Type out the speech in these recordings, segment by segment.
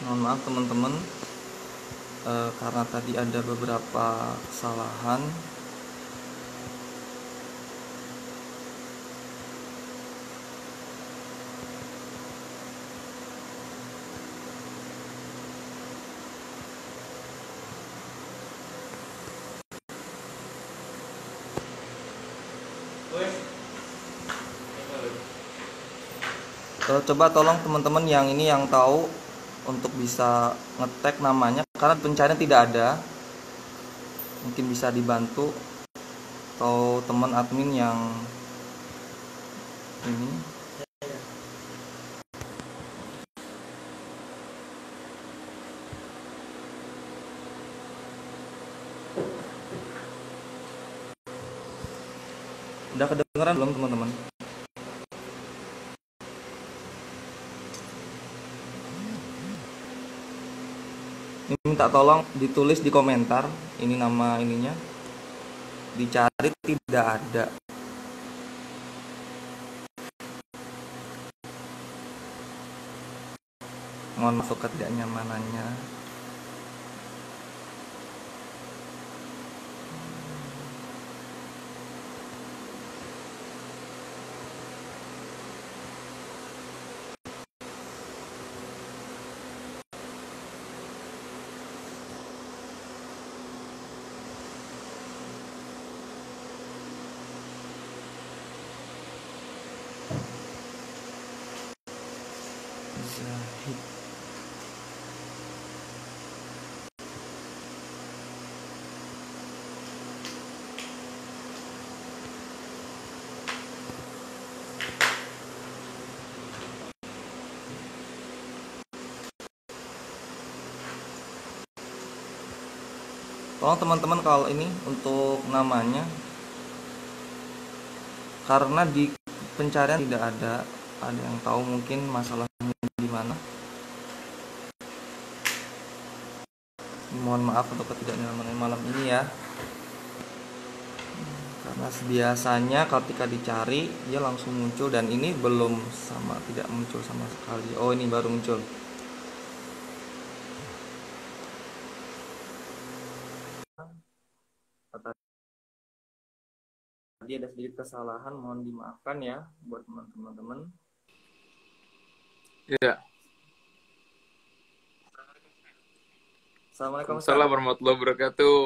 Mohon maaf teman-teman, karena tadi ada beberapa kesalahan. Coba tolong teman-teman yang ini yang tahu untuk bisa ngetek namanya, karena pencarian tidak ada. Mungkin bisa dibantu atau teman admin yang ini. Udah kedengeran belum teman-teman? Ini minta tolong ditulis di komentar, ini nama ininya. Dicari tidak ada. Mohon masuk ketidaknyamanannya. Zahid. Tolong teman-teman kalau ini untuk namanya, karena di pencarian tidak ada. Ada yang tahu mungkin masalahnya di mana? Mohon maaf untuk ketidaknyamanan malam ini ya. Karena biasanya ketika dicari dia langsung muncul, dan ini belum sama, tidak muncul sama sekali. Oh, ini baru muncul. Tadi ada sedikit kesalahan, mohon dimaafkan ya buat teman-teman. Iya. Assalamualaikum. Waalaikumsalam warahmatullahi wabarakatuh.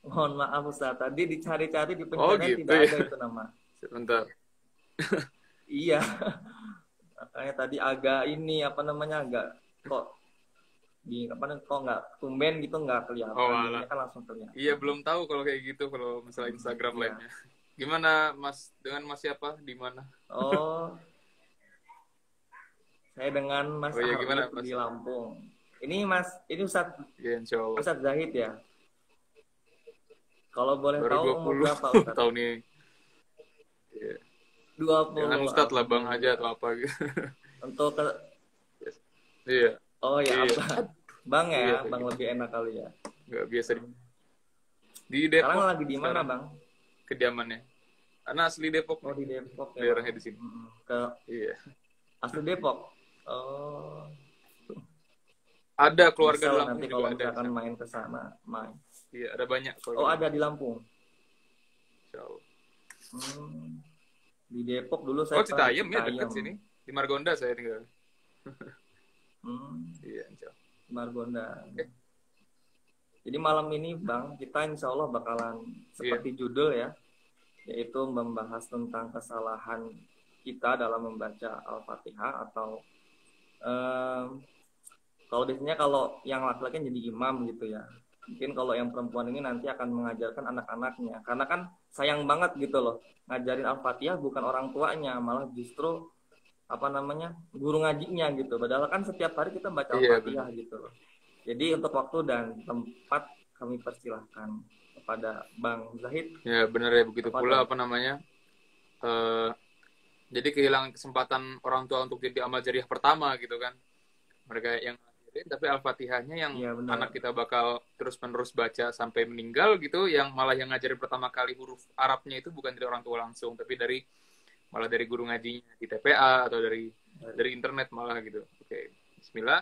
Mohon maaf Ustaz, tadi dicari-cari di Oh pencarian gitu tidak ya. ada itu nama. Sebentar. Iya, makanya tadi agak ini apa namanya, agak kok di apa kok nggak tumben gitu, nggak kelihatan. Oh Biasanya alah. kan langsung kelihatan. Iya belum tahu kalau kayak gitu, kalau masalah Instagram Iya. lainnya. Gimana Mas, dengan Mas siapa? Di mana? Oh, saya dengan Mas Oh iya, gimana Arif Mas? di Lampung. Ini Mas, ini Ya insya Allah. Ustadz Zahid ya. Kalau boleh Baru tahu umur 20 berapa Ustadz? tahun ini. Iya. Jangan 20. Ustadz lah, Bang aja Alhamdulillah. atau apa gitu. Untuk ke... Iya. Oh ya, Iya. apa? Bang Iya ya, kayak Bang gitu. lebih enak kali ya. Nggak biasa di Sekarang Depok lagi di mana sekarang Bang? kediamannya. Karena asli Depok Oh nih. di Depok ya Daerahnya Bang. di sini. Ke Iya. asli Depok. Oh, Ada keluarga bisa di lah Lampung nanti juga kalau ada di misalkan sana. main ke sana, main. Iya, ada banyak keluarga Oh di ada Lampung. di Lampung. Insya Allah. Di Depok dulu Oh, saya pernah di Citayam ya, dekat Citayam. sini. Di Margonda saya tinggal. Hmm, Iya, insya Allah. Margonda. Oke. Jadi malam ini Bang, kita insya Allah bakalan Iya. seperti judul ya, yaitu membahas tentang kesalahan kita dalam membaca Al-Fatihah, atau kalau biasanya kalau yang laki-laki jadi imam gitu ya. Mungkin kalau yang perempuan ini nanti akan mengajarkan anak-anaknya. Karena kan sayang banget gitu loh, ngajarin Al-Fatihah bukan orang tuanya, malah justru apa namanya, guru ngajinya gitu. Padahal kan setiap hari kita baca Iya, Al-Fatihah benar. gitu loh. Jadi untuk waktu dan tempat kami persilahkan kepada Bang Zahid. Ya, benar ya, begitu Apa pula tuh? apa namanya? eh jadi kehilangan kesempatan orang tua untuk jadi amal jariah pertama gitu kan. Mereka yang ngajarin, tapi Al-Fatihahnya yang Iya anak benar. kita bakal terus-menerus baca sampai meninggal gitu, yang malah yang ngajarin pertama kali huruf Arabnya itu bukan dari orang tua langsung, tapi dari malah dari guru ngajinya di TPA atau dari dari internet malah gitu. Oke. Bismillah.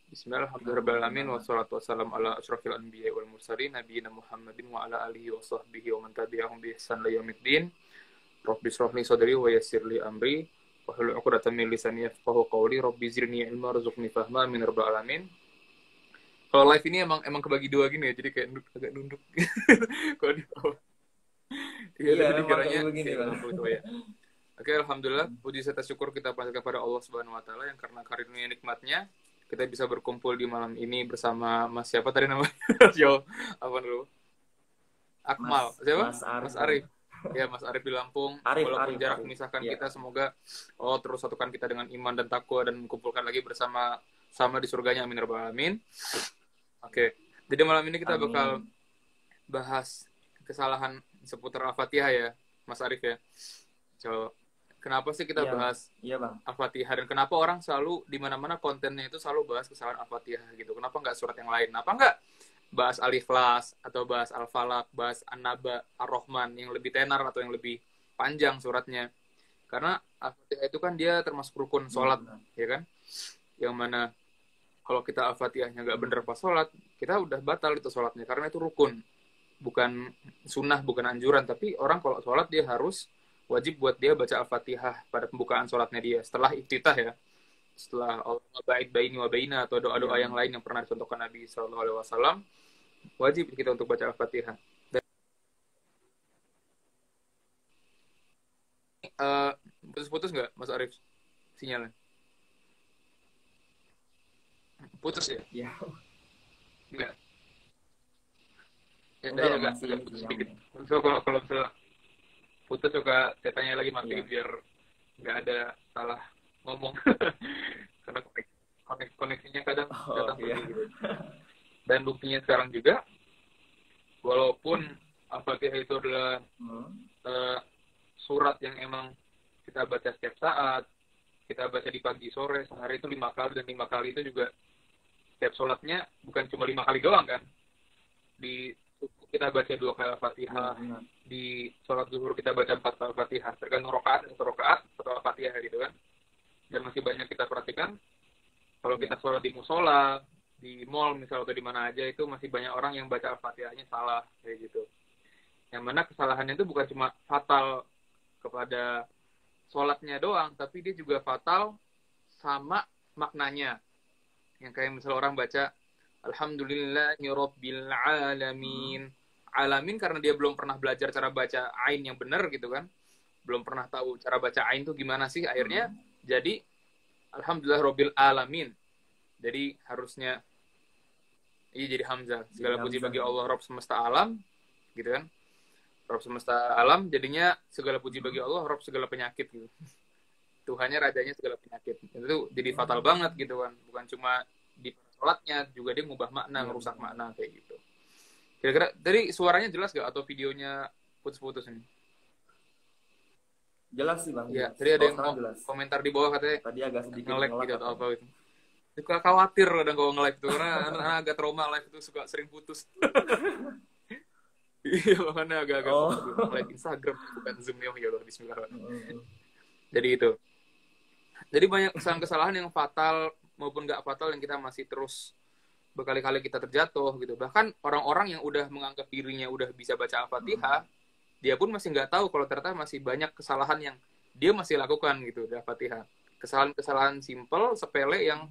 Bismillah, alhamdulillahirrahmanirrahim, wassalatu wassalamu ala asyrafil anbiya wal mursalin, nabiyina Muhammadin wa ala alihi wa sahbihi wa man tabi'ahum bi ihsan ila yaumiddin. Rabbi shrah li sadri wa yassir li amri wahlul 'uqdatam min lisani yafqahu qawli. Rabbi zidni ilma warzuqni fahma, amin rabbal alamin. Kalau live ini emang kebagi dua gini ya, jadi kayak agak nunduk. Kalau di bawah. Iya, jadi kiranya begini, Bang. Ya. Oke, alhamdulillah, puji serta syukur kita panjatkan kepada Allah Subhanahu wa taala yang karena karunia nikmatnya kita bisa berkumpul di malam ini bersama Mas siapa tadi namanya? Yo, apa dulu? Akmal. Siapa? Mas Arif. Ya, Mas Arif di Lampung. Walaupun jarak memisahkan kita, semoga Allah terus satukan kita dengan iman dan takwa dan mengumpulkan lagi bersama di surganya, amin rabbal alamin. Oke. Jadi malam ini kita bakal bahas kesalahan seputar Al-Fatihah ya, Mas Arif ya. So, kenapa sih kita bahas Al-Fatihah, dan kenapa orang selalu di mana-mana kontennya itu selalu bahas kesalahan Al-Fatihah gitu? Kenapa nggak surat yang lain? Kenapa nggak bahas Al-Ikhlas atau bahas Al-Falaq, bahas An-Naba, Ar-Rahman yang lebih tenar atau yang lebih panjang suratnya? Karena Al-Fatihah itu kan dia termasuk rukun sholat, ya kan? Yang mana kalau kita Al-Fatihahnya nggak bener pas sholat, kita udah batal itu sholatnya, karena itu rukun. Bukan sunnah, bukan anjuran, tapi orang kalau sholat dia harus wajib buat dia baca Al-Fatihah pada pembukaan sholatnya dia. Setelah iftitah ya. Setelah Allahumma ba'id baini wa baina atau doa-doa yang lain yang pernah dicontohkan Nabi SAW, wajib kita untuk baca Al-Fatihah. Dan putus-putus nggak, Mas Arif? Sinyalnya? Putus ya? Iya. Enggak. Ya, agak sedikit. So, kalau misalnya putus suka saya tanya lagi mati biar nggak ada salah ngomong. Karena koneksinya kadang datang pergi gitu. Dan buktinya sekarang juga, walaupun Al-Fatihah itu adalah surat yang emang kita baca setiap saat, kita baca di pagi sore, sehari itu 5 kali, dan 5 kali itu juga setiap sholatnya bukan cuma 5 kali doang kan. Di kita baca 2 kali Al-Fatihah, di sholat zuhur kita baca 4 kali Al-Fatihah, tergantung rakaat, 1 rakaat, 1 Al-Fatihah gitu kan. Dan masih banyak kita perhatikan, kalau kita sholat di musola, di mall misalnya, atau di mana aja, itu masih banyak orang yang baca Al-Fatihahnya salah, kayak gitu. Yang mana kesalahannya itu bukan cuma fatal kepada sholatnya doang, tapi dia juga fatal sama maknanya. Yang kayak misalnya orang baca, Alhamdulillahi Rabbil Alamin. Alamin karena dia belum pernah belajar cara baca ain yang benar gitu kan. Belum pernah tahu cara baca ain itu gimana sih. Akhirnya jadi Alhamdulillah Rabbil Alamin. Jadi harusnya jadi hamzah. Segala puji bagi Allah Rabb semesta alam gitu kan. Rabb semesta alam, jadinya segala puji bagi Allah Rabb segala penyakit gitu. Tuhannya rajanya segala penyakit. Itu jadi fatal banget gitu kan. Bukan cuma di sholatnya, juga dia ngubah makna, ngerusak makna kayak gitu. Kira-kira tadi suaranya jelas gak atau videonya putus-putus ini? Jelas sih Bang. Ya, tadi ada yang komentar di bawah katanya tadi agak sedikit nge-lag gitu atau apa gitu. Suka khawatir kadang kalau nge-live itu, karena anak agak trauma live itu suka sering putus. Iya, makanya agak-agak live Instagram bukan Zoom ya Allah, bismillahirrahmanirrahim. Jadi itu. Jadi banyak kesalahan-kesalahan yang fatal maupun nggak fatal yang kita masih terus berkali-kali kita terjatuh gitu. Bahkan orang-orang yang udah menganggap dirinya udah bisa baca Al-Fatihah, dia pun masih nggak tahu kalau ternyata masih banyak kesalahan yang dia masih lakukan gitu di Al-Fatihah. Kesalahan-kesalahan simpel, sepele yang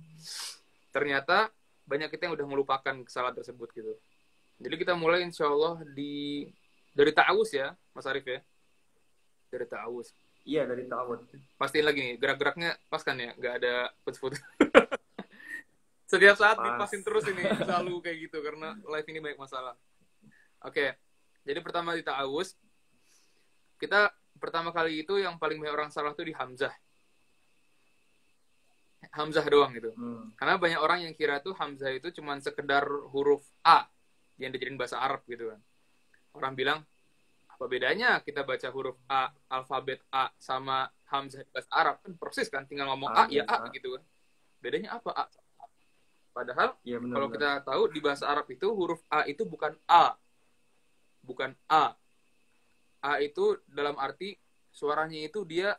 ternyata banyak kita yang udah melupakan kesalahan tersebut gitu. Jadi kita mulai insya Allah dari ta'awuz ya, Mas Arif ya. Dari ta'awuz. Iya, dari ta'awuz. Pastiin lagi nih, gerak-geraknya pas kan ya, nggak ada putus-putus. Setiap saat dipasin terus ini, selalu kayak gitu, karena live ini banyak masalah. Oke, jadi pertama di ta'awuz, kita pertama kali itu yang paling banyak orang salah itu di Hamzah. Hamzah doang gitu. Karena banyak orang yang kira tuh Hamzah itu cuma sekedar huruf A, yang dijadiin bahasa Arab gitu kan. Orang bilang, apa bedanya kita baca huruf A, alfabet A, sama Hamzah bahasa Arab? Kan persis kan, tinggal ngomong A, ya A gitu kan. Bedanya apa A? Padahal ya, kalau kita tahu di bahasa Arab itu huruf A itu bukan A. Bukan A. A itu dalam arti suaranya itu dia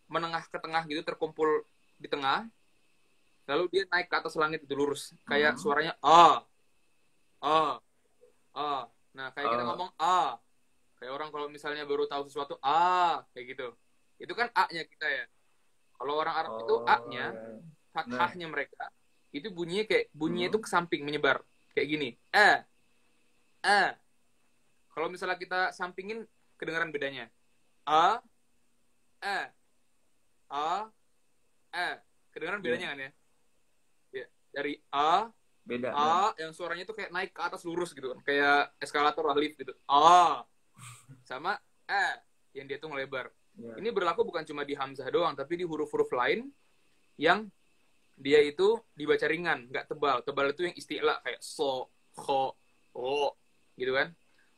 menengah ke tengah gitu, terkumpul di tengah, lalu dia naik ke atas langit itu lurus, kayak suaranya a, a, a. Nah, kayak kita ngomong a, kayak orang kalau misalnya baru tahu sesuatu a, kayak gitu. Itu kan a-nya kita ya. Kalau orang Arab itu a-nya, fathahnya mereka itu bunyinya itu ke samping menyebar kayak gini. Kalau misalnya kita sampingin, kedengaran bedanya. A, kedengaran bedanya kan ya? Ya, dari A, beda. Yang suaranya itu kayak naik ke atas lurus gitu kan, kayak eskalator lah, lift gitu. A, sama yang dia tuh ngelebar. Yeah. Ini berlaku bukan cuma di hamzah doang, tapi di huruf-huruf lain yang dia itu dibaca ringan, nggak tebal. Tebal itu yang isti'la kayak so, kho, o, gitu kan.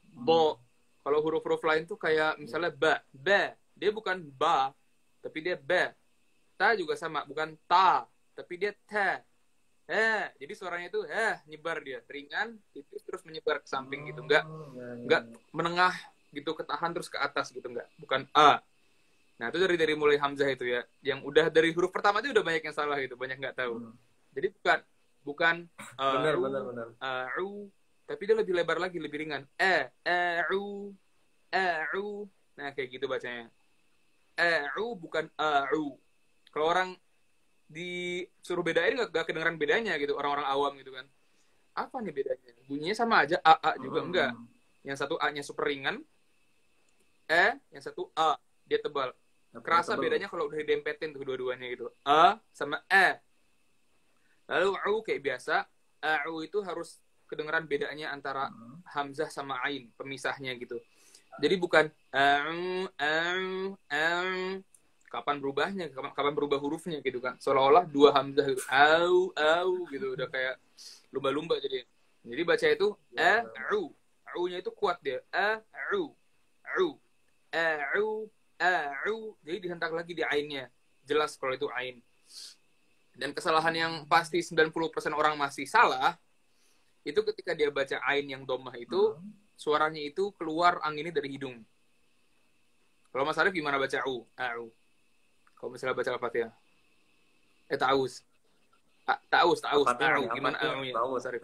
Bo. Kalau huruf-huruf lain tuh kayak misalnya ba, dia bukan ba, tapi dia ba. Ta juga sama, bukan ta, tapi dia ta. Jadi suaranya itu nyebar dia, ringan, tipis terus menyebar ke samping gitu, nggak menengah gitu, ketahan terus ke atas gitu, bukan a. Nah itu dari mulai hamzah itu ya, yang udah dari huruf pertama itu udah banyak yang salah gitu, banyak nggak tahu. Jadi bukan benar. Tapi dia lebih lebar lagi, lebih ringan. Nah kayak gitu bacanya. Bukan Kalau orang disuruh bedain nggak kedengeran bedanya gitu, orang-orang awam gitu kan. Apa nih bedanya? Bunyinya sama aja, a juga enggak. Yang satu a-nya super ringan, yang satu a dia tebal. Kerasa bedanya kalau udah didempetin tuh dua-duanya gitu. A sama Lalu au kayak biasa, au itu harus kedengeran bedanya antara hamzah sama ain, pemisahnya gitu. Jadi bukan kapan berubahnya, kapan berubah hurufnya gitu kan. Seolah-olah dua hamzah gitu. Au gitu, udah kayak lumba-lumba jadi. Jadi baca itu au. Au-nya itu kuat dia. Au. Jadi dihentak lagi di ainnya. Jelas kalau itu ain. Dan kesalahan yang pasti 90% orang masih salah, itu ketika dia baca ain yang domah itu, suaranya itu keluar anginnya dari hidung. Kalau Mas Arif gimana baca au? Kalau misalnya baca Al-Fatihah. Ta'awuz. Ta'awuz. Gimana au-nya, Mas Arif?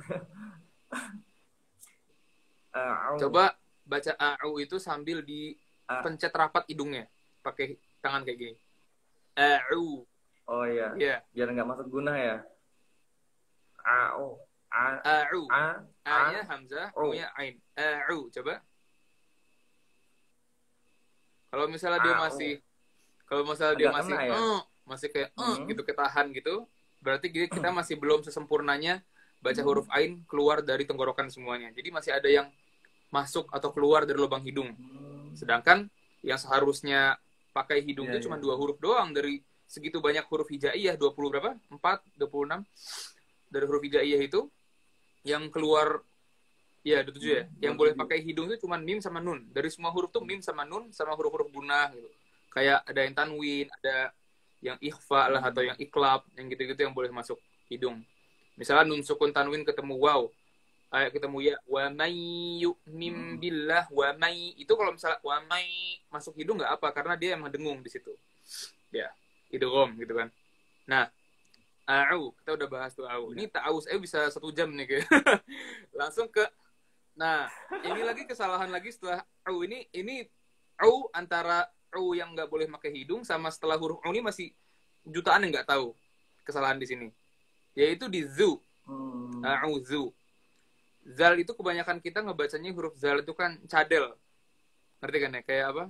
Coba baca au itu sambil dipencet rapat hidungnya. Pakai tangan kayak gini. Au. Oh iya. Yeah. Biar nggak masuk guna ya. Au. A-nya hamzah, U-nya ain. Au. Coba. Kalau misalnya dia masih kayak gitu, ketahan gitu, berarti kita masih belum sesempurnanya baca huruf ain keluar dari tenggorokan semuanya. Jadi masih ada yang masuk atau keluar dari lubang hidung. Sedangkan yang seharusnya pakai hidung itu cuma 2 huruf doang dari segitu banyak huruf hijaiyah, 20 berapa? 26 dari huruf hijaiyah itu yang keluar 27 ya. Yang boleh pakai hidung itu cuma mim sama nun. Dari semua huruf tuh mim sama nun sama huruf-huruf gunah gitu. Kayak ada yang tanwin, ada yang ikhfa lah atau yang iklab, yang gitu-gitu yang boleh masuk hidung. Misalnya nun sukun tanwin ketemu waw, ketemu ya, wa may yu'min billah, wa may, itu kalau misalnya wa may masuk hidung nggak apa, karena dia emang dengung di situ. Ya, idgham gitu kan. Nah, kita udah bahas tuh au. Ini ta'awuz bisa 1 jam nih kayak. Langsung ke, nah ini lagi kesalahan lagi setelah au ini au antara au yang nggak boleh pakai hidung sama setelah huruf au ini masih jutaan yang nggak tahu kesalahan di sini, yaitu di zu. A'udzu. Zal itu kebanyakan kita ngebacanya huruf zal itu kan cadel, ngerti kan ya, kayak apa,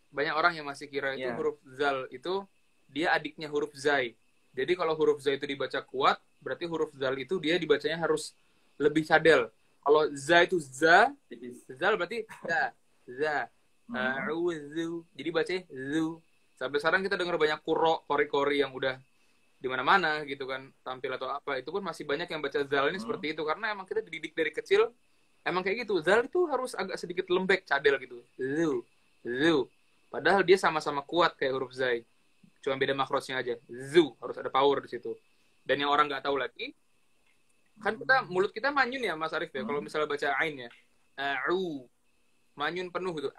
banyak orang yang masih kira itu huruf zal itu dia adiknya huruf zai. Jadi kalau huruf zai itu dibaca kuat, berarti huruf zal itu dia dibacanya harus lebih cadel. Kalau za itu zal berarti za. A'udzu. Jadi bacanya zu. Sampai sekarang kita dengar banyak kori yang udah di mana-mana gitu kan tampil atau apa, itu pun masih banyak yang baca zal ini seperti itu, karena emang kita dididik dari kecil emang kayak gitu. Zal itu harus agak sedikit lembek, cadel gitu. Zu. Padahal dia sama-sama kuat kayak huruf zai. Cuma beda makrosnya aja. Zu harus ada power di situ. Dan yang orang nggak tahu lagi, kan mulut kita manyun ya Mas Arif ya, kalau misalnya baca ain ya. Manyun penuh gitu.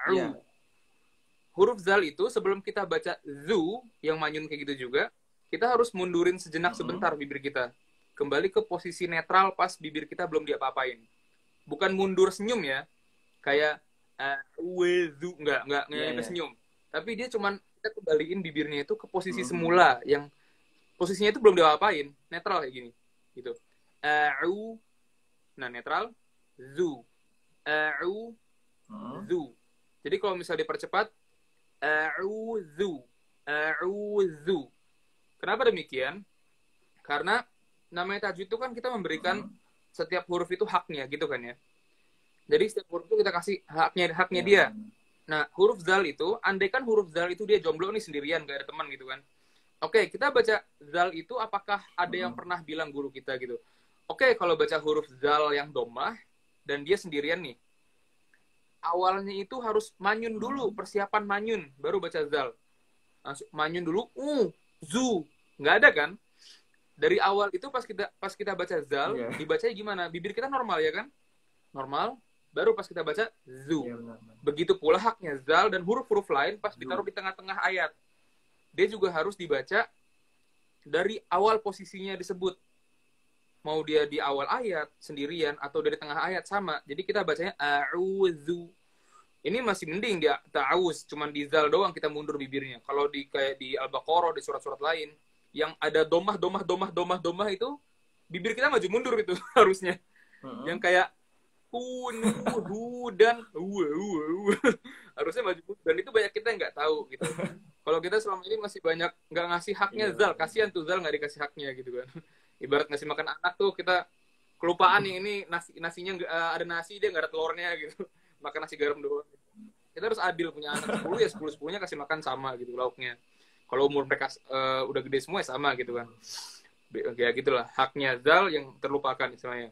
huruf zal itu sebelum kita baca zu yang manyun kayak gitu juga, kita harus mundurin sejenak sebentar bibir kita. Kembali ke posisi netral pas bibir kita belum diapa-apain. Bukan mundur senyum ya. Kayak zu enggak nyampe senyum. Tapi dia cuman kita kembaliin bibirnya itu ke posisi semula yang posisinya itu belum diapa-apain, netral kayak gini. Gitu. Nah, netral zu. Zu. Jadi kalau misalnya dipercepat a'udzu. Kenapa demikian? Karena namanya tajwid itu kan kita memberikan setiap huruf itu haknya gitu kan ya. Jadi setiap huruf itu kita kasih haknya dia. Nah, huruf zal itu, andaikan huruf zal itu dia jomblo nih sendirian, gak ada teman gitu kan. Oke, kita baca zal itu apakah ada yang pernah bilang guru kita gitu. Oke, kalau baca huruf zal yang domah dan dia sendirian nih. Awalnya itu harus manyun dulu, persiapan manyun, baru baca zal. Langsung manyun dulu, zu. Nggak ada kan? Dari awal itu pas kita baca zal, dibacanya gimana? Bibir kita normal ya kan? Normal, baru pas kita baca zu. Begitu pula haknya zal dan huruf-huruf lain pas ditaruh di tengah-tengah ayat. Dia juga harus dibaca dari awal posisinya disebut. Mau dia di awal ayat sendirian atau dari tengah ayat sama. Jadi kita bacanya a'udzu. Ini masih mending dia ta'awuz, cuman di zal doang kita mundur bibirnya. Kalau di kayak di Al-Baqarah, di surat-surat lain yang ada domah itu bibir kita maju mundur itu harusnya. Yang kayak dan harusnya maju mundur. Dan itu banyak kita yang nggak tahu gitu. Kalau kita selama ini masih banyak nggak ngasih haknya zal, kasihan tuh zal nggak dikasih haknya gitu kan. Ibarat ngasih makan anak tuh kita kelupaan nih, ini nasinya ada nasi dia nggak ada telurnya gitu, makan nasi garam doang. Kita harus adil, punya anak 10 ya 10-10-nya kasih makan sama gitu lauknya. Kalau umur mereka udah gede semua ya sama gitu kan. Ya gitulah haknya zal yang terlupakan istilahnya.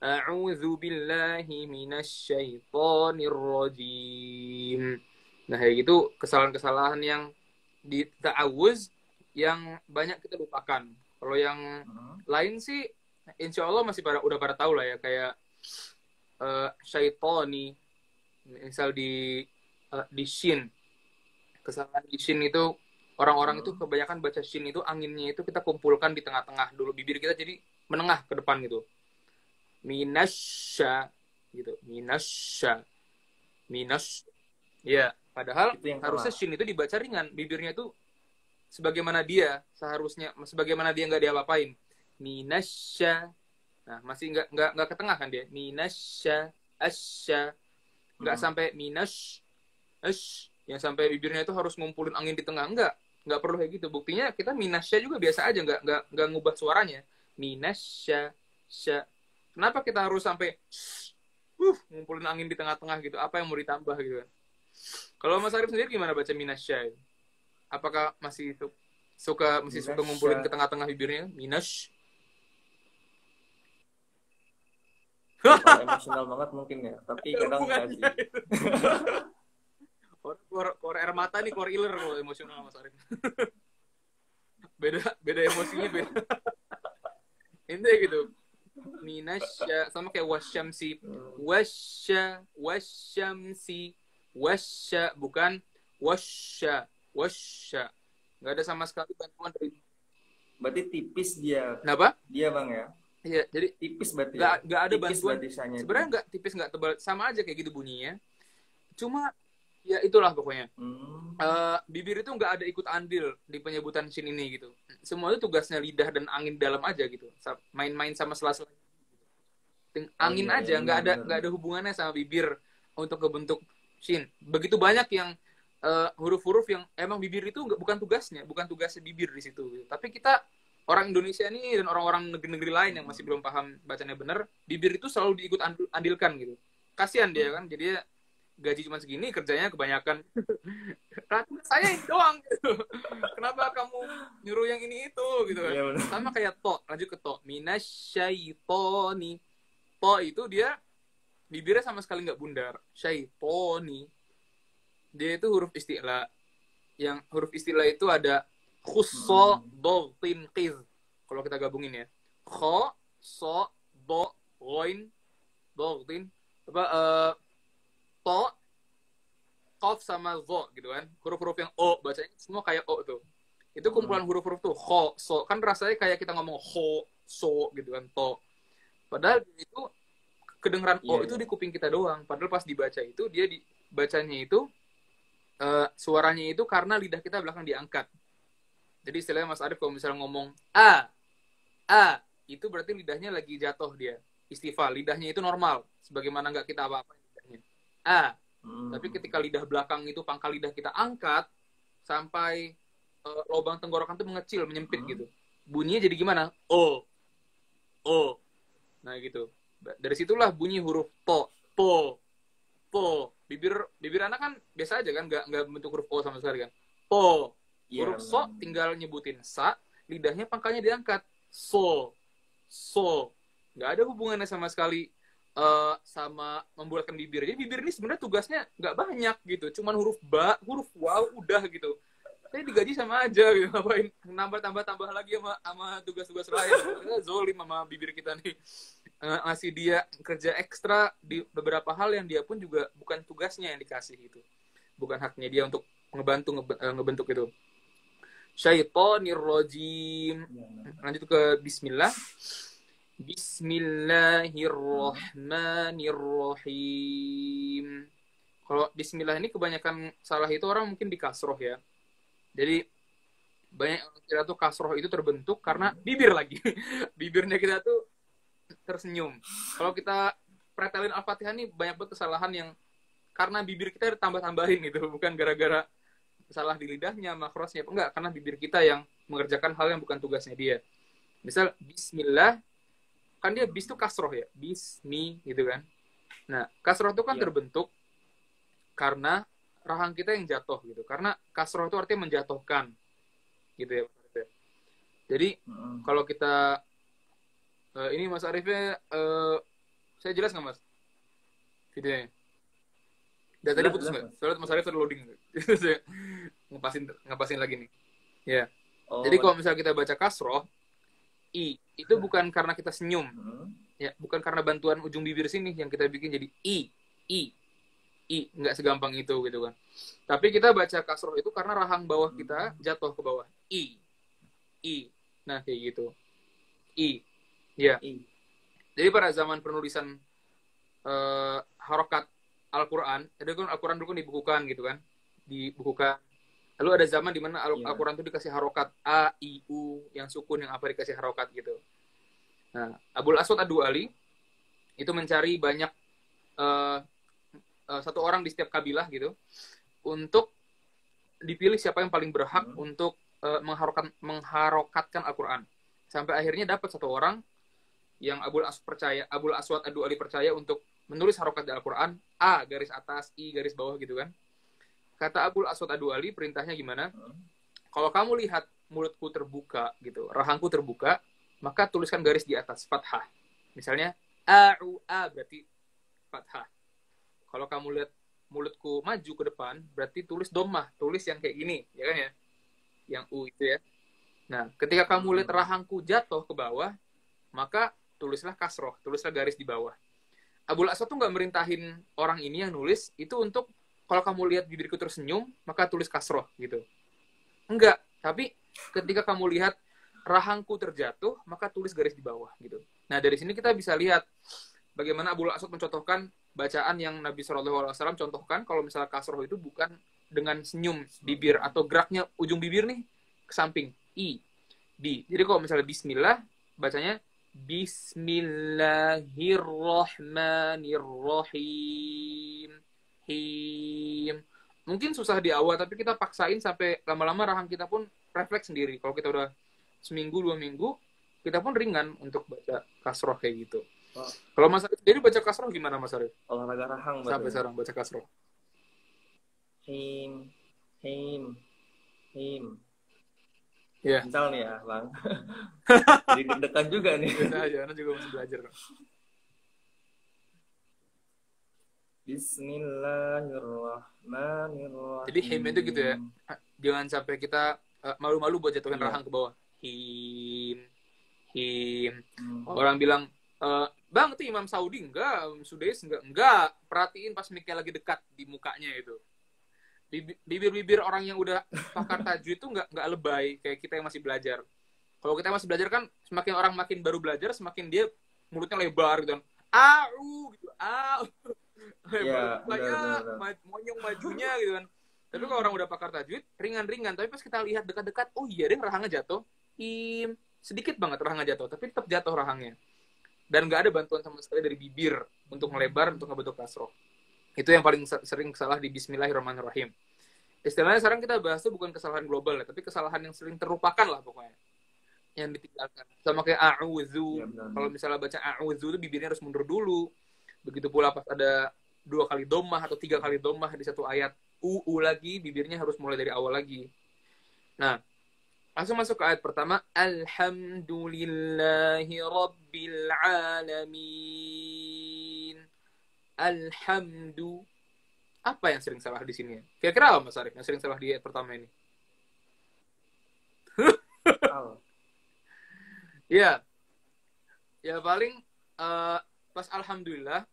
A'udzu billahi minasyaitonir rajim. Nah, kayak gitu kesalahan-kesalahan yang di ta'awuz yang banyak kita lupakan. Kalau yang lain sih insya Allah masih udah pada tahu lah ya, kayak syaitoni misal di shin. Kesalahan di shin itu orang-orang itu kebanyakan baca shin itu anginnya itu kita kumpulkan di tengah-tengah dulu bibir kita, jadi menengah ke depan gitu. Minasya gitu. Minasya. Ya, padahal harusnya shin itu dibaca ringan, bibirnya itu sebagaimana dia seharusnya, sebagaimana dia nggak diapa-apain. Minasya. Nah, masih nggak ke tengah kan dia. Minasya, asya. Nggak sampai yang sampai bibirnya itu harus ngumpulin angin di tengah. Nggak perlu kayak gitu. Buktinya kita minasya juga biasa aja, nggak ngubah suaranya. Minasya, sya. Kenapa kita harus sampai ngumpulin angin di tengah-tengah gitu? Apa yang mau ditambah gitu kan? Kalau Mas Arif sendiri gimana baca minasya? Apakah masih suka ngumpulin ke tengah-tengah bibirnya? Minas. Emosional banget mungkin ya, tapi kadang enggak sih. Keluar air mata nih, keluar iler kalau emosional Mas Arif. beda emosinya beda. Ini gitu. Minasya sama kayak wasyamsi. Wasya bukan wasya. Nggak ada sama sekali bantuan dari. Berarti tipis dia. Kenapa? Dia Bang ya. Iya, jadi tipis berarti. Nggak ada tipis bantuan. Sebenarnya nggak tipis, nggak tebal, sama aja kayak gitu bunyinya. Cuma ya itulah pokoknya. Bibir itu nggak ada ikut andil di penyebutan shin ini gitu. Semua itu tugasnya lidah dan angin dalam aja gitu. Main-main sama sela-sela. Angin aja, nggak ada hubungannya sama bibir untuk kebentuk shin. Begitu banyak yang huruf-huruf yang emang bibir itu bukan tugasnya bibir di situ. Gitu. Tapi kita orang Indonesia ini dan orang-orang negeri-negeri lain yang masih belum paham bacanya benar, bibir itu selalu diikut andilkan gitu. Kasihan dia kan, jadi gaji cuma segini, kerjanya kebanyakan. Saya ini doang gitu. Kenapa kamu nyuruh yang ini itu gitu kan? Ya, sama kayak to, lanjut ke to. Minasyaitoni. To itu dia bibirnya sama sekali nggak bundar. Syaitoni. Dia itu huruf isti'la. Yang huruf isti'la itu ada khusso, do, tin, qiz. Kalau kita gabungin ya. Kho, so, do, goin, do, tin. To, qaf sama zo gitu kan. Huruf-huruf yang o bacanya semua kayak o tuh. Itu kumpulan huruf-huruf tuh, kho, so. Kan rasanya kayak kita ngomong ho, so gitu kan, to. Padahal itu kedengeran o itu di kuping kita doang. Padahal pas dibaca itu dia dibacanya itu suaranya itu karena lidah kita belakang diangkat. Jadi istilahnya Mas Arif kalau misalnya ngomong a itu berarti lidahnya lagi jatuh dia. Istifal, lidahnya itu normal. Sebagaimana nggak kita apa-apa lidahnya. A. Tapi ketika lidah belakang itu pangkal lidah kita angkat sampai lubang tenggorokan tuh mengecil, menyempit gitu. Bunyinya jadi gimana? O. Nah gitu. Dari situlah bunyi huruf to, po. Bibir anak kan biasa aja kan, nggak bentuk huruf o sama sekali kan. Po. Huruf so tinggal nyebutin sa, lidahnya pangkalnya diangkat. So. Nggak ada hubungannya sama sekali sama membulatkan bibir. Jadi bibir ini sebenarnya tugasnya nggak banyak gitu. Cuman huruf ba, huruf waw, udah gitu. Saya digaji sama aja gitu, ngapain tambah lagi sama tugas-tugas lain. Kita zolim sama bibir kita nih, ngasih dia kerja ekstra di beberapa hal yang dia pun juga bukan tugasnya yang dikasih itu, bukan haknya dia untuk ngebentuk itu. Syaitonir rajim. Lanjut ke bismillah. Bismillahirrahmanirrahim. Kalau bismillah ini kebanyakan salah itu orang mungkin di kasroh ya. Jadi banyak orang kira tuh kasroh itu terbentuk karena bibir lagi. Bibirnya kita tuh tersenyum. Kalau kita pretelin Al-Fatihah nih banyak banget kesalahan yang karena bibir kita ditambah-tambahin gitu. Bukan gara-gara salah di lidahnya, makrosnya. Enggak, karena bibir kita yang mengerjakan hal yang bukan tugasnya dia. Misal bismillah, kan dia bis tuh kasroh ya. Bismi gitu kan. Nah, kasroh itu kan terbentuk karena rahang kita yang jatuh gitu. Karena kasroh itu artinya menjatuhkan. Gitu ya. Jadi, kalau kita ini Mas Arifnya saya jelas nggak Mas? Videonya. Dan tadi putus nggak? Soalnya Mas Arif loading. Saya ngepasin lagi nih. Ya. Jadi kalau misalnya kita baca kasroh, i itu bukan karena kita senyum. Ya, bukan karena bantuan ujung bibir sini yang kita bikin jadi i, nggak segampang itu gitu kan. Tapi kita baca kasroh itu karena rahang bawah kita jatuh ke bawah. I. Nah, kayak gitu. I. Ya. Jadi pada zaman penulisan harokat Al-Quran, ada kan Al-Quran dulu kan dibukukan gitu kan. Dibukukan. Lalu ada zaman di mana Al-Quran itu dikasih harokat A, I, U, yang sukun, yang apa dikasih harokat gitu. Nah, Abul Aswad Ad-Du'ali itu mencari banyak satu orang di setiap kabilah gitu untuk dipilih siapa yang paling berhak untuk mengharokatkan Al-Quran. Sampai akhirnya dapat satu orang yang Abul Aswad Ad-Du'ali percaya untuk menulis harokat di Al-Quran, A garis atas, I garis bawah gitu kan. Kata Abul Aswad Ad-Du'ali perintahnya gimana? Kalau kamu lihat mulutku terbuka gitu, rahangku terbuka, maka tuliskan garis di atas fathah. Misalnya A berarti fathah. Kalau kamu lihat mulutku maju ke depan, berarti tulis dhammah, tulis yang kayak gini, ya kan ya? Yang U itu ya. Nah, ketika kamu lihat rahangku jatuh ke bawah, maka tulislah kasroh, tulislah garis di bawah. Abul Aswad tuh nggak merintahin orang ini yang nulis itu untuk kalau kamu lihat bibirku tersenyum, maka tulis kasroh gitu. Enggak, tapi ketika kamu lihat rahangku terjatuh, maka tulis garis di bawah gitu. Nah, dari sini kita bisa lihat bagaimana Abul Aswad mencontohkan bacaan yang Nabi SAW contohkan kalau misalnya kasroh itu bukan dengan senyum bibir atau geraknya ujung bibir nih ke samping. I, di. Jadi kalau misalnya bismillah, bacanya Bismillahirrahmanirrahim. Mungkin susah di awal, tapi kita paksain sampai lama-lama rahang kita pun refleks sendiri. Kalau kita udah seminggu, 2 minggu, kita pun ringan untuk baca kasroh kayak gitu. Kalau Mas Arif sendiri baca kasroh gimana Mas Arif? Olahraga rahang. Sampai sekarang baca kasroh. Him. Ya. Misal nih ya, Bang. Jadi deg-degan juga nih. Biasa aja, Ana juga masih belajar. Bismillahirrahmanirrahim. Jadi him itu gitu ya. Jangan sampai kita malu-malu buat jatuhin rahang ke bawah. Him. Orang bilang, Bang, itu Imam Saudi enggak, Sudais enggak. Perhatiin pas mic-nya lagi dekat di mukanya itu. bibir-bibir orang yang udah pakar tajwid itu nggak lebay kayak kita yang masih belajar. Kalau kita masih belajar kan semakin orang makin baru belajar semakin dia mulutnya lebar gitu kan. Au gitu. Au. Iya, Kayak benar. monyong majunya gitu kan. Tapi kalau orang udah pakar tajwid ringan-ringan, tapi pas kita lihat dekat-dekat, oh iya deh rahangnya jatuh. Sedikit banget rahangnya jatuh, tapi tetap jatuh rahangnya. Dan nggak ada bantuan sama sekali dari bibir untuk melebar untuk ngebentuk kasroh. Itu yang paling sering salah di Bismillahirrahmanirrahim. Istilahnya sekarang kita bahas itu bukan kesalahan global ya, tapi kesalahan yang sering terlupakan lah pokoknya. Yang ditinggalkan. Sama kayak a'udzu. Iya, benar. Kalau misalnya baca a'udzu itu bibirnya harus mundur dulu. Begitu pula pas ada 2 kali dhammah atau 3 kali dhammah di satu ayat lagi, bibirnya harus mulai dari awal lagi. Nah, langsung masuk ke ayat pertama. Alhamdulillahi Rabbil Alamin. Alhamdu. Apa yang sering salah di sini? Kira-kira apa Mas Arif yang sering salah di ayat pertama ini? Ya, ya paling pas Alhamdulillah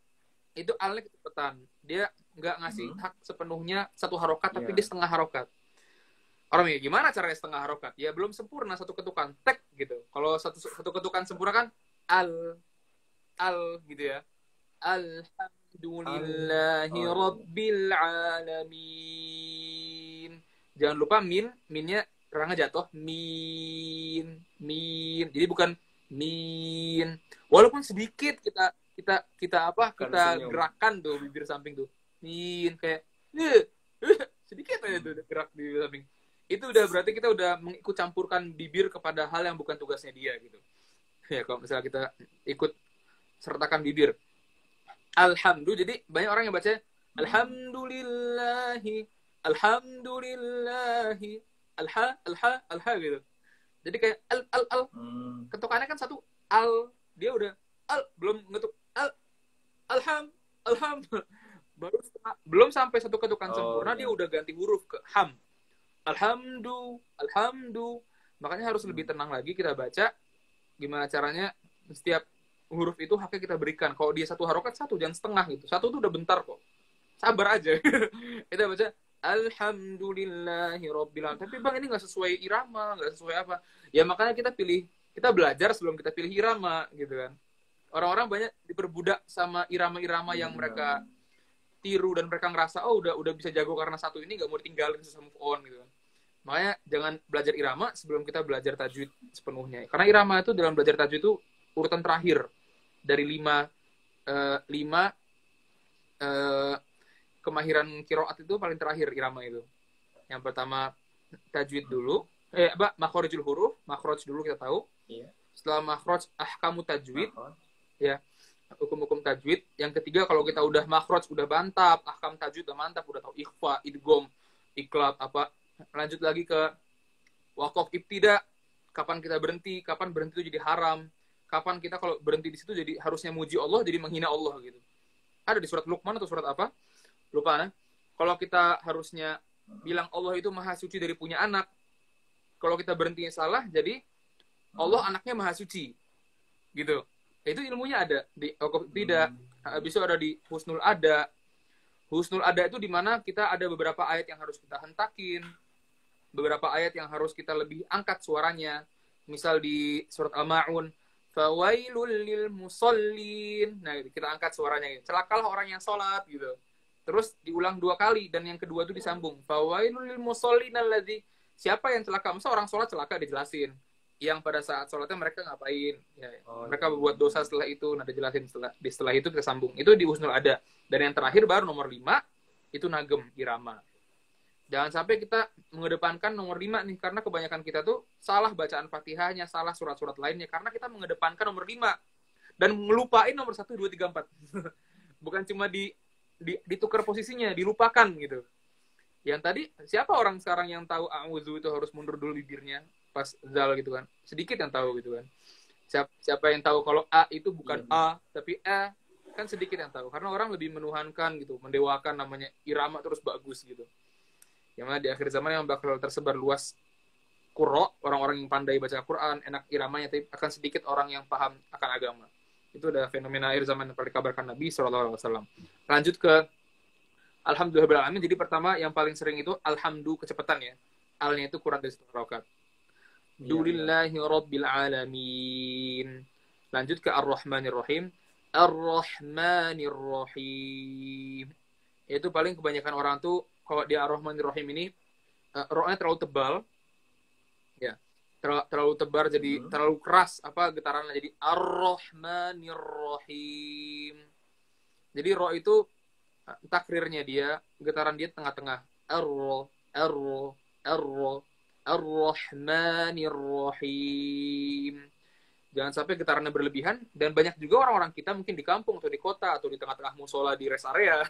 itu alnya kecepatan. Dia nggak ngasih hak sepenuhnya satu harokat, tapi dia setengah harokat. Orang ya gimana caranya setengah harokat? Ya belum sempurna satu ketukan, tek gitu. Kalau satu ketukan sempurna kan al gitu ya. Alhamdulillahi Rabbil Alamin. Jangan lupa minnya rangnya jatuh. Min. Jadi bukan min. Walaupun sedikit kita gerakan tuh bibir samping tuh. Min kayak sedikit aja tuh gerak di bibir samping. Itu udah berarti kita udah mengikut campurkan bibir kepada hal yang bukan tugasnya dia gitu. Ya kalau misalnya kita ikut sertakan bibir. Alhamdulillah. Jadi banyak orang yang baca alhamdulillahi alha gitu. Jadi kayak al. Ketukannya kan satu al, dia udah belum ngetuk alham. Belum sampai satu ketukan sempurna dia udah ganti huruf ke ham. Alhamdu. Makanya harus lebih tenang lagi kita baca. Gimana caranya setiap huruf itu haknya kita berikan. Kalau dia satu harokat, satu, jangan setengah gitu. Satu tuh udah bentar kok. Sabar aja. Kita baca Alhamdulillahi Rabbil Alamin. Tapi bang ini gak sesuai irama, gak sesuai apa. Ya makanya kita belajar sebelum kita pilih irama gitu kan. Orang-orang banyak diperbudak sama irama-irama yang mereka tiru dan mereka ngerasa udah bisa jago karena satu ini gak mau ditinggalin, bisa move on gitu kan. Makanya jangan belajar irama sebelum kita belajar tajwid sepenuhnya. Karena irama itu dalam belajar tajwid itu urutan terakhir dari lima kemahiran kiroat itu paling terakhir irama itu. Yang pertama tajwid dulu, makhrijul huruf, makhraj dulu kita tahu. Iya. Setelah makhraj ahkamu tajwid, ya hukum-hukum tajwid. Yang ketiga kalau kita udah makhraj udah mantap, ahkam tajwid udah mantap, udah tahu ikhfa, idgham, iqlab apa. Lanjut lagi ke waqaf ibtida, kapan kita berhenti itu jadi haram. Kapan kita kalau berhenti di situ jadi harusnya muji Allah, jadi menghina Allah gitu. Ada di surat Luqman atau surat apa? Lupa nah. Kalau kita harusnya bilang Allah itu maha suci dari punya anak. Kalau kita berhentinya salah, jadi Allah anaknya maha suci. Gitu. Itu ilmunya ada di Waqaf Ibtida. Habis itu ada di Husnul Ada. Husnul Ada itu di mana kita ada beberapa ayat yang harus kita hentakin. Beberapa ayat yang harus kita lebih angkat suaranya. Misal di surat Al-Ma'un, fawailul lil musallin. Nah, kita angkat suaranya gitu. Celakalah orang yang sholat gitu. Terus diulang 2 kali dan yang kedua itu disambung. Fawailul lil musallin alladzi, siapa yang celaka? Masa orang sholat celaka dijelasin. Yang pada saat sholatnya mereka ngapain? Ya, mereka berbuat dosa setelah itu. Nah, dijelasin setelah itu kita sambung. Itu di Husnul Ada. Dan yang terakhir baru nomor 5 itu nagem irama. Jangan sampai kita mengedepankan nomor 5 nih, karena kebanyakan kita tuh salah bacaan Fatihahnya, salah surat-surat lainnya, karena kita mengedepankan nomor 5 dan ngelupain nomor 1, 2, 3, 4. Bukan cuma ditukar posisinya, dilupakan gitu. Yang tadi, siapa orang sekarang yang tahu a'udzu itu harus mundur dulu bibirnya pas zal gitu kan? Sedikit yang tahu gitu kan. Siapa yang tahu kalau A itu bukan A, tapi A, kan sedikit yang tahu. Karena orang lebih menuhankan gitu, mendewakan namanya irama terus bagus gitu. Yang mana di akhir zaman yang bakal tersebar luas qurra, orang-orang yang pandai baca Quran, enak iramanya, tapi akan sedikit orang yang paham akan agama. Itu adalah fenomena akhir zaman yang pernah dikabarkan Nabi SAW. Lanjut ke Alhamdulillah. Jadi pertama yang paling sering itu alhamdu kecepatan ya. Alnya itu kurang dari 1 rakaat. Iya, iya. Dulillahi rabbil alamin. Lanjut ke Ar-Rahmanir Rahim. Ar-Rahmanir Rahim. Itu paling kebanyakan orang tuh kalau di Ar-Rahmanir Rahim ini ro-nya terlalu tebal. Ya. Terlalu tebal jadi terlalu keras apa getarannya jadi Ar-Rahmanir Rahim. Jadi ro itu takrirnya dia, getaran dia tengah-tengah. Ar-ro, ar-ro, ar-ro, ar-Rahmanir Rahim. Jangan sampai getarannya berlebihan, dan banyak juga orang-orang kita mungkin di kampung atau di kota atau di tengah-tengah musola di rest area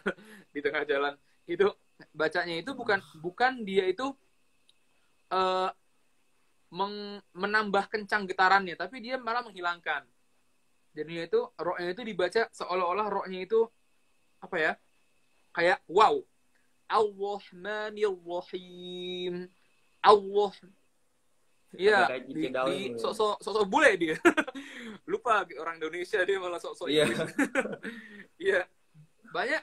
di tengah jalan itu bacanya itu bukan dia itu uh, menambah kencang getarannya, tapi dia malah menghilangkan. Jadinya itu ro-nya itu dibaca seolah-olah ro-nya itu apa ya? Kayak wow. Ar-Rahmanir Rahim. Allah. Iya, di sok-sok bule dia. Lupa orang Indonesia dia malah sok-sok Inggris. Iya. Banyak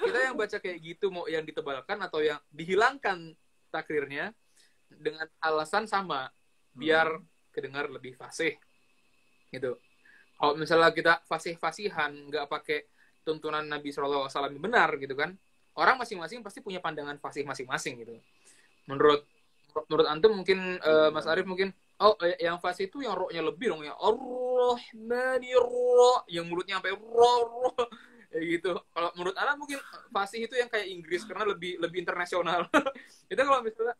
kita yang baca kayak gitu, mau yang ditebalkan atau yang dihilangkan takrirnya dengan alasan sama biar kedengar lebih fasih. Gitu. Kalau misalnya kita fasih-fasihan, nggak pakai tuntunan Nabi SAW yang benar gitu kan, orang masing-masing pasti punya pandangan fasih masing-masing gitu. Menurut antum mungkin Mas Arif mungkin yang fasih itu yang ro-nya lebih dong ya Ar-Rahmanir yang mulutnya sampai ro kayak gitu. Kalau menurut Ana mungkin fasih itu yang kayak Inggris karena lebih internasional. Itu kalau misalnya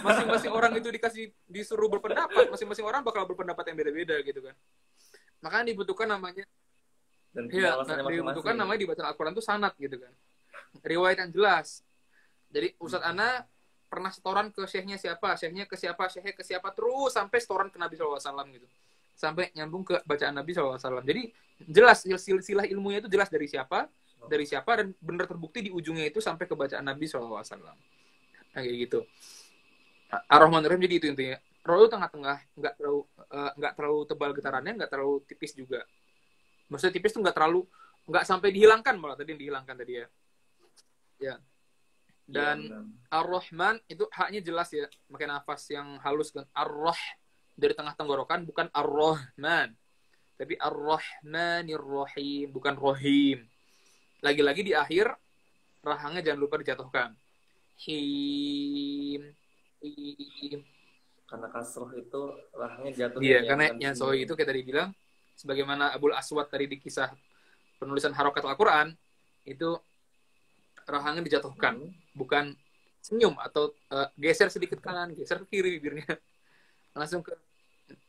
masing-masing orang itu disuruh berpendapat, masing-masing orang bakal berpendapat yang beda-beda gitu kan. Makanya dibutuhkan namanya dibutuhkan namanya di bacaan Al-Quran itu sanad gitu kan. Riwayat yang jelas. Jadi Ustadz Ana pernah setoran ke syekhnya siapa, syekhnya ke siapa, syekhnya ke siapa, terus sampai setoran ke Nabi SAW gitu. Sampai nyambung ke bacaan Nabi SAW. Jadi jelas silsilah ilmunya itu jelas dari siapa, dan benar terbukti di ujungnya itu sampai ke bacaan Nabi SAW. Nah, kayak gitu. Ar-Rahmanir Rahim jadi itu intinya. Roh itu tengah-tengah, nggak terlalu tebal getarannya, nggak terlalu tipis juga. Maksudnya tipis tuh nggak sampai dihilangkan, malah tadi yang dihilangkan tadi ya. Ya. Dan Ar-Rahman itu haknya jelas ya, pakai nafas yang halus kan. Ar-Rah dari tengah tenggorokan, bukan Ar-Rahman. Tapi Ar-Rahmanir Rahim, bukan Rahim. Lagi-lagi di akhir rahangnya jangan lupa dijatuhkan. Him. Karena kasroh itu rahangnya jatuh. Iya, karena yang soi itu kayak tadi bilang, sebagaimana Abul Aswad tadi di kisah penulisan harokat Al-Quran, itu rahangnya dijatuhkan, bukan senyum atau geser sedikit kanan, geser ke kiri bibirnya. Langsung ke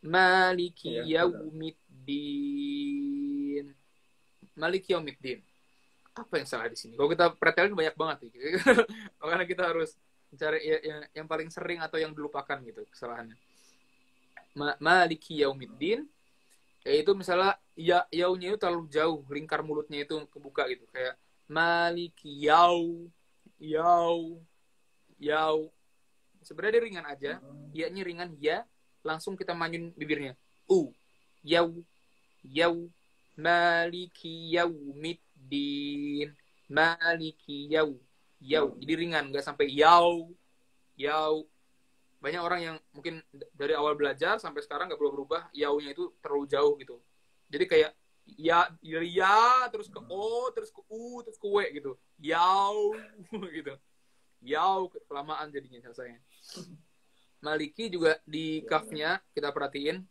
Maliki Yaumiddin. Maliki Yaumiddin. Apa yang salah di sini? Kalau kita pretelin banyak banget nih. Makanya kita harus mencari yang paling sering atau yang dilupakan gitu kesalahannya. Maliki Yaumiddin, yaitu misalnya yaunya itu terlalu jauh, lingkar mulutnya itu kebuka gitu, kayak Maliki Yau. Sebenarnya dia ringan aja, ya-nya ringan, ya, langsung kita manyun bibirnya. Yau. Maliki Yaumiddin. Maliki Yau. Jadi ringan, nggak sampai yau. Banyak orang yang mungkin dari awal belajar sampai sekarang nggak berubah, yaunya itu terlalu jauh gitu. Jadi kayak ya terus ke o, terus ke u, terus ke w gitu. Yau gitu. Yau kelamaan jadinya selesai. Maliki juga di kafnya kita perhatiin.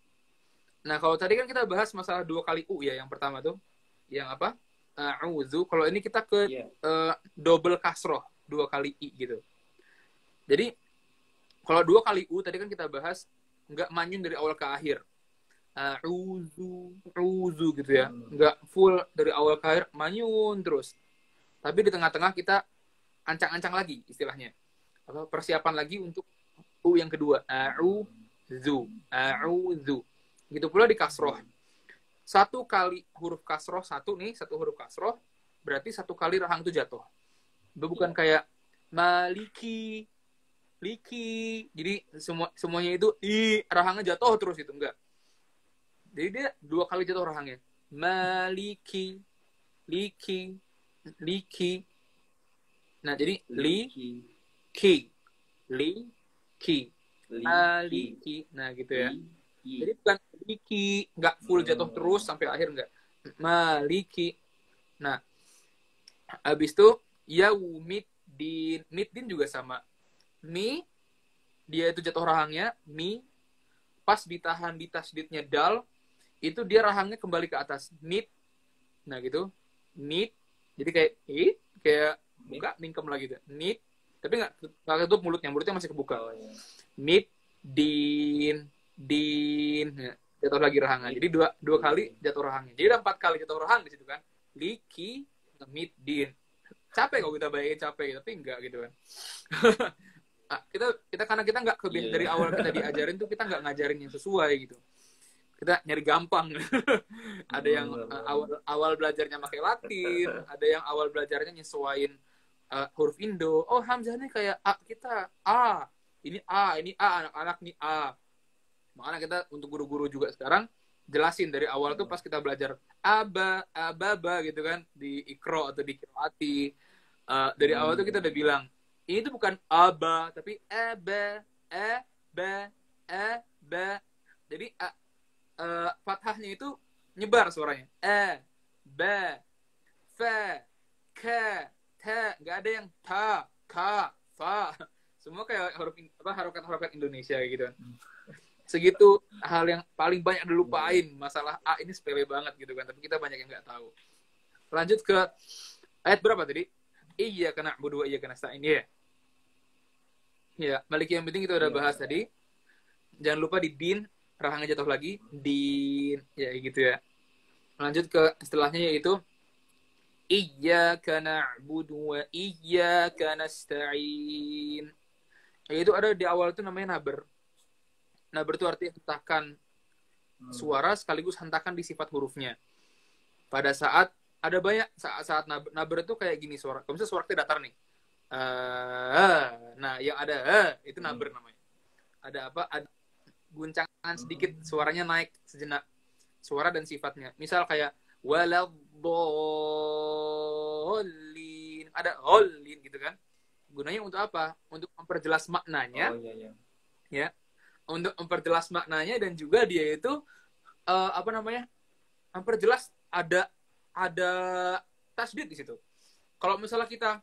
Nah, kalau tadi kan kita bahas masalah 2 kali u ya, yang pertama tuh. Yang apa? A'udzu. Kalau ini kita ke double kasroh, 2 kali i gitu. Jadi kalau 2 kali u tadi kan kita bahas nggak manyun dari awal ke akhir. A'udzu gitu ya. Nggak full dari awal ke akhir manyun terus. Tapi di tengah-tengah kita ancang-ancang lagi istilahnya. Atau persiapan lagi untuk u yang kedua. A'udzu. Gitu pula di kasroh. 1 kali huruf kasroh, satu huruf kasroh, berarti 1 kali rahang itu jatuh. Bukan kayak maliki, liki. Jadi semuanya itu rahangnya jatuh terus itu, enggak. Jadi dia 2 kali jatuh rahangnya. Maliki, liki. Nah, jadi li Liki. ki. Li ki. Liki. Maliki. Nah, gitu ya. Liki. Jadi bukan maliki, nggak full jatuh terus sampai akhir, nggak. Maliki. Nah, habis itu yaumiddin. Middin juga sama. Mi, dia itu jatuh rahangnya. Mi, pas ditahan di tasdidnya dal, itu dia rahangnya kembali ke atas. Nid. Nah, gitu. Nid. Jadi kayak kayak buka, mingkem lagi gitu. Nid. Tapi nggak ketutup mulutnya. Mulutnya masih kebuka. Oh, iya. Nid, din, ya, jatuh lagi rahangnya. Jadi dua kali jatuh rahangnya. Jadi ada 4 kali jatuh rahang di situ kan. Liki, mid, din. Capek kalau kita bayangin capek, tapi enggak gitu kan. kita karena kita nggak kebiasaan dari awal kita diajarin tuh, kita nggak ngajarin yang sesuai gitu. Kita nyari gampang. Ada yang awal belajarnya pakai Latin, ada yang awal belajarnya nyesuaiin huruf Indo. Oh, hamzah ini kayak A kita A. Ini A, anak-anak nih A. Makanya kita untuk guru-guru juga sekarang jelasin dari awal tuh pas kita belajar ababa gitu kan di ikro atau di kiroati. Dari awal tuh kita udah bilang ini tuh bukan aba tapi eba, ba. Jadi fathahnya itu nyebar suaranya. Ba, fa, ka, ta. Nggak ada yang ta, ka, fa. Semua kayak harokat-harokat Indonesia gitu kan. Segitu hal yang paling banyak dilupain. Masalah A ini sepele banget gitu kan. Tapi kita banyak yang nggak tahu. Lanjut ke ayat berapa tadi? Iyyaka na'budu wa iyyaka nasta'in. Ya, Maliki yang penting kita udah bahas tadi. Jangan lupa di din, rahangnya jatuh lagi. Din, ya gitu ya. Lanjut ke istilahnya yaitu Iyyaka na'budu wa iyyaka nasta'in. Yaitu ada di awal itu namanya naber. Naber itu artinya hentakan suara sekaligus hentakan di sifat hurufnya. Pada saat ada banyak saat naber itu kayak gini suara. Kalau misalnya suara kita datar nih. Nah, yang ada itu naber namanya. Ada apa? Ada guncangan sedikit, suaranya naik sejenak. Suara dan sifatnya. Misal kayak waladdallin. Ada hollin gitu kan. Gunanya untuk apa? Untuk memperjelas maknanya. Oh, iya. Ya. Untuk memperjelas maknanya dan juga dia itu memperjelas ada tasdid di situ. Kalau misalnya kita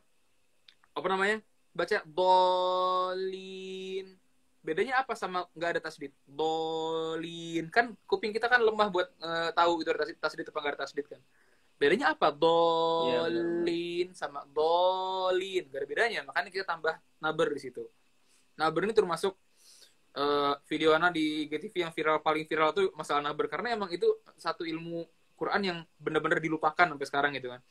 baca dolin, bedanya apa sama nggak ada tasdid? Dolin kan kuping kita kan lemah buat tahu itu ada tasdid apa nggak ada tasdid kan. Bedanya apa? Dolin sama dolin, nggak ada bedanya. Makanya kita tambah naber di situ. Naber ini termasuk video Ana di GTV yang paling viral tuh masalah naber, karena emang itu satu ilmu Quran yang benar-benar dilupakan sampai sekarang gitu kan.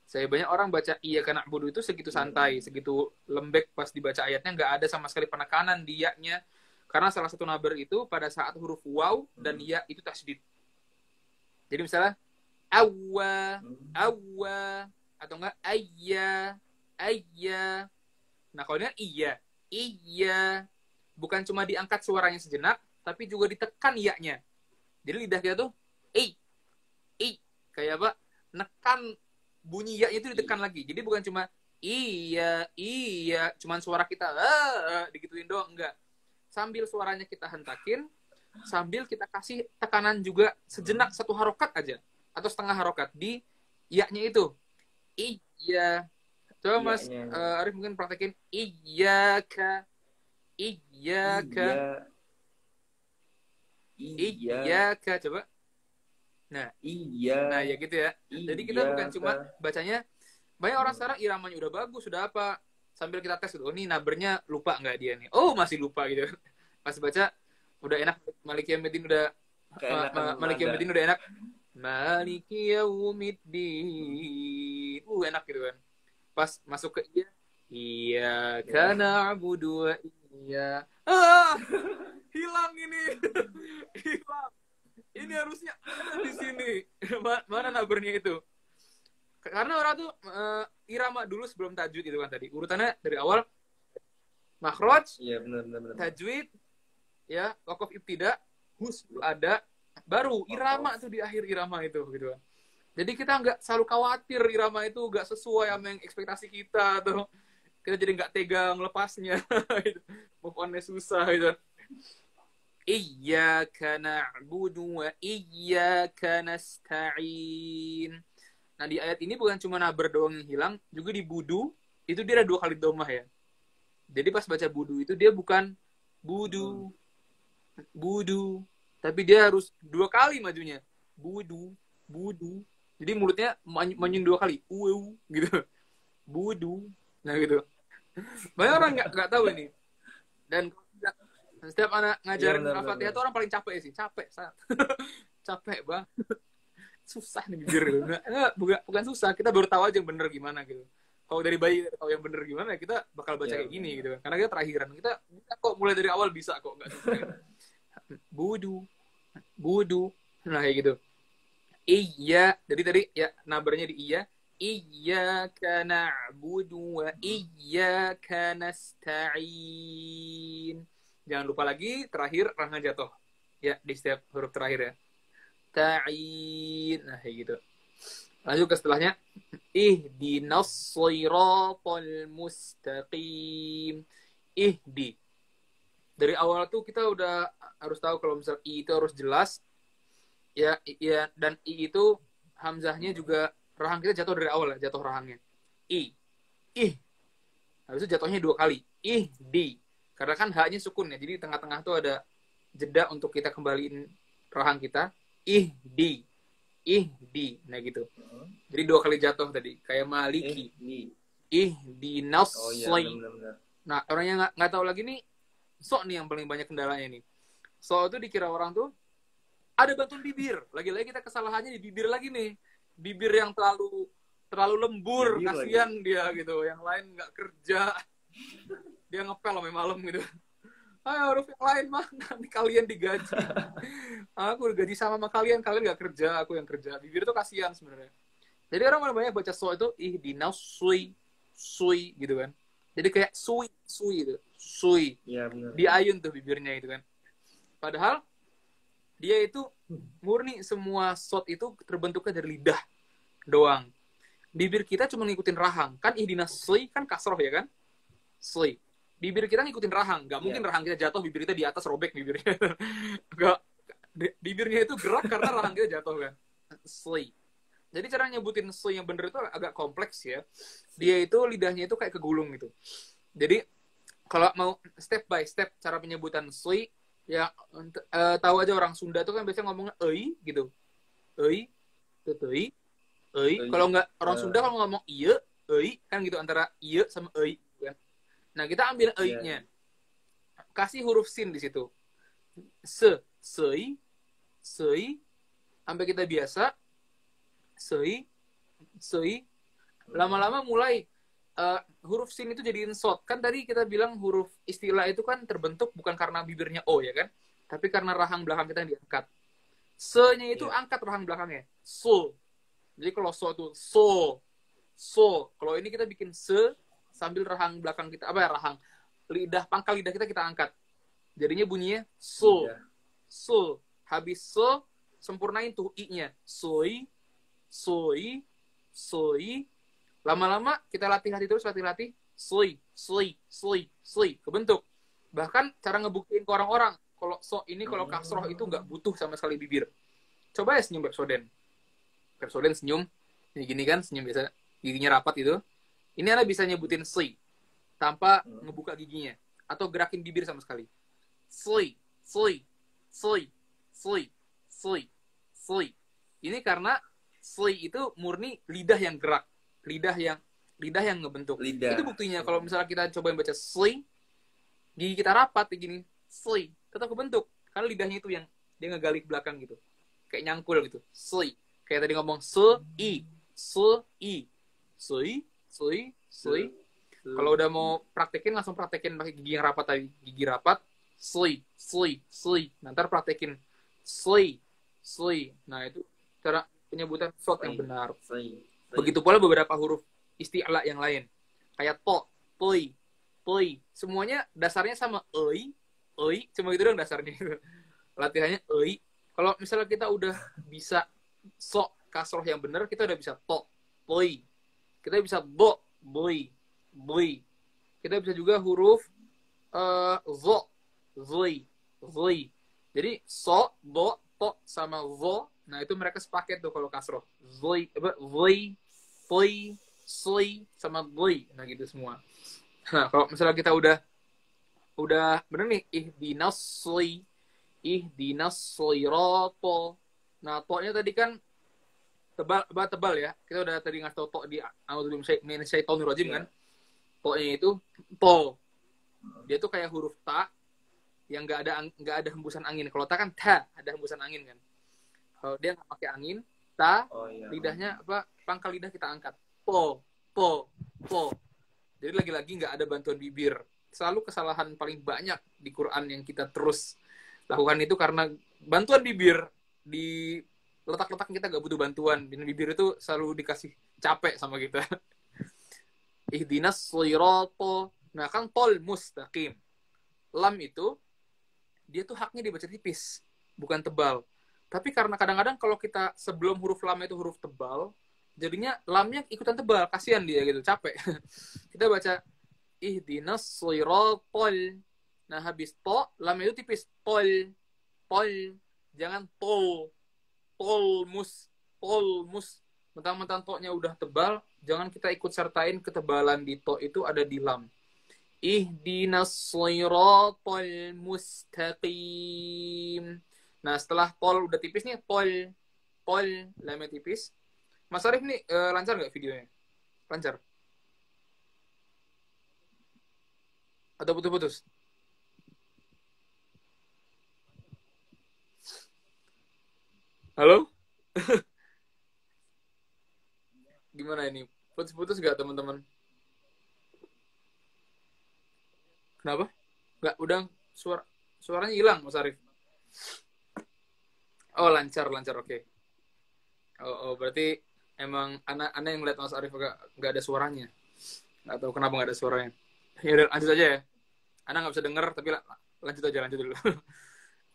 Saya banyak orang baca iyyaka na'budu itu segitu santai, segitu lembek pas dibaca ayatnya, nggak ada sama sekali penekanan di ya-nya. Karena salah satu naber itu pada saat huruf waw dan ya itu tasdid. Jadi misalnya awwa atau enggak ayya. Nah, kalau ini kan iya bukan cuma diangkat suaranya sejenak, tapi juga ditekan ya-nya. Jadi lidah kita tuh kayak apa? Nekan bunyi ya itu ditekan lagi. Jadi bukan cuma iya, cuman suara kita digituin doang, enggak. Sambil suaranya kita hentakin, sambil kita kasih tekanan juga sejenak, satu harokat aja atau setengah harokat di ya-nya itu. Iya. Coba Mas Arif mungkin praktekin iyyaka. Coba. Nah, ya gitu ya. Jadi kita bukan cuma bacanya. Banyak orang sekarang iramanya udah bagus, sudah apa. Sambil kita tes, oh ini nabernya lupa nggak dia nih? Oh, masih lupa gitu. Pas baca, udah enak. Maliki Yaumiddin udah enak. Maliki Yaumiddin. Enak gitu kan. Pas masuk ke iya karena na'budu wa iya. Hilang ini. Hilang. Ini harusnya ada di sini. Mana nabernya itu? Karena orang tuh irama dulu sebelum tajwid itu kan tadi. Urutannya dari awal makhraj, iya benar. Tajwid, ya, waqaf ibtida, husnul ada, baru irama tuh di akhir irama itu gitu kan. Jadi kita nggak selalu khawatir irama itu nggak sesuai sama yang ekspektasi kita tuh. kita jadi nggak tega melepasnya. Move on-nya susah gitu. Iyyaka na'budu wa iyyaka nasta'in. Nah, di ayat ini bukan cuma nabar doang yang hilang, juga di budu itu dia ada 2 kali domah ya. Jadi pas baca budu itu dia bukan budu, budu, tapi dia harus 2 kali majunya. Budu, budu. Jadi mulutnya manyun 2 kali. Gitu. Budu. Nah gitu. Banyak orang nggak tahu ini. Dan setiap anak ngajarin Al-Fatihah itu orang paling capek sih. Capek. Capek banget. Susah nih bibir. Bukan susah. Kita baru tahu aja yang bener gimana gitu. Kalau dari bayi tahu yang bener gimana, kita bakal baca kayak gini gitu. Karena kita terakhiran. Kita kok mulai dari awal bisa kok. Nggak susah. Budu. Budu. Nah kayak gitu. Iya. Jadi tadi ya nabarnya di iya. Iyyaka na'budu wa iyyaka nasta'in. Jangan lupa lagi terakhir rahang jatuh. Ya, di setiap huruf terakhir ya. Ta'in. Nah, kayak gitu. Lanjut ke setelahnya. Ihdinas shiratal mustaqim. Ihdi. Dari awal tuh kita udah harus tahu kalau misal I itu harus jelas. Ya, dan I itu hamzahnya juga rahang kita jatuh dari awal ya, jatuh rahangnya. I. Habis itu jatuhnya 2 kali. Ihdi. Karena kan H-nya sukun ya, jadi tengah-tengah tuh ada jeda untuk kita kembaliin rahang kita. Ihdi. Nah gitu. Jadi 2 kali jatuh tadi, kayak maliki. Ihdinas. Oh iya, benar. Nah, orang yang nggak tahu lagi nih, sok nih yang paling banyak kendalanya nih. So itu dikira orang tuh ada bantuan bibir. Lagi-lagi kita kesalahannya di bibir lagi nih. Bibir yang terlalu lembur, kasihan dia gitu. Yang lain nggak kerja. Dia ngepel sampai malam gitu. Ayo huruf yang lain mah nanti kalian digaji. Aku digaji sama kalian nggak kerja, aku yang kerja. Bibir tuh kasihan sebenarnya. Jadi orang banyak baca so itu ihdinas sui gitu kan. Jadi kayak sui gitu. Sui. Iya, benar. Diayun tuh bibirnya itu kan. Padahal dia itu murni semua sot itu terbentuknya dari lidah doang. Bibir kita cuma ngikutin rahang. Kan ihdinas sui kan kasroh ya kan? Sui. Bibir kita ngikutin rahang. Gak mungkin rahang kita jatuh, bibir kita di atas robek bibirnya. Gak. Bibirnya itu gerak karena rahang kita jatuh kan. Sui. Jadi cara nyebutin sui yang bener itu agak kompleks ya. Dia itu lidahnya itu kayak kegulung gitu. Jadi kalau mau step by step cara penyebutan sui, ya tahu aja orang Sunda tuh kan biasanya ngomongnya ei gitu. Ei, tutui, ei. Kalau nggak orang Sunda kalau ngomong iya, ei kan gitu antara iya sama ei kan. Nah, kita ambil ei-nya. Kasih huruf sin di situ. Sei, sampai kita biasa. Sei. Lama-lama mulai huruf sin itu jadiin sot. Kan tadi kita bilang huruf istilah itu kan terbentuk bukan karena bibirnya O ya kan? Tapi karena rahang belakang kita yang diangkat. Se-nya itu angkat rahang belakangnya. So. Jadi kalau so itu so. Kalau ini kita bikin se sambil rahang belakang kita, rahang pangkal lidah kita angkat. Jadinya bunyinya so. So. Habis so, sempurnain tuh i-nya. Soi. Lama-lama kita latih terus. Soi. Kebentuk. Bahkan cara ngebuktiin ke orang-orang, kalau so ini kalau kasroh itu nggak butuh sama sekali bibir. Coba ya senyum Pepsodent senyum. Ini gini kan, senyum biasa. Giginya rapat itu. Ini Anda bisa nyebutin soi tanpa ngebuka giginya atau gerakin bibir sama sekali. Soi. Ini karena soi itu murni lidah yang gerak, lidah yang ngebentuk. Itu buktinya kalau misalnya kita cobain baca soi, gigi kita rapat gini, soi tetap kebentuk karena lidahnya itu yang dia ngegali ke belakang gitu, kayak nyangkul gitu. Soi kayak tadi ngomong soi. Kalau udah mau praktekin langsung praktekin pakai gigi yang rapat tadi. Gigi rapat, soi. Nanti praktekin soi. Nah, itu cara penyebutan sot yang benar. Begitu pula beberapa huruf isti'la yang lain. Kayak to, toi. Semuanya dasarnya sama oi. Cuma gitu doang dasarnya. Latihannya oi. Kalau misalnya kita udah bisa sok kasroh yang benar, kita udah bisa to, toi. Kita bisa boy. kita bisa juga huruf zo, zoi, zoi. Jadi so, do, to sama zo, nah itu mereka sepaket tuh kalau kasroh. Zoi, zoi, toi, soi sama goi. Nah gitu semua. Nah, kalau misalnya kita udah bener nih, ihdinas sirato. Nah, to-nya tadi kan tebal ya. Kita udah tadi ngasih tau to di a'udzubillahi minasyaitonir rajim kan. To-nya itu to. Dia tuh kayak huruf ta yang nggak ada hembusan angin. Kalau ta kan ta, ada hembusan angin kan. Kalau dia nggak pakai angin, ta, lidahnya pangkal lidah kita angkat. Po, po, po. Jadi lagi-lagi nggak ada bantuan bibir. Selalu kesalahan paling banyak di Quran yang kita terus lakukan itu karena bantuan bibir. Di letak-letak kita nggak butuh bantuan. Dan bibir itu selalu dikasih capek sama kita. Ihdinas shirato. Nah kan tol mustaqim. Lam itu, dia tuh haknya dibaca tipis. Bukan tebal. Tapi karena kadang-kadang kalau kita sebelum huruf lam itu huruf tebal, jadinya lamnya ikutan tebal, kasihan dia gitu, capek. Kita baca ihdinas shiratal. Nah, habis to, lamnya itu tipis, tol. Tol. Jangan tol. Tol mus. Mentang-mentang to-nya udah tebal, jangan kita ikut sertain ketebalan di to itu ada di lam. Ihdinas shiratal mustaqim. Nah, setelah tol udah tipis nih, tol, lamnya tipis. Mas Arif nih, lancar nggak videonya? Lancar? Atau putus-putus? Halo? Gimana ini? Putus-putus nggak, teman-teman? Kenapa? Nggak, udah suaranya hilang, Mas Arif. Oh, lancar, oke. Berarti emang anak yang ngeliat Mas Arif nggak ada suaranya. Nggak tahu kenapa nggak ada suaranya. Ya udah, lanjut aja ya. Anak nggak bisa denger, tapi lanjut dulu.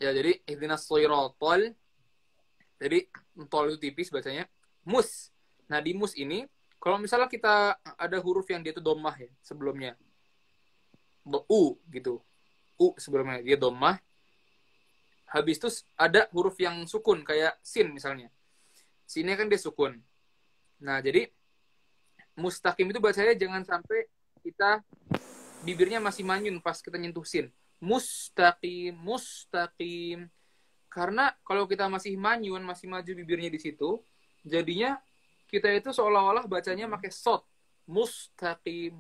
Ya, jadi ihdinas shiratal. Jadi tol itu tipis bacanya. Mus. Nah, di mus ini, kalau misalnya kita ada huruf yang dia itu domah ya sebelumnya. U gitu. U sebelumnya dia domah. Habis itu ada huruf yang sukun kayak sin misalnya. Sinnya kan dia sukun. Nah, jadi mustaqim itu bacanya jangan sampai kita bibirnya masih manyun pas kita nyentuh sin. Mustaqim. Karena kalau kita masih manyun, masih maju bibirnya di situ, jadinya kita itu seolah-olah bacanya pakai sot. Mustaqim.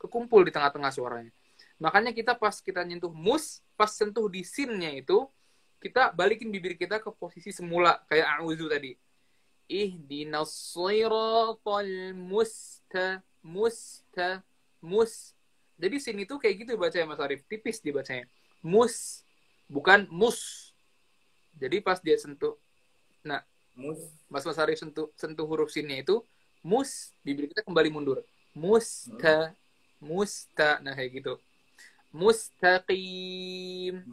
Kekumpul di tengah-tengah suaranya. Makanya kita pas kita nyentuh pas sentuh di sinnya itu, kita balikin bibir kita ke posisi semula, kayak a'udzu tadi. Ihdinas shiratal Jadi sin itu kayak gitu bacanya Mas Arif, tipis dibacanya. Bukan mus. Jadi pas dia sentuh, nah, Mas Arif sentuh huruf sinnya itu, bibir kita kembali mundur. Musta. Nah, kayak gitu. Mustaqim.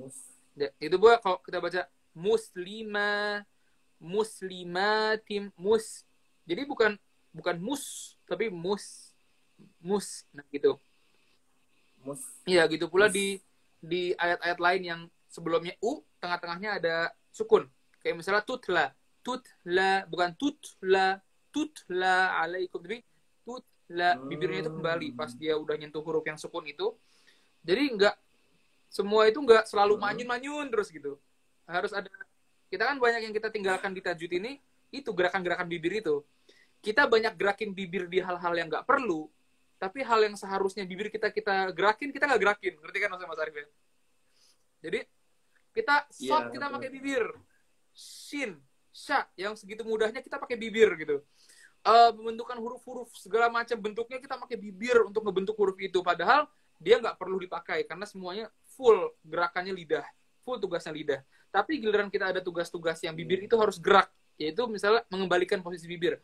Itu kalau kita baca muslimatim. Jadi bukan mus, tapi mus. Nah, gitu. Iya, gitu pula di ayat-ayat lain yang sebelumnya tengah-tengahnya ada sukun. Kayak misalnya tutla, bukan tutla alaikum, tapi tutla, bibirnya itu kembali pas dia udah nyentuh huruf yang sukun itu. Jadi semua itu nggak selalu manyun terus gitu. Harus ada, kita kan banyak yang kita tinggalkan di tajwid ini, itu gerakan-gerakan bibir itu. Kita banyak gerakin bibir di hal-hal yang nggak perlu, tapi hal yang seharusnya bibir kita gerakin, kita nggak gerakin. Ngerti kan maksudnya Mas Arif ya? Jadi kita kita pakai bibir. Shin, sya, yang segitu mudahnya kita pakai bibir gitu. Pembentukan huruf-huruf segala macam bentuknya kita pakai bibir untuk ngebentuk huruf itu. Padahal dia nggak perlu dipakai karena semuanya full gerakannya lidah, full tugasnya lidah. Tapi giliran kita ada tugas-tugas yang bibir itu harus gerak, yaitu misalnya mengembalikan posisi bibir.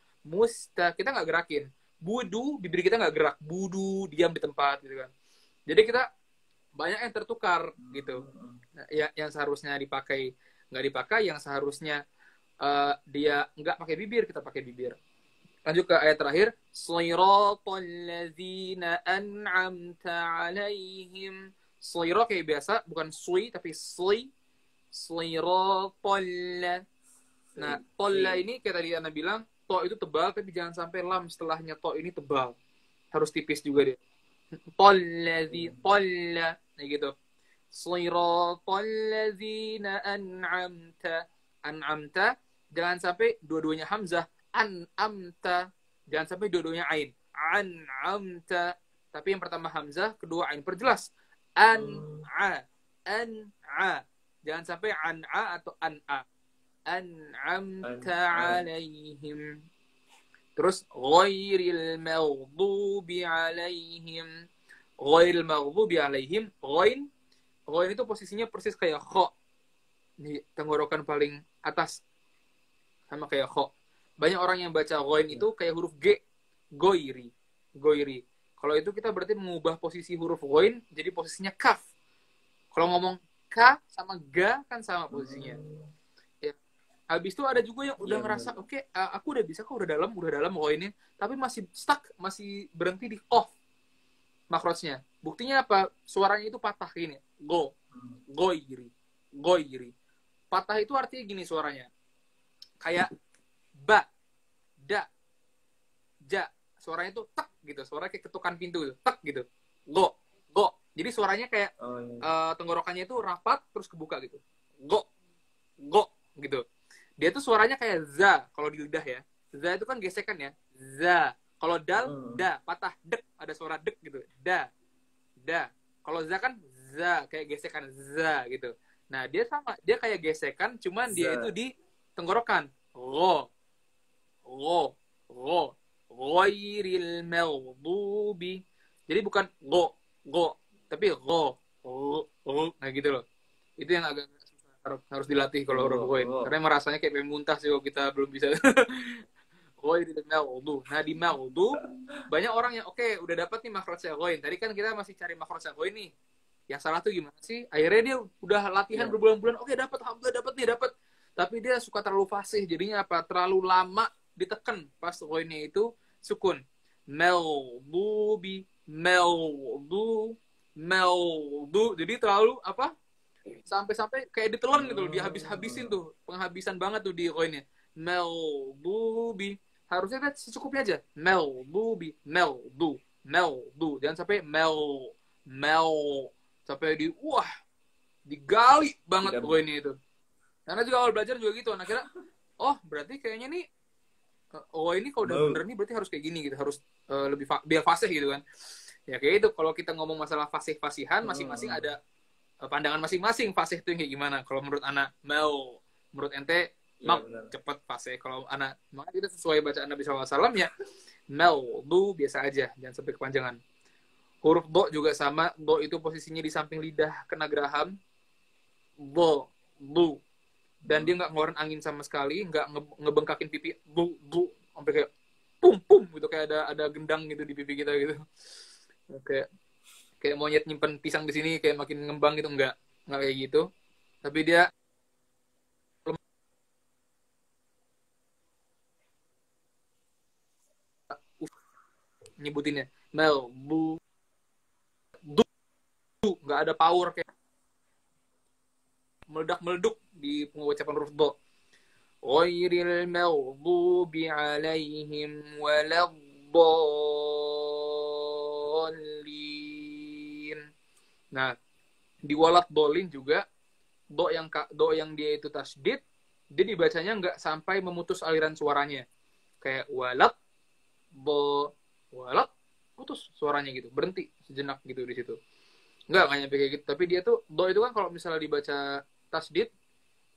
Kita nggak gerakin. Budu, bibir kita nggak gerak. Budu, diam di tempat gitu kan. Jadi kita banyak yang tertukar gitu. Yang seharusnya dipakai nggak dipakai, yang seharusnya dia nggak pakai bibir, kita pakai bibir. Lanjut ke ayat terakhir. Shiratal ladzina an'amta alaihim. Shira kayak biasa, bukan sui tapi sli. Shiratal. Nah, tolla ini kayak tadi Anda bilang, to itu tebal, tapi jangan sampai lam setelahnya to ini tebal. Harus tipis juga dia. Tolla. Nah gitu. Shiratal ladzina an'amta. An'amta, jangan sampai dua-duanya hamzah. An'amta, jangan sampai dua-duanya ain. An'amta, tapi yang pertama hamzah, kedua ain. Perjelas. An'a. Jangan sampai an'a atau an'a. An'amta alaihim. Terus ghairil maghdubi alaihim. Ghairil maghdubi alaihim. Ghain itu posisinya persis kayak kho. Di tenggorokan paling atas. Sama kayak kho. Banyak orang yang baca ghain itu kayak huruf G. Goiri. Kalau itu kita berarti mengubah posisi huruf ghain jadi posisinya kaf. Kalau ngomong K sama G kan sama posisinya. Ya. Habis itu ada juga yang udah ngerasa, oke, aku udah bisa kok, udah dalam ghainin, tapi masih stuck, masih berhenti di off makrosnya. Buktinya apa? Suaranya itu patah gini. Goiri. Patah itu artinya gini suaranya. Kayak ba, da, ja. Suaranya itu tek gitu. Suaranya kayak ketukan pintu gitu. Tek gitu. Go. Jadi suaranya kayak tenggorokannya itu rapat terus kebuka gitu. Go gitu. Dia tuh suaranya kayak za kalau di lidah ya. Za itu kan gesekan ya. Za. Kalau dal, da, patah, dek, ada suara dek gitu. Da. Kalau za kan za, kayak gesekan za gitu. Nah, dia sama, dia kayak gesekan, cuman dia itu di tenggorokan. Ghairil maghdubi. Jadi bukan tapi nah gitu loh. Itu yang agak harus dilatih kalau huruf ghain. Karena merasanya kayak pengen muntah sih kalau kita belum bisa. Ghairil maghdubi. Nah, di maghdubi banyak orang yang udah dapat nih makhrajnya ghain. Tadi kan kita masih cari makhrajnya ghain nih. Yang salah tuh gimana sih? Akhirnya dia udah latihan berbulan-bulan, dapat, alhamdulillah dapat. Tapi dia suka terlalu fasih, jadinya apa? Terlalu lama ditekan pas ghainnya itu sukun. Meldu. Jadi terlalu apa? Sampai kayak ditelan gitu loh, dia habisin tuh, penghabisan banget tuh di ghainnya. Meldu. Harusnya kan secukupnya aja. Meldu. Jangan sampai mel sampai digali banget ghainnya itu. Karena juga awal belajar juga gitu, anak kira berarti kayaknya nih ini kalau udah bener nih berarti harus kayak gini gitu, harus lebih biar fasih gitu kan. Ya kayak itu, kalau kita ngomong masalah fasih-fasihan, masing-masing ada pandangan masing-masing. Fasih itu yang kayak gimana? Kalau menurut anak menurut ente cepet fasih. Kalau anak makanya kita sesuai bacaan Nabi SAW ya biasa aja, jangan sampai kepanjangan. Huruf do juga sama, do itu posisinya di samping lidah kena geraham. Do. Dan dia nggak ngeluarin angin sama sekali, nggak ngebengkakin pipi, sampai kayak pum gitu, kayak ada gendang gitu di pipi kita gitu. Kayak monyet nyimpen pisang di sini kayak makin ngembang gitu, nggak kayak gitu. Tapi dia nyebutinnya nggak ada power, kayak meledak-meleduk di pengucapan huruf do. Ghairil maghdubi alaihim waladdallin. Nah, di walad dolin juga do yang dia itu tasdid, dia dibacanya nggak sampai memutus aliran suaranya. Kayak walad putus suaranya gitu, berhenti sejenak gitu di situ. Nggak nyampe kayak gitu. Tapi dia tuh do itu kan kalau misalnya dibaca tasdid,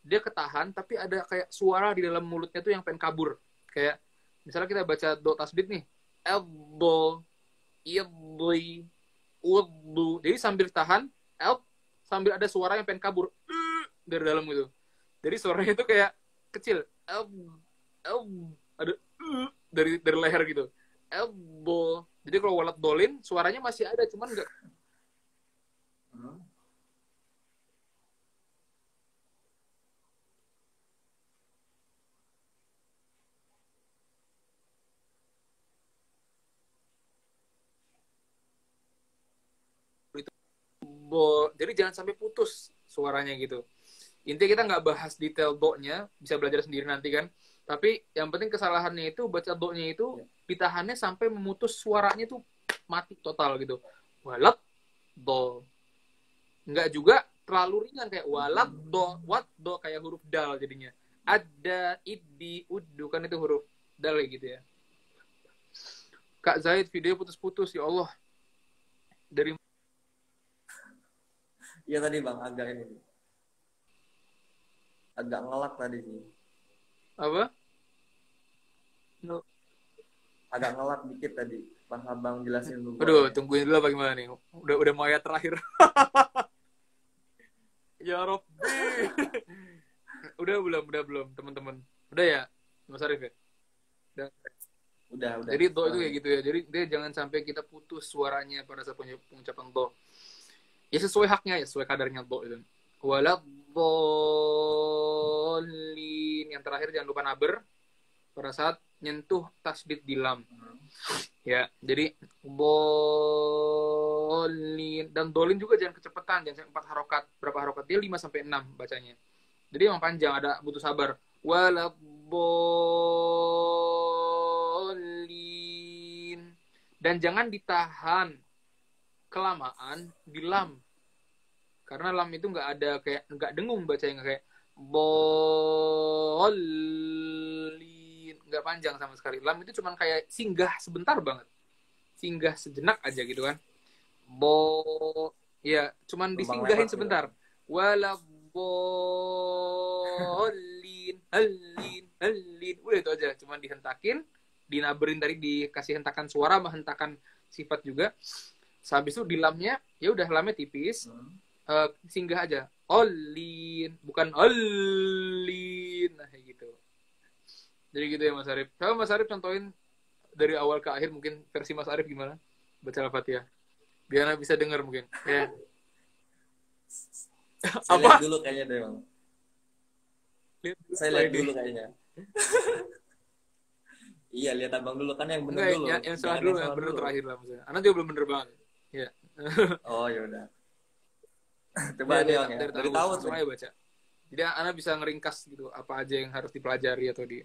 dia ketahan, tapi ada kayak suara di dalam mulutnya tuh yang pengen kabur. Kayak misalnya kita baca do tasdid nih, eldo, idli, uddu. Jadi sambil tahan, sambil ada suara yang pengen kabur dari dalam gitu. Jadi suaranya itu kayak kecil, ada dari leher gitu. Eldo. Jadi kalau walad dolin suaranya masih ada, cuman nggak. do. Jadi jangan sampai putus suaranya gitu. Intinya kita nggak bahas detail do-nya, bisa belajar sendiri nanti kan. Tapi yang penting kesalahannya itu baca do-nya itu ditahannya sampai memutus suaranya tuh mati total gitu. Walad do. Nggak juga terlalu ringan kayak walad do, wat do kayak huruf dal jadinya. Ada, iddi, uddu kan itu huruf dal gitu ya. Kak Zaid video putus-putus ya Allah. Dari Iya tadi Bang, agak ngelak tadi sih. apa? Agak ngelak dikit tadi. Pas Abang jelasin dulu. Aduh, tungguin dulu apa gimana nih. Udah mau ayat terakhir. Ya Rabbi. Udah belum teman-teman. Udah ya, Mas Arif ya? Udah. Jadi do itu kayak gitu ya. Jadi dia jangan sampai kita putus suaranya pada saat pengucapan do. Ya sesuai haknya ya, sesuai kadarnya do itu. Waladhdallin. Yang terakhir jangan lupa naber pada saat nyentuh tasdid di lam. Ya, jadi dolin dan dolin juga jangan kecepatan, jangan sampai 4 harokat. Berapa harokat? Dia 5 sampai 6 bacanya. Jadi emang panjang, ada butuh sabar. Waladhdallin. Dan jangan ditahan kelamaan di lam. Karena lam itu nggak ada kayak nggak dengung bacanya kayak bolin, nggak panjang sama sekali. Lam itu cuman kayak singgah sebentar banget, singgah sejenak aja gitu kan. Ya cuman disinggahin sebentar. Walabolin, halin, udah itu aja. Cuman dihentakin, dinaberin tadi, dikasih hentakan suara, sama hentakan sifat juga. Habis itu di lamnya ya udah lamnya tipis. Singgah aja. Olin, bukan olin. Nah, gitu. Jadi gitu ya Mas Arif. Coba Mas Arif contohin dari awal ke akhir mungkin versi Mas Arif gimana? Baca Al-Fatihah. Biar Anda bisa dengar mungkin. Ya. Saya lihat dulu kayaknya deh, Bang. Saya lihat dulu kayaknya. Iya, lihat Abang dulu kan yang benar dulu. Yang salah dulu, yang benar terakhir lah maksudnya. Anda juga belum bener banget. Ya. Oh, yaudah. Coba ya, Bang ya. Dari tahu semuanya baca. Jadi Anda bisa ngeringkas gitu apa aja yang harus dipelajari atau di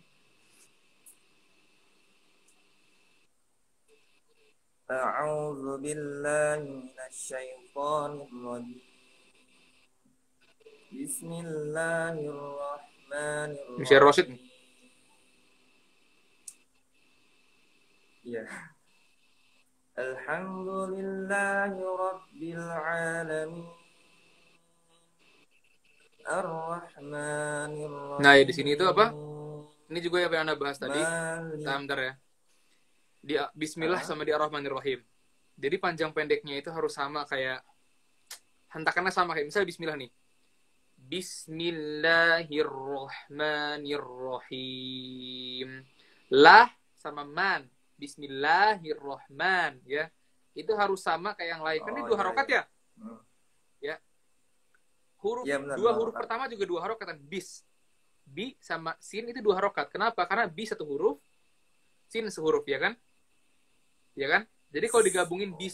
A'udzu billahi minasyaitonir rajim. Bismillahirrahmanirrahim. Syekh Rosid. Iya. Alhamdulillahi rabbil alamin. Ar-Rahmanir-Rahim. Nah, ya di sini itu apa? Ini juga yang Anda bahas tadi. Bentar ya. Di Bismillah sama di Ar-Rahmanir-Rahim. Jadi panjang pendeknya itu harus sama kayak hentakannya sama kayak misalnya Bismillah nih. Bismillahirrahmanirrahim. Lah sama man. Bismillahirrahman ya. Itu harus sama kayak yang lain. Kan ini 2 harokat ya? Ya. Dua huruf pertama juga 2 harokat kan. Bis. Bi sama sin itu 2 harokat. Kenapa? Karena bi 1 huruf, sin sehuruf ya kan? Ya kan? Jadi kalau digabungin bi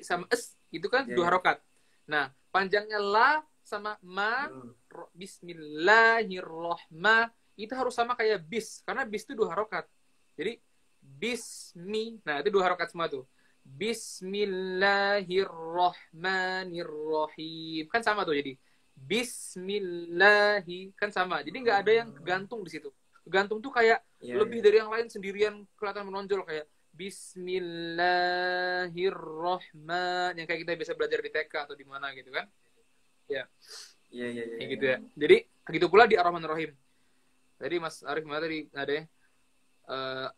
sama es itu kan 2 harokat. Nah, panjangnya la sama ma, bismillahirrahman itu harus sama kayak bis. Karena bis itu 2 harokat. Jadi bismi. Nah, itu 2 harokat semua tuh. Bismillahirrahmanirrahim. Kan sama tuh jadi. Bismillahi kan sama. Jadi nggak ada yang gantung di situ. Gantung tuh kayak lebih dari yang lain sendirian kelihatan menonjol kayak Bismillahirrahman yang kayak kita bisa belajar di TK atau di mana gitu kan. Ya. Iya. Gitu ya. Jadi begitu pula di Ar-Rahmanir-Rahim. Tadi Mas Arif mana tadi ada ya?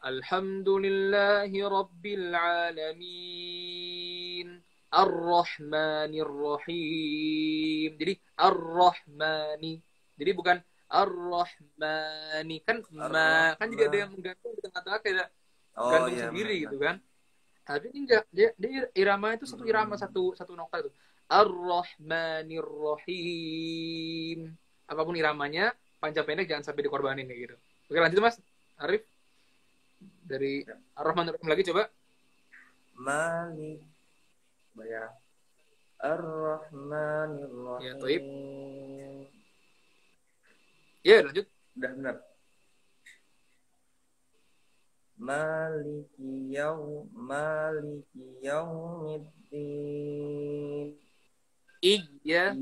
Alhamdulillahi Rabbil Alamin. Ar-Rahmanir-Rahim. Jadi Ar-Rahmani. Jadi bukan Ar-Rahmani. Kan kan jadi ada yang menggantung di tengah-tengah kayak gantung sendiri gitu kan. Tapi ini enggak. Dia irama itu satu irama, satu nokta itu. Ar-Rahmanir-Rahim. Apapun iramanya, panjang pendek jangan sampai dikorbanin ya gitu. Oke, lanjut Mas Arif. Dari Ar-Rahmanir-Rahim lagi coba. Malik. Ya. Ya, toib. Ar-Rahmanir-Rahim. Ya, lanjut. Udah benar. Maliki yaumiddin. Iya.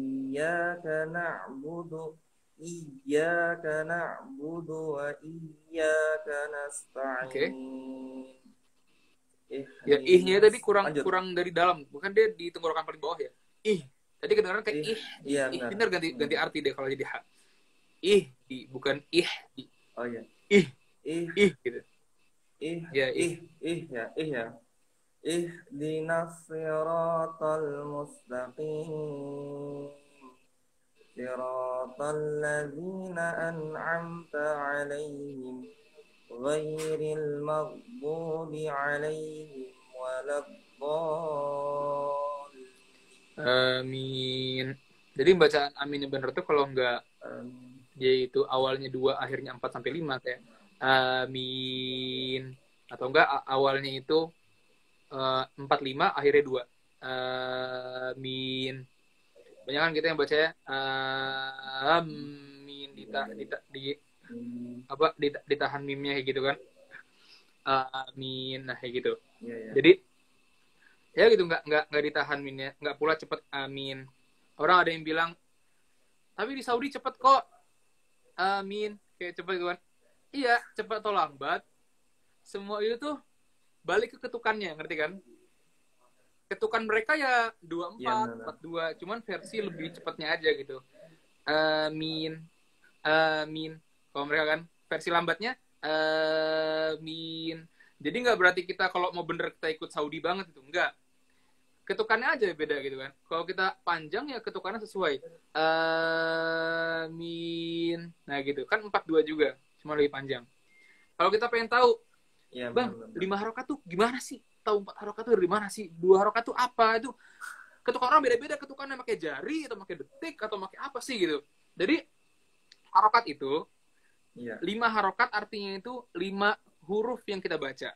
Iyyaka na'budu wa iyyaka Oke. nasta'in. Ya, ihnya tadi Lanjut. kurang dari dalam. Bukan dia di tenggorokan paling bawah ya. Ih. Tadi kedengaran kayak ih. Iya Ih, benar. bener ganti arti deh kalau jadi ha. Bukan ih. Oh iya. Ih Ih, gitu. ih, Ya, ya. Ihdinas siratal mustaqim. Siratal ladzina an'amta 'alaihim ghairil maghdubi 'alaihim waladdallin. Amin. Jadi bacaan amin yang benar tuh kalau enggak yaitu awalnya 2 akhirnya 4 sampai 5 kayak amin, atau enggak awalnya itu 4-5 akhirnya 2 amin. Banyak kan kita yang bacanya amin ditahan mimnya kayak gitu kan, amin, nah kayak gitu. Ya. Jadi ya gitu, nggak ditahan minnya, nggak pula cepet amin. Orang ada yang bilang tapi di Saudi cepet kok amin, kayak cepet gitu kan. Iya, cepet atau lambat semua itu tuh balik ke ketukannya, ngerti kan? Ketukan mereka ya 24, 42, cuman versi lebih cepatnya aja gitu. Amin. Kalau mereka kan versi lambatnya amin. Jadi nggak berarti kita kalau mau bener kita ikut Saudi banget itu, enggak. Ketukannya aja beda gitu kan. Kalau kita panjang ya ketukannya sesuai. Amin. Nah gitu kan 42 juga, cuma lebih panjang. Kalau kita pengen tahu, Ya, Bang, 5 harokat tuh gimana sih? Tahu 4 harokat tuh dari mana sih? 2 harokat tuh apa? Itu ketukan orang beda-beda, ketukannya pakai jari atau pakai detik atau pakai apa sih gitu. Jadi harokat itu 5 harokat artinya itu 5 huruf yang kita baca.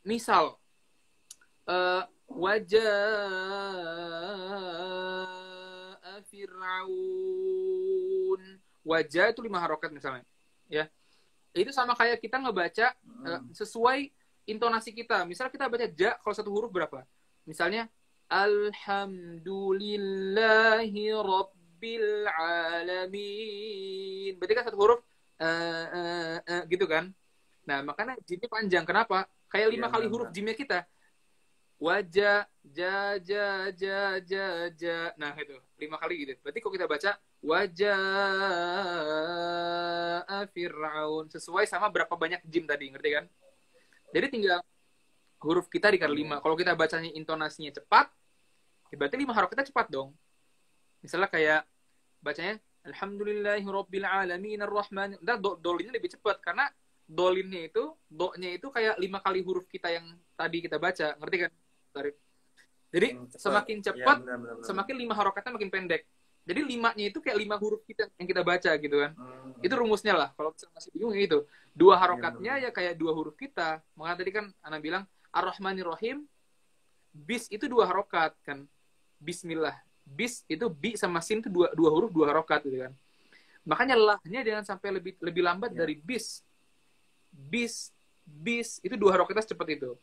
Misal wajah Fir'aun. Wajah itu 5 harokat misalnya. Ya. Itu sama kayak kita ngebaca sesuai intonasi kita. Misal kita baca ja, kalau satu huruf berapa? Misalnya Alhamdulillahi Rabbil Alamin. Berarti kan satu huruf gitu kan. Nah, makanya jimnya panjang. Kenapa? Kayak 5 kali huruf jimnya kita. Wajah, ja. Nah, itu 5 kali gitu. Berarti kalau kita baca wajah Fir'aun sesuai sama berapa banyak jim tadi, ngerti kan? Jadi tinggal huruf kita dikali 5. Kalau kita bacanya intonasinya cepat, ya berarti 5 harokat kita cepat dong. Misalnya kayak bacanya Alhamdulillahirabbil alamin arrahman. Nah, dolinnya lebih cepat karena dolinnya itu, do-nya itu kayak 5 kali huruf kita yang tadi kita baca, ngerti kan? Jadi semakin cepat, semakin 5 harokatnya makin pendek. Jadi 5-nya itu kayak 5 huruf kita yang kita baca gitu kan. Itu rumusnya lah. Kalau masih bingung ya itu. 2 harokatnya ya kayak 2 huruf kita. Makanya tadi kan Ana bilang Ar-Rahmanir-Rahim, bis itu 2 harokat kan. Bismillah. Bis itu bi sama sin itu 2 huruf 2 harokat gitu kan. Makanya lahnya jangan sampai lebih lambat dari bis. Bis itu 2 harokatnya cepat itu.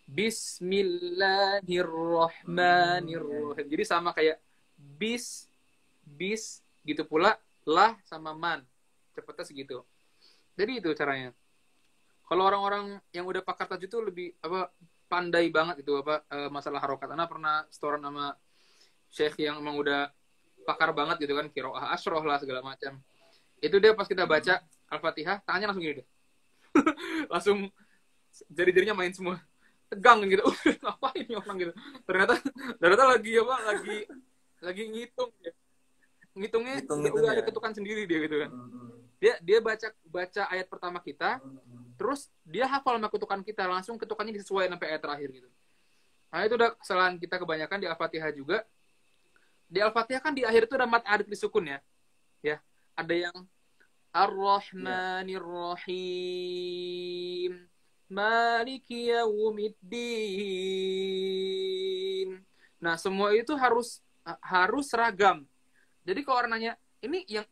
Bismillahirrahmanirrahim. Jadi sama kayak bis gitu pula lah sama man, cepatnya segitu. Jadi itu caranya. Kalau orang-orang yang udah pakar tajwid itu lebih pandai banget itu masalah harokat. Ana pernah setoran sama syekh yang emang udah pakar banget gitu kan, qiraah asroh lah segala macam. Itu dia pas kita baca Al-Fatihah, tangannya langsung gini deh. Langsung jari-jarinya main semua. Tegang gitu. Ngapain nih orang gitu. Ternyata lagi ngitung ya. Ngitungnya udah ada ketukan sendiri dia gitu kan. Dia baca ayat pertama kita, terus dia hafal sama ketukan kita, langsung ketukannya disesuaikan sampai ayat terakhir gitu. Nah, itu udah kesalahan kita kebanyakan di Al-Fatihah juga. Di Al-Fatihah kan di akhir itu ada mad arid disukun ya. Ya, ada yang Ar-Rahmanir-Rahim. Maliki yaumiddin. Nah, semua itu harus seragam. Jadi kalau orang nanya, ini yang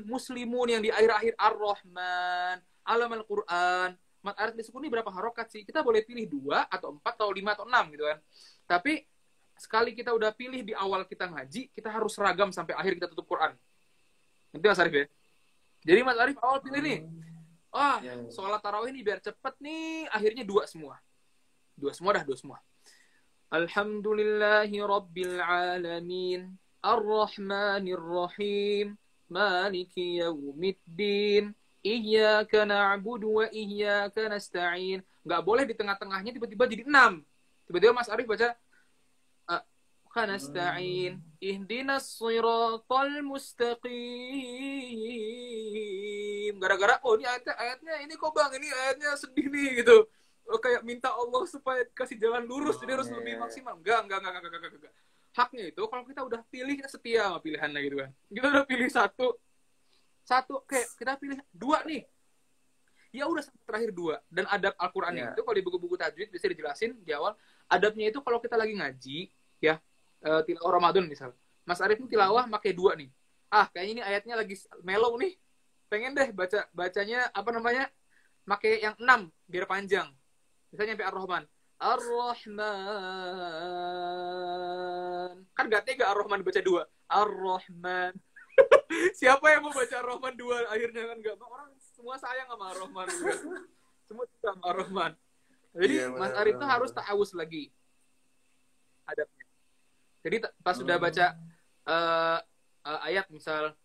muslimun yang di akhir-akhir ar-Rahman, alamal Quran, mat arif disukun ini berapa harokat sih? Kita boleh pilih 2 atau 4 atau 5 atau 6 gitu kan. Tapi sekali kita udah pilih di awal kita ngaji, kita harus seragam sampai akhir kita tutup Quran. Nanti Mas Arif ya. Jadi Mas Arif awal pilih nih. Sholat tarawih nih biar cepet nih, akhirnya 2 semua. 2 semua. Alhamdulillahi Rabbil Alamin Ar-Rahmanir Rahim Maliki Yawmiddin Iyyaka na'budu wa iyyaka nasta'in. Nggak boleh di tengah-tengahnya tiba-tiba jadi 6. Tiba-tiba Mas Arif baca nasta'in ihdinas siratal mustaqim. Gara-gara ini ayatnya ini kok Bang, ini ayatnya sedih nih gitu. Kayak minta Allah supaya kasih jalan lurus, jadi harus lebih maksimal. Enggak. Haknya itu kalau kita udah pilih, kita setia sama pilihannya gitu kan. Kita udah pilih satu, kayak kita pilih 2 nih. Ya udah sampai terakhir 2. Dan adab Al-Qur'annya itu kalau di buku-buku tajwid bisa dijelasin di awal. Adabnya itu kalau kita lagi ngaji, ya, tilawah Ramadan misal. Mas Arif ini tilawah pakai 2 nih. Kayaknya ini ayatnya lagi mellow nih. Pengen deh bacanya pakai yang 6 biar panjang. Misalnya sampai Ar-Rahman. Ar-Rahman. Kan gak tega Ar-Rahman baca 2. Ar-Rahman. Siapa yang mau baca Ar-Rahman 2 akhirnya kan gak. Orang semua sayang sama Ar-Rahman. Semua suka sama Ar-Rahman. Jadi Mas Arif itu harus ta'awuz lagi adabnya. Jadi pas sudah baca ayat misal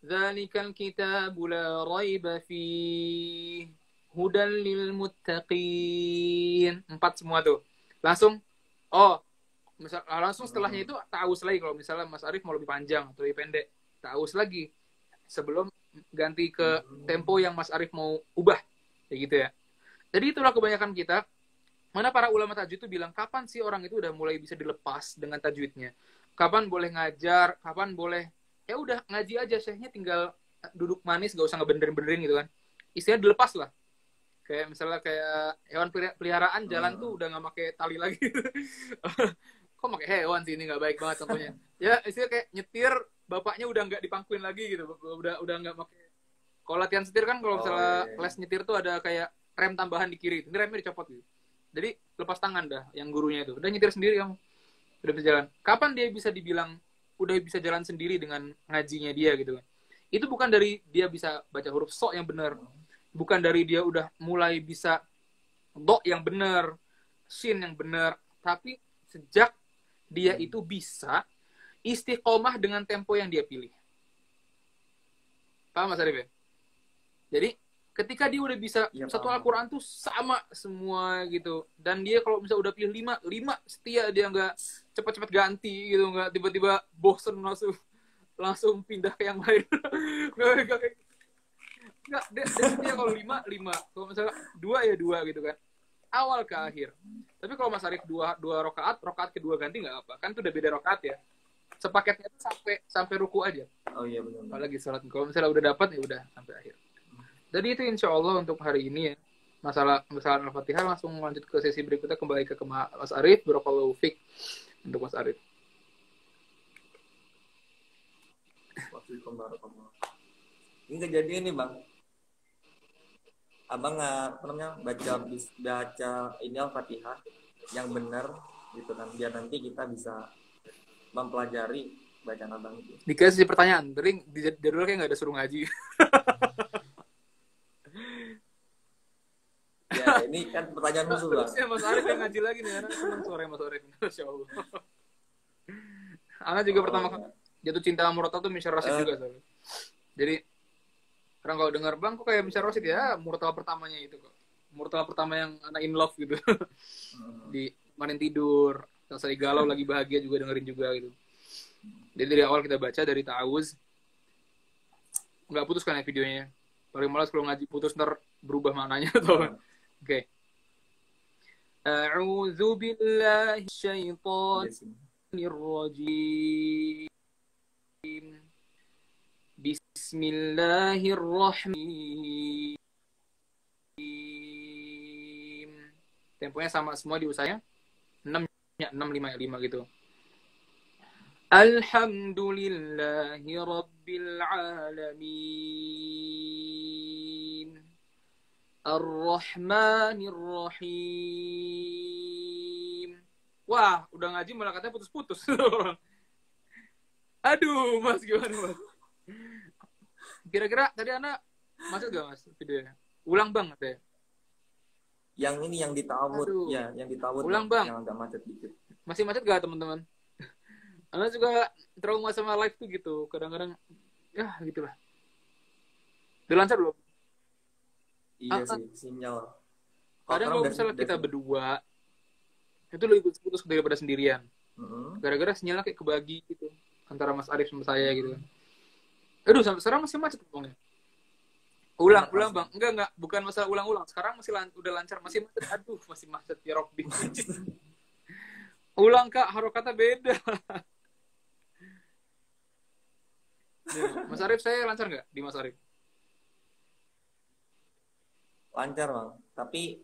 Dzalikal kitabu la raiba fihi hudan lil muttaqin. 4 semua tuh. Langsung langsung setelahnya itu ta'awuz lagi kalau misalnya Mas Arif mau lebih panjang atau lebih pendek. Ta'awuz lagi sebelum ganti ke tempo yang Mas Arif mau ubah. Kayak gitu ya. Jadi itulah kebanyakan kita. Mana para ulama tajwid itu bilang kapan sih orang itu udah mulai bisa dilepas dengan tajwidnya? Kapan boleh ngajar, kapan boleh ya udah ngaji aja, syekhnya tinggal duduk manis, gak usah ngebenerin gitu kan. Istilahnya dilepas lah. Kayak misalnya kayak hewan peliharaan jalan tuh udah gak pakai tali lagi. Kok pakai hewan sih, ini gak baik banget contohnya. Ya istilahnya kayak nyetir, bapaknya udah gak dipangkuin lagi gitu. Udah gak pakai. Kalau latihan setir kan kalau misalnya les nyetir tuh ada kayak rem tambahan di kiri. Ini remnya dicopot gitu. Jadi lepas tangan dah yang gurunya itu. Udah nyetir sendiri kamu. Udah bisa jalan. Kapan dia bisa dibilang udah bisa jalan sendiri dengan ngajinya dia gitu kan. Itu bukan dari dia bisa baca huruf so yang benar. Bukan dari dia udah mulai bisa do yang benar, shin yang benar, tapi sejak dia itu bisa istiqomah dengan tempo yang dia pilih. Paham Mas Arif ya? Jadi ketika dia udah bisa satu Al-Quran tuh sama semua gitu. Dan dia kalau misalnya udah pilih 5 setia, dia nggak cepat-cepat ganti gitu, nggak tiba-tiba bosen langsung pindah ke yang lain. Nggak, dia setia kalau 5. Kalau misalnya 2 ya 2 gitu kan. Awal ke akhir. Tapi kalau Mas Arif 2 rokaat kedua ganti nggak apa. Kan itu udah beda rokaat ya. Sepaketnya itu sampai ruku aja. Oh iya benar. Apalagi sholat. Kalau misalnya udah dapat ya udah sampai akhir. Jadi itu insya Allah untuk hari ini ya. Masalah Al-Fatihah, langsung lanjut ke sesi berikutnya, kembali ke Mas Arif. Barakallahu fiik untuk Mas Arif. Ini kejadian nih Bang. Abang baca ini Al-Fatihah yang benar gitu kan, biar nanti kita bisa mempelajari bacaan Abang itu. Dikasih pertanyaan, di jadwal kayak nggak ada suruh ngaji. Ya, ini kan pertanyaan khusus Bang. Terusnya Mas Arif yang ngaji lagi nih, karena senang suara Mas Arif. Masya Allah. Ana juga pertama kali jatuh cinta sama Murata tuh Misyar Rasid juga soalnya. Jadi orang kalau dengar Bang kok kayak Misyar Rasid ya, Murata pertamanya itu kok. Murata pertama yang anak in love gitu. Di manin tidur, selesai galau lagi bahagia juga dengerin juga gitu. Jadi dari awal kita baca dari ta'awuz. Enggak putus kan ya videonya. Paling malas kalau ngaji putus ntar berubah maknanya tuh. Oke. A'udzu billahi syaitonir rajim. Bismillahirrahmanirrahim. Temponya sama semua diusahanya. 6 5 gitu. Alhamdulillahi Rabbil Alamin. Ar-Rahmanir Rahim. Wah, udah ngaji malah katanya putus-putus. Aduh, Mas, gimana, Mas? Kira-kira tadi anak masuk gak, Mas, videonya? Ulang bang, katanya. Yang ini yang ditawut, Aduh. ya, yang ditawut. Ulang, Bang. Yang agak macet dikit. Masih macet gak, teman-teman? Anak juga trauma sama live tuh gitu. Kadang-kadang, ya gitulah. Udah lancar belum? Iya sih, sinyal. Kadang kalau misalnya kita berdua, itu lebih putus daripada sendirian. Gara-gara sinyalnya kayak kebagi gitu. Antara Mas Arif sama saya gitu kan. Aduh, sampai sekarang masih macet pokoknya. Ulang bang. Enggak, bukan masalah ulang-ulang. Sekarang masih udah lancar, masih macet. Aduh, masih macet ya Robby. Ulang Kak, harokatnya beda. Ya, Mas Arif, saya lancar nggak di Mas Arif? Lancar bang, tapi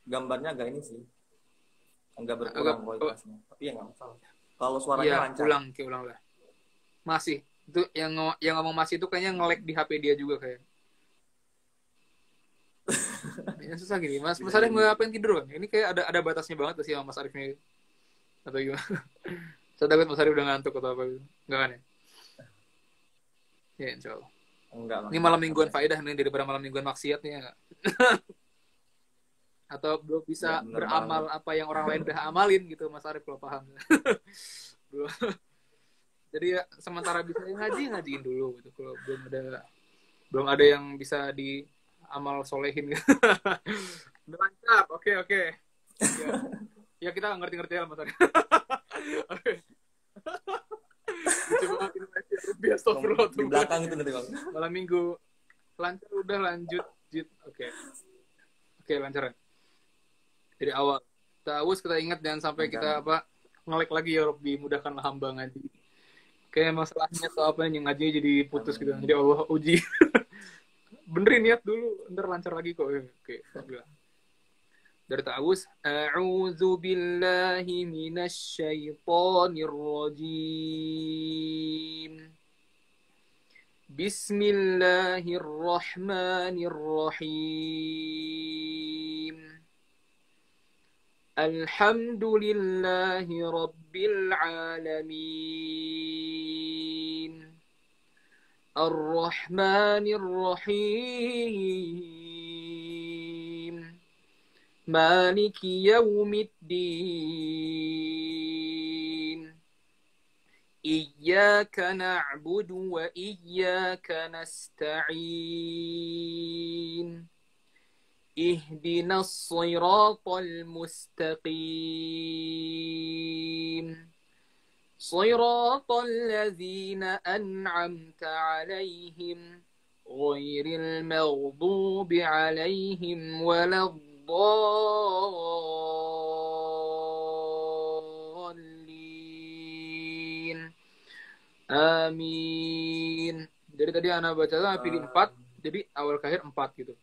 gambarnya agak ini sih, agak berkurang kualitasnya. Tapi ya nggak masalah. Kalau suaranya lancar. Ulang lah. Masih. Itu yang ngomong masih itu kayaknya nge-lag di HP dia juga kayak. Ya, susah gini. Mas Arif ngapain tidur kan? Ini kayak ada batasnya banget sih sama Mas Arifnya. Atau gimana? Saya takut Mas Arif udah ngantuk atau apa gitu. Enggak kan ya? Ya, insya Allah. Enggak, ini malam mingguan faedah nih daripada malam mingguan maksiat nih ya. Atau belum bisa ya, beramal banget apa yang orang lain udah amalin gitu, Mas Arif kalau paham. Jadi ya sementara bisa ngajiin dulu gitu. Kalau belum ada yang bisa di amal solehin gitu. Udah mantap. Oke. Ya kita ngerti lah Mas Arif. Oke. Coba biasa di belakang itu nanti bang. Malam minggu lancar udah lanjut. Oke, lancar. Dari awal. Terus kita ingat jangan sampai kita nge-lag lagi ya Robby, mudahkanlah hamba ngaji. Kayak masalahnya atau apa yang ngaji jadi putus gitu. Jadi Allah uji. Benerin niat dulu, ntar lancar lagi kok. Oke, alhamdulillah. Dari ta'awuz, a'udzu billahi minasy syaithanir rajim. Bismillahirrahmanirrahim. Alhamdulillahi rabbil alamin. Ar-Rahmanir Rahim. Maliki yaumiddin. Iyyaka na'budu wa iyyaka nasta'in. Ihdinas siratal mustaqim. Siratal ladzina an'amta 'alaihim ghairil maghdubi 'alaihim waladdallin. Amin. Jadi tadi Ana baca pilih 4, jadi awal ke akhir 4 gitu.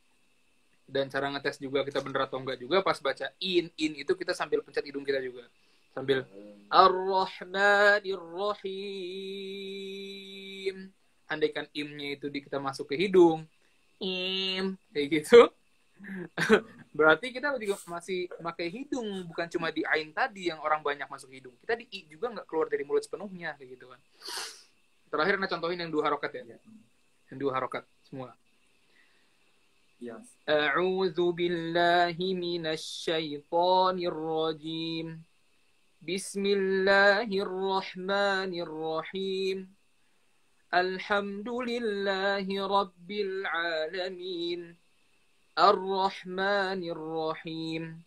Dan cara ngetes juga kita bener atau enggak juga pas baca in itu kita sambil pencet hidung kita juga. Sambil Ar-Rahmanir Rahim. Andaikan imnya itu kita masuk ke hidung, kayak gitu. Berarti kita juga masih pakai hidung, bukan cuma di ain tadi yang orang banyak masuk hidung. Kita di i juga nggak keluar dari mulut sepenuhnya, kayak gitu kan. Terakhir Nah contohin yang 2 harokat ya. Yang 2 harokat semua. Yes. A'udzu billahi minasy syaithanir rajim. Bismillahirrahmanirrahim. Alhamdulillahi rabbil alamin. Ar-Rahmanir Rahim.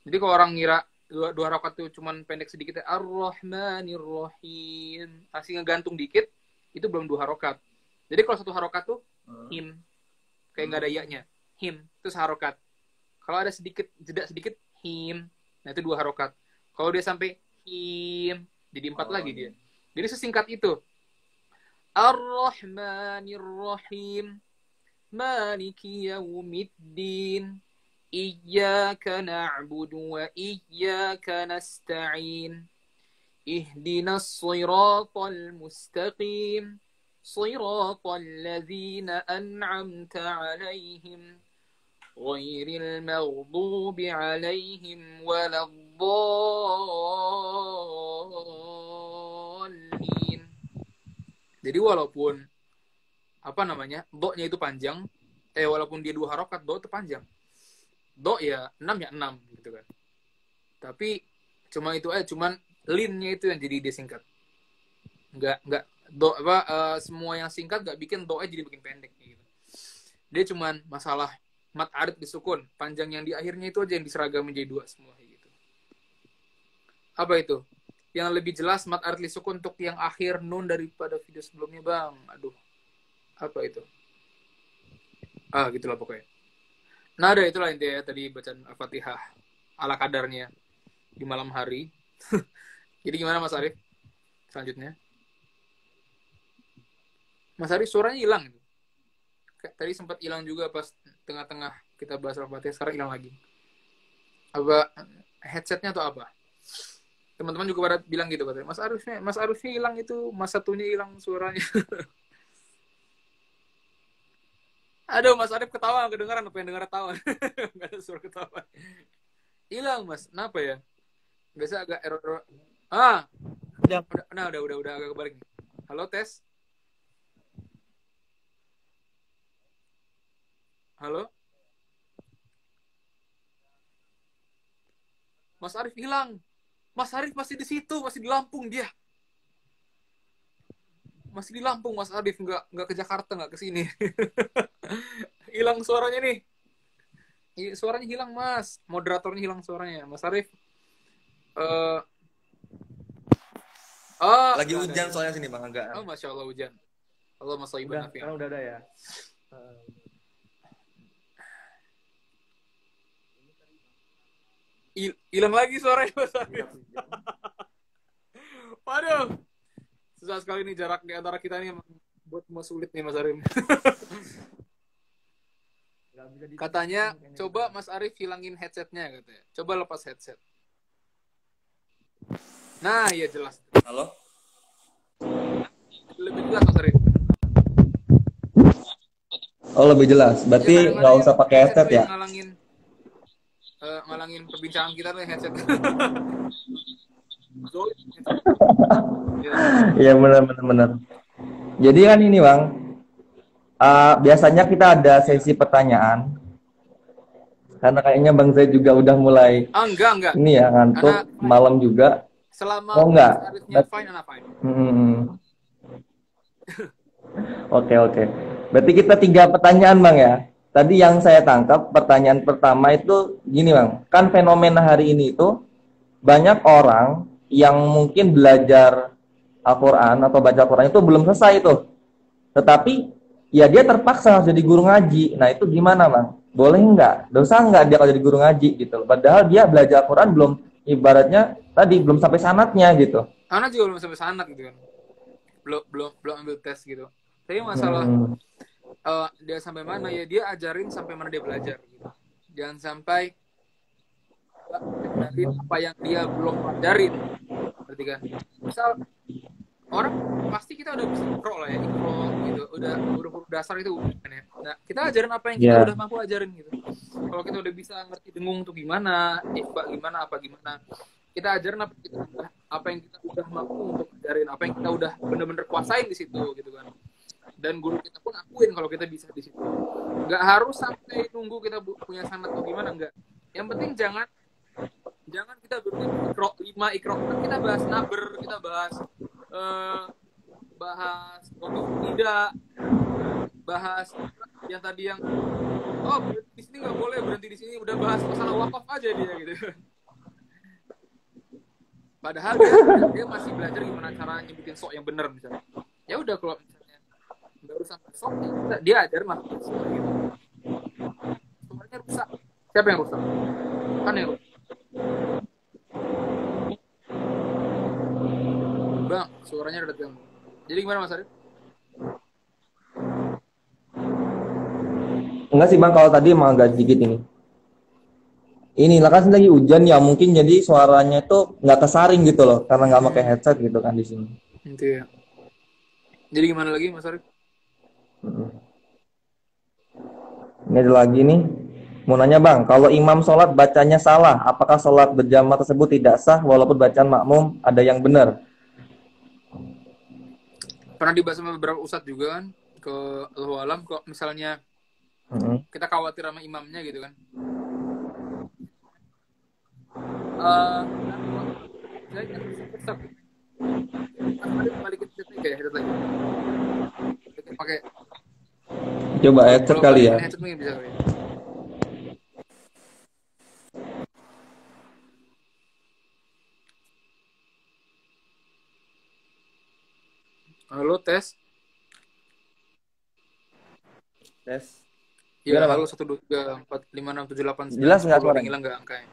Jadi kalau orang ngira 2 rakaat itu cuman pendek sedikit ya, Ar-Rahmanir Rahim. Asing ngegantung dikit, itu belum 2 harokat. Jadi kalau 1 harokat tuh him. Kayak nggak ada iya-nya. Him. Terus harokat. Kalau ada sedikit, jeda sedikit, him. Nah itu 2 harokat. Kalau dia sampai him, jadi 4 lagi dia. Jadi sesingkat itu. Ar-Rahmanir Rahim. Maliki yaumiddin. Iyyaka na'budu wa iyyaka nasta'in. ihdinas siratal mustaqim siratal ladzina an'amta 'alaihim ghairil maghdubi 'alaihim waladdallin. Jadi walaupun apa namanya, do-nya itu panjang, walaupun dia 2 harokat, do itu panjang. Do ya 6 ya 6 gitu kan. Tapi cuma itu aja, cuman lin-nya itu yang jadi disingkat. Enggak do semua yang singkat enggak bikin do-nya jadi bikin pendek gitu. Dia cuman masalah mat arid disukun, panjang yang di akhirnya itu aja yang diseragam menjadi 2 semua gitu. Apa itu? Yang lebih jelas mat arid disukun untuk yang akhir nun daripada video sebelumnya, Bang. Aduh. Apa itu? Gitulah pokoknya. Nah, ada itulah intinya tadi bacaan Al-Fatihah ala kadarnya di malam hari. Jadi gimana Mas Arif? Selanjutnya. Mas Arif suaranya hilang. Tadi sempat hilang juga pas tengah-tengah kita bahas Al-Fatihah, sekarang hilang lagi. Apa headsetnya atau apa? Teman-teman juga pada bilang gitu katanya. Mas Arifnya hilang itu, Mas satunya hilang suaranya. Aduh, Mas Arif ketawa, kedengaran apa yang dengar tawa. Enggak ada suara ketawa. Hilang, Mas. Kenapa ya? Biasa agak error. Udah agak kebalik nih. Halo, tes. Halo. Mas Arif hilang. Mas Arif masih di situ, masih di Lampung dia. Masih di Lampung, Mas Arif, nggak ke Jakarta, nggak ke sini. Hilang suaranya nih. Suaranya hilang, Mas. Moderatornya hilang suaranya. Mas Arif. Lagi hujan soalnya sini Bang, agak. Masya Allah hujan. Allah masaiban nafi'an. Sekarang udah ada ya. Hilang lagi suaranya, Mas Arif. Waduh. Susah sekali nih jarak di antara kita nih, buat mau sulit nih Mas Arif. Katanya coba Mas Arif hilangin headsetnya katanya. Coba lepas headset. Nah, iya jelas. Halo? Lebih jelas Mas Arif. Oh, lebih jelas. Berarti nggak usah pakai headset ya? Ngalangin perbincangan kita nih headset. Iya benar. Jadi kan ini Bang, biasanya kita ada sesi pertanyaan. Karena kayaknya Bang Zaid juga udah mulai enggak. Ini ya ngantuk malam juga. Selama enggak. Fine. Oke. Berarti kita 3 pertanyaan Bang ya. Tadi yang saya tangkap pertanyaan pertama itu gini Bang, kan fenomena hari ini itu banyak orang yang mungkin belajar Al-Quran atau baca Al-Quran itu belum selesai itu. Tetapi ya dia terpaksa harus jadi guru ngaji. Nah itu gimana Bang? Boleh nggak? Dosa nggak dia kalau jadi guru ngaji gitu? Padahal dia belajar Al-Quran belum, ibaratnya tadi belum sampai sanatnya gitu. Anak juga belum sampai sanat gitu kan. Belum ambil tes gitu. Tapi masalah dia sampai mana ya, dia ajarin sampai mana dia belajar gitu. Jangan sampai apa yang dia belum pelajarin. Berarti kan misal orang pasti kita udah bisa ikro lah ya, ikro gitu, udah huruf dasar itu kan ya. Nah kita ajarin apa yang kita udah mampu ajarin gitu. Kalau kita udah bisa ngerti dengung tuh gimana, ikhfa gimana, apa gimana, kita ajarin apa yang kita udah mampu untuk ajarin, apa yang kita udah bener-bener kuasain di situ gitu kan. Dan guru kita pun akuin kalau kita bisa di situ. Nggak harus sampai nunggu kita punya sanad atau gimana, enggak. Yang penting jangan kita ikro 5 ikro. Kita bahas naber, kita bahas tidak, bahas yang tadi yang berhenti di sini nggak boleh, berhenti di sini, udah bahas masalah wakaf aja dia gitu. Padahal dia masih belajar gimana cara nyebutin sok yang benar misalnya. Ya udah kalau misalnya baru sampai sok dia ajar mah gitu. Semuanya rusak. Siapa yang rusak? Kan yang rusak. Bang, suaranya udah ganggu. Jadi gimana Mas Arif? Enggak sih Bang, kalau tadi emang agak sedikit ini. ini lah kan lagi hujan ya, mungkin jadi suaranya itu nggak kesaring gitu loh, karena nggak pakai headset gitu kan di sini. Itu ya. Jadi gimana lagi Mas Arif? Ini ada lagi nih, mau nanya Bang, kalau imam sholat bacanya salah, apakah sholat berjamaah tersebut tidak sah walaupun bacaan makmum ada yang benar? Pernah dibahas sama beberapa ustadz juga kan, ke Allahu alam, kok misalnya Mm-mm. kita khawatir sama imamnya gitu kan. Kita kok saya sesek gitu. Mas Arif balikin headset kayak headset lagi. Pakai Coba headset kalau kali ya. balikin headset mungkin bisa kali ya. Halo tes. Tes. Ya, Gimana Bang? halo 1 2 3 4 5 6 7 8 9 Jelas nggak 10. Ada yang suaranya? hilang nggak angkanya?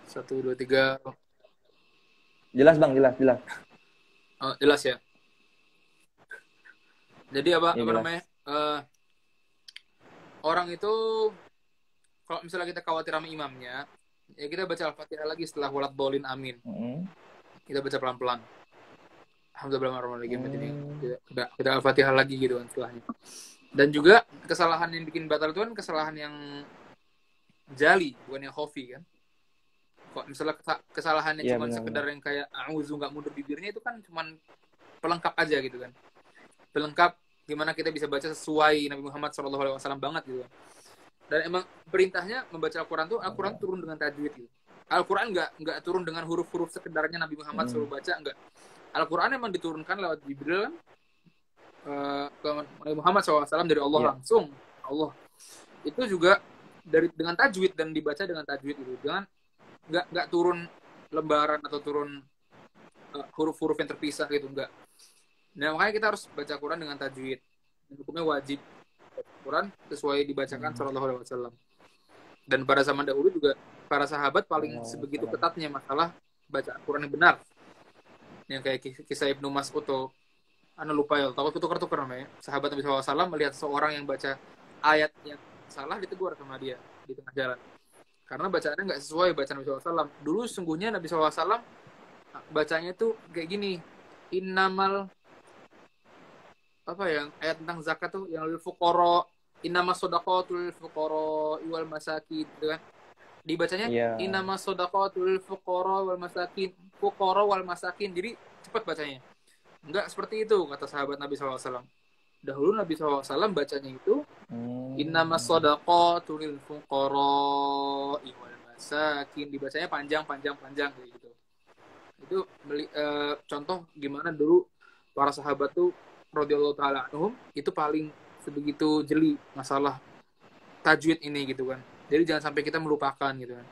1 2 3. Jelas Bang, jelas, jelas. Oh, jelas ya. Jadi apa Ya apa jelas. namanya? Orang itu kalau misalnya kita khawatir sama imamnya, ya kita baca Al-Fatihah lagi setelah walat bolin amin. Mm-mm. Kita baca pelan-pelan. Alhamdulillah ini Hmm. kita Al-Fatihah lagi gitu kan setelahnya. Dan juga kesalahan yang bikin batal itu kan kesalahan yang jali, bukan yang khafi kan. Kok misalnya kesalahannya Iya cuma benar-benar. sekedar yang kayak auzu nggak mundur bibirnya, itu kan cuma pelengkap aja gitu kan. Pelengkap gimana kita bisa baca sesuai Nabi Muhammad SAW banget gitu kan. Dan emang perintahnya membaca Al-Quran tuh, Al-Quran turun dengan tajwid gitu. Al-Quran nggak turun dengan huruf-huruf sekedarnya Nabi Muhammad suruh baca, enggak. Al-Quran emang diturunkan lewat Jibril kan, ke Nabi Muhammad SAW dari Allah Iya. langsung. Allah itu juga dengan tajwid dan dibaca dengan tajwid itu, jangan nggak turun lembaran atau turun huruf-huruf yang terpisah gitu, enggak. Nah makanya kita harus baca Quran dengan tajwid. Dan hukumnya wajib Quran sesuai dibacakan Sallallahu Alaihi Wasallam. Dan pada zaman dahulu juga para sahabat paling sebegitu ketatnya masalah baca Quran yang benar. Yang kayak kisah Ibnu Mas'ud atau lupa ya, tahu tukar-tukar namanya. Sahabat Nabi SAW melihat seorang yang baca ayat yang salah, ditegur sama dia di tengah jalan. Karena bacaannya nggak sesuai bacaan Nabi SAW. Dulu sungguhnya Nabi SAW bacanya tuh kayak gini. Innamal apa ya, ayat tentang zakat tuh yang lil fuqara, innamas shadaqatul lil fuqara wal masakin gitu kan. Dibacanya Iya. innamas shadaqatul lil fuqara wal masakin. Jadi cepat bacanya. Enggak seperti itu kata sahabat Nabi SAW. Dahulu Nabi SAW bacanya itu innamas shadaqatul lil fuqara wal masakin. Dibacanya panjang gitu. Itu contoh gimana dulu para sahabat tuh radhiyallahu taala anhum itu paling sebegitu jeli masalah tajwid ini gitu kan. Jadi jangan sampai kita melupakan gitu kan.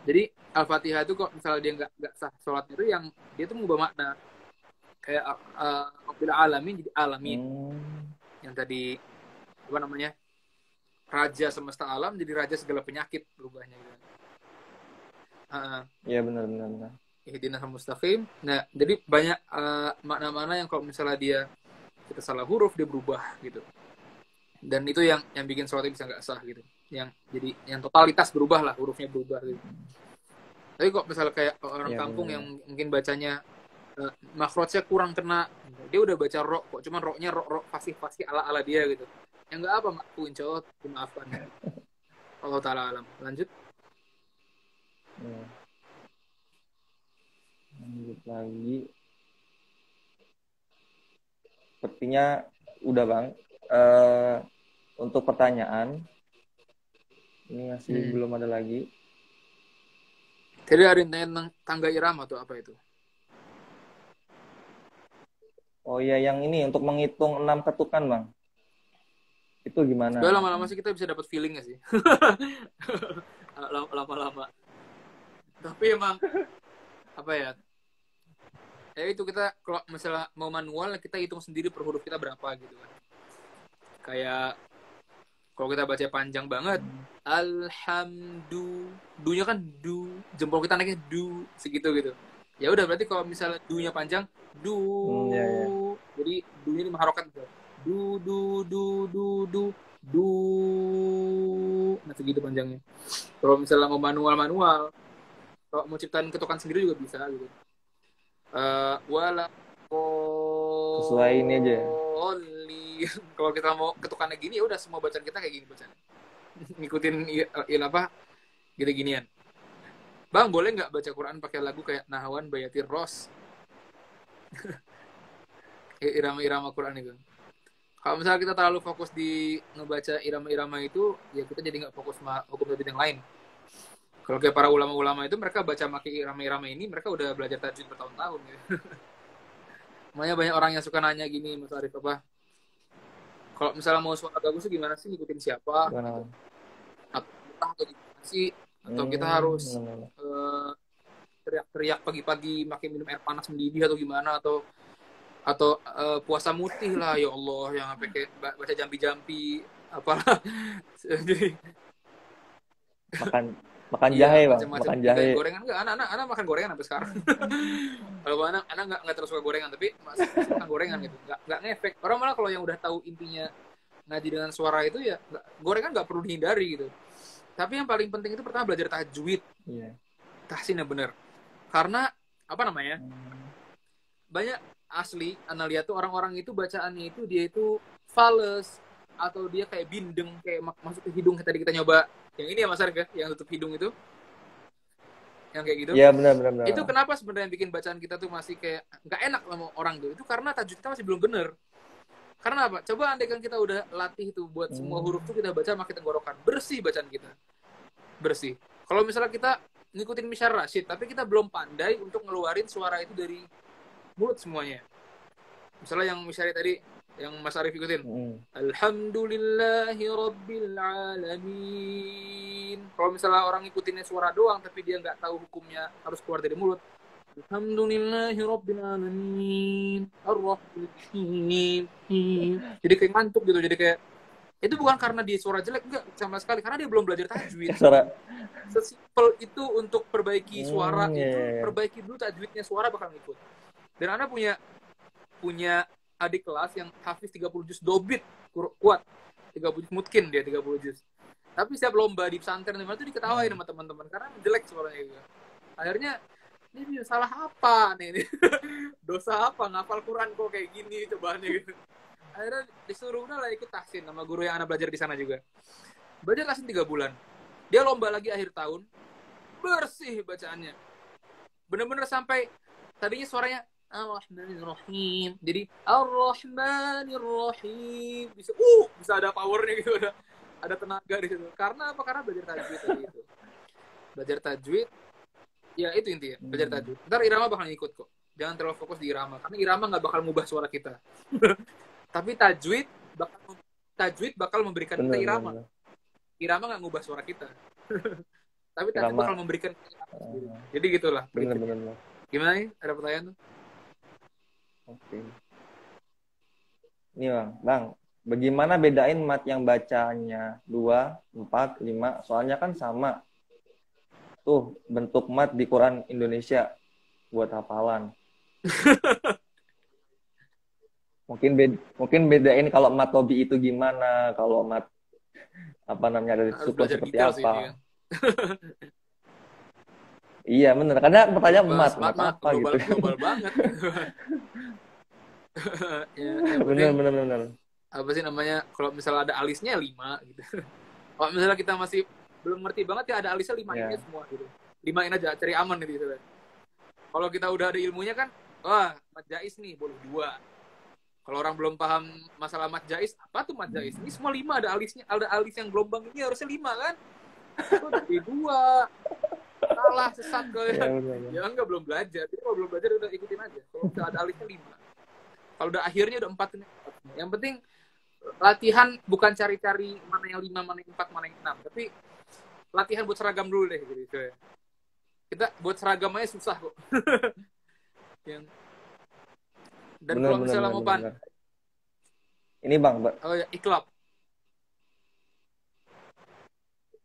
Jadi Al-Fatihah itu kok misalnya dia nggak sah sholatnya itu, yang dia tuh mengubah makna kayak Rabbil alamin jadi alamin. Yang tadi apa namanya, raja semesta alam jadi raja segala penyakit berubahnya gitu kan. Iya benar-benar. Ihdinas mustaqim. Nah, jadi banyak makna-makna yang kalau misalnya kita salah huruf dia berubah gitu. Dan itu yang bikin sholatnya bisa nggak sah gitu. Yang jadi yang totalitas berubah lah, hurufnya berubah gitu. Tapi kok misalnya kayak orang kampung yang mungkin bacanya makhrajnya kurang kena, dia udah baca ro kok, cuman roknya ro fasih ala dia gitu. Yang nggak apa mak, insya Allah dimaafkan. Allah taala alam. Lanjut lagi. Sepertinya udah Bang. Untuk pertanyaan ini masih belum ada lagi. Jadi ada yang tanya tentang tangga irama atau apa itu? Oh iya, yang ini untuk menghitung 6 ketukan Bang. Itu gimana? Udah lama-lama sih kita bisa dapat feelingnya sih. Lama-lama. Tapi emang apa ya? Ya itu kita kalau misalnya mau manual kita hitung sendiri per huruf kita berapa gitu kan. Kayak kalau kita baca panjang banget, alhamdu, dunya kan du, jempol kita naiknya du segitu gitu. Ya udah berarti kalau misalnya dunya panjang, du. Jadi dunya 5 harokat gitu. Du du du du du du nah segitu panjangnya. Kalau misalnya mau manual, kalau mau ciptain ketukan sendiri juga bisa gitu. Wala Sesuai ini aja ya. kalau kita mau ketukannya gini ya udah semua bacaan kita kayak gini bacaan. Ngikutin apa gini-ginian. Bang, boleh nggak baca Quran pakai lagu kayak Nahwan Bayatir Ros? Irama-irama Quran itu. Kalau misalnya kita terlalu fokus di ngebaca irama-irama itu, ya kita jadi nggak fokus sama hukum tajwid yang lain. Kalau kayak para ulama-ulama itu, mereka baca pakai irama-irama ini, mereka udah belajar tajwid bertahun-tahun. Gitu. Makanya banyak orang yang suka nanya gini, Mas Arif, apa? Kalau misalnya mau suara bagus tuh gimana sih? Ngikutin siapa? Gimana? Atau gimana sih? Atau kita harus teriak-teriak pagi-pagi, makin minum air panas mendidih atau gimana? Atau puasa mutih lah, ya Allah, yang pakai baca jampi-jampi apalah. Jadi makan jahe, Bang. Macam-macam. Makan jahe. Gorengan enggak? Anak makan gorengan sampai sekarang. Kalau anak enggak terus suka gorengan, tapi masih makan gorengan gitu. Enggak ngefek. Orang malah kalau yang udah tahu intinya ngaji dengan suara itu ya gorengan enggak perlu dihindari gitu. Tapi yang paling penting itu pertama belajar tajwid. Iya. Tahsinnya benar. Karena apa namanya? Banyak asli ana lihat tuh orang-orang itu bacaannya itu dia itu fales atau dia kayak bindeng kayak masuk ke hidung tadi kita nyoba yang ini ya Mas Arif ya yang tutup hidung itu yang kayak gitu. Iya benar. Itu kenapa sebenarnya bikin bacaan kita tuh masih kayak nggak enak sama orang tuh. Itu karena tajwid kita masih belum bener. Karena apa? Coba andaikan kita udah latih tuh buat semua huruf tuh kita baca makin tenggorokan, bersih bacaan kita. Bersih. Kalau misalnya kita ngikutin Misyar Rashid tapi kita belum pandai untuk ngeluarin suara itu dari mulut semuanya. Misalnya yang misalnya tadi yang Mas Arif ikutin. Alhamdulillahi Rabbil Alamin. Kalau misalnya orang ngikutinnya suara doang tapi dia nggak tahu hukumnya harus keluar dari mulut. Alhamdulillahi Rabbil Alamin. Ar-Rahim. Jadi kayak ngantuk gitu. Jadi kayak itu bukan karena dia suara jelek, enggak sama sekali karena dia belum belajar tajwid. Sesimpel itu untuk perbaiki suara itu, perbaiki dulu tajwidnya, suara bakal ngikut. Dan Anda punya adik kelas yang hafiz 30 juz dobit kuat. 30 juz mungkin dia 30 juz. Tapi setiap lomba di pesantren itu diketawain sama teman-teman karena jelek suaranya gitu. Akhirnya ini salah apa nih? Dosa apa ngapal Quran kok kayak gini cobaannya gitu. Akhirnya disuruh udah lah ikut tahsin sama guru yang anak belajar di sana juga. Belajar tahsin 3 bulan. Dia lomba lagi akhir tahun. Bersih bacaannya. Bener-bener sampai tadinya suaranya Ar-Rahmanir-Rahim. Jadi Ar-Rahmanir-Rahim. Bisa ada powernya gitu, ada tenaga di situ. Karena apa? Karena belajar tajwid gitu. Belajar tajwid ya itu intinya, belajar tajwid. Ntar irama bakal ngikut kok. Jangan terlalu fokus di irama karena irama nggak bakal ngubah suara kita. Tapi tajwid bakal memberikan kita irama. Irama nggak ngubah suara kita. Tapi tajwid bakal memberikan irama. Jadi gitulah. Benar. Gimana nih? Ada pertanyaan tuh? Oke. Ini Bang, bagaimana bedain mat yang bacanya 2, 4, 5? Soalnya kan sama. Tuh, bentuk mat di Quran Indonesia buat hafalan. Mungkin bedain kalau mat tobi itu gimana, kalau mat apa namanya dari sukun seperti apa. Iya benar, karena pertanyaan mat apa global, gitu. Global banget. Ya, benar. Apa sih namanya? Kalau misalnya ada alisnya 5 gitu. Kalau misalnya kita masih belum ngerti banget ya ada alisnya 5-in semua gitu. 5-in aja, cari aman gitu. Kalau kita udah ada ilmunya kan, wah mat jais nih boleh 2. Kalau orang belum paham masalah mat jais, apa tuh mat jais? Ini semua 5 ada alisnya, ada alis yang gelombang ini harusnya 5 kan? Itu jadi 2. Salah, sesat kalian. Ya enggak, belum belajar. Jadi kalau belum belajar udah ikutin aja. Kalau udah ada alisnya 5. Kalau udah akhirnya udah 4. Yang penting latihan bukan cari-cari mana yang 5, mana yang 4, mana yang 6. Tapi latihan buat seragam dulu deh gitu ya. Kita buat seragam aja susah kok. Dan kalau misalnya mau ini Bang. Oh ya, iklab.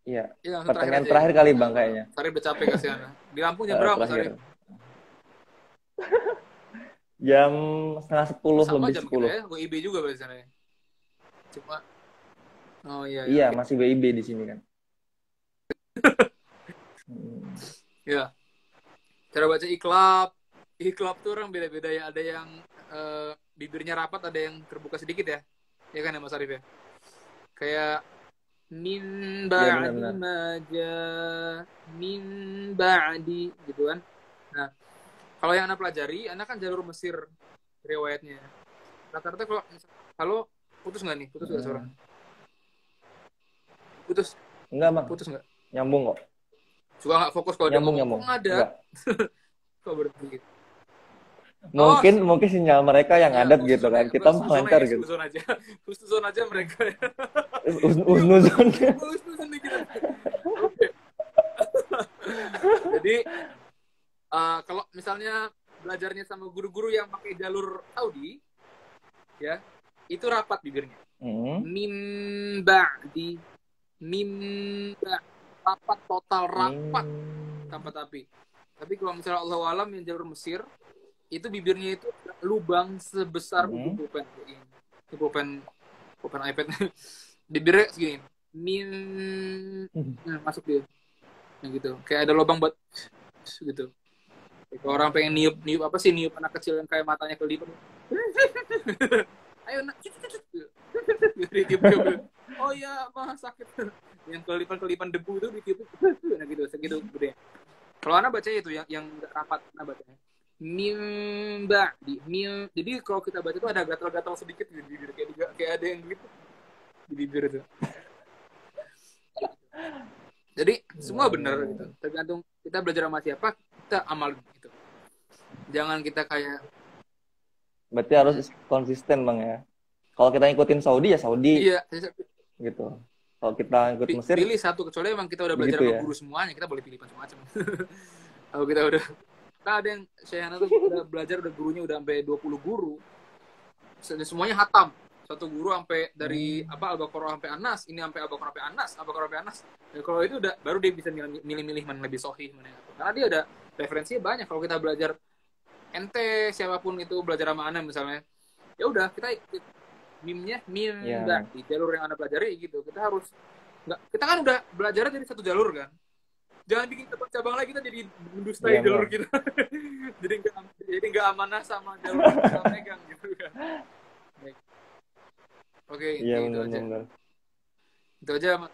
Iya. Pertanyaan terakhir kali Bang kayaknya. Sarip udah capek kasihan. Di Lampung jam berapa Sarip? Jam 9:30 sama lebih jam 10. Ya, WIB juga di sana ya. Cuma Iya, masih WIB di sini kan. Ya, cara baca iklab. Iklab tuh orang beda-beda ya. Ada yang bibirnya rapat, ada yang terbuka sedikit ya. Ya kan ya Mas Arif ya? Kayak min Iya ba'di benar-benar. maja min ba'di gitu kan. Nah, kalau yang Anda pelajari, Anda kan jalur Mesir riwayatnya. Rata-rata kalau putus nggak nih? Putus nggak suara? Putus, Enggak bang, putus nggak? nyambung kok. Suka nggak fokus kalau dia Nyambung ngomong? Kok nyambung. nggak ada? Enggak. Kok berhenti? Oh, Mungkin sinyal mereka yang ya adat gitu kan. Kita mah husnuzon lancar aja, gitu. husnuzon aja, husnuzon aja mereka. Yuk, Usnuzon. husnuzon nih kita. Oke. Jadi kalau misalnya belajarnya sama guru-guru yang pakai jalur Saudi, ya itu rapat bibirnya. Mim ba'di, mim rapat total rapat tanpa tapi. Tapi kalau misalnya Allah alam yang jalur Mesir, itu bibirnya itu lubang sebesar ujung pulpen. Ini pulpen iPad. Bibirnya segini. Min masuk dia. Nah, gitu. Kayak ada lubang buat gitu. Kalau orang pengen niup apa sih, niup anak kecil yang kayak matanya kelipan. Ayo nak. Ditiup. Oh ya, mah sakit. Yang kelipan debu itu ditiup. Nah gitu, segitu gede. Kalau anak baca itu yang nggak rapat, anak bacanya mimba di mim. Jadi kalau kita baca itu ada gatal-gatal sedikit di bibir, kayak ada yang gitu di bibir itu. Jadi semua benar gitu. Tergantung kita belajar sama siapa, kita amal gitu. Jangan kita kayak. Berarti harus konsisten bang ya. Kalau kita ngikutin Saudi ya Saudi. Iya. Gitu. Kalau kita ikut Mesir. Pilih satu, kecuali emang kita udah belajar sama guru semuanya, kita boleh pilih macam-macam. Kalau kita udah. Nah, ada yang Syekhana tuh udah belajar, udah gurunya udah sampai 20 guru. Semuanya hatam. Satu guru sampai dari Al-Baqarah sampai Anas, ini sampai Al-Baqarah sampai Anas, Al-Baqarah sampai Anas. Dan kalau itu udah baru dia bisa milih-milih mana lebih sahih, mana yang apa. Karena dia ada referensinya banyak. Kalau kita belajar ente siapapun itu belajar sama Ana misalnya, ya udah kita ikut mimnya di jalur yang Anda pelajari gitu. Kita kan udah belajar dari satu jalur kan. Jangan bikin cabang lagi, kita jadi mendustai jalur kita. jadi nggak amanah sama jalur yang kita pegang gitu kan. Baik. Oke, iya, itu aja. Bener. Itu aja.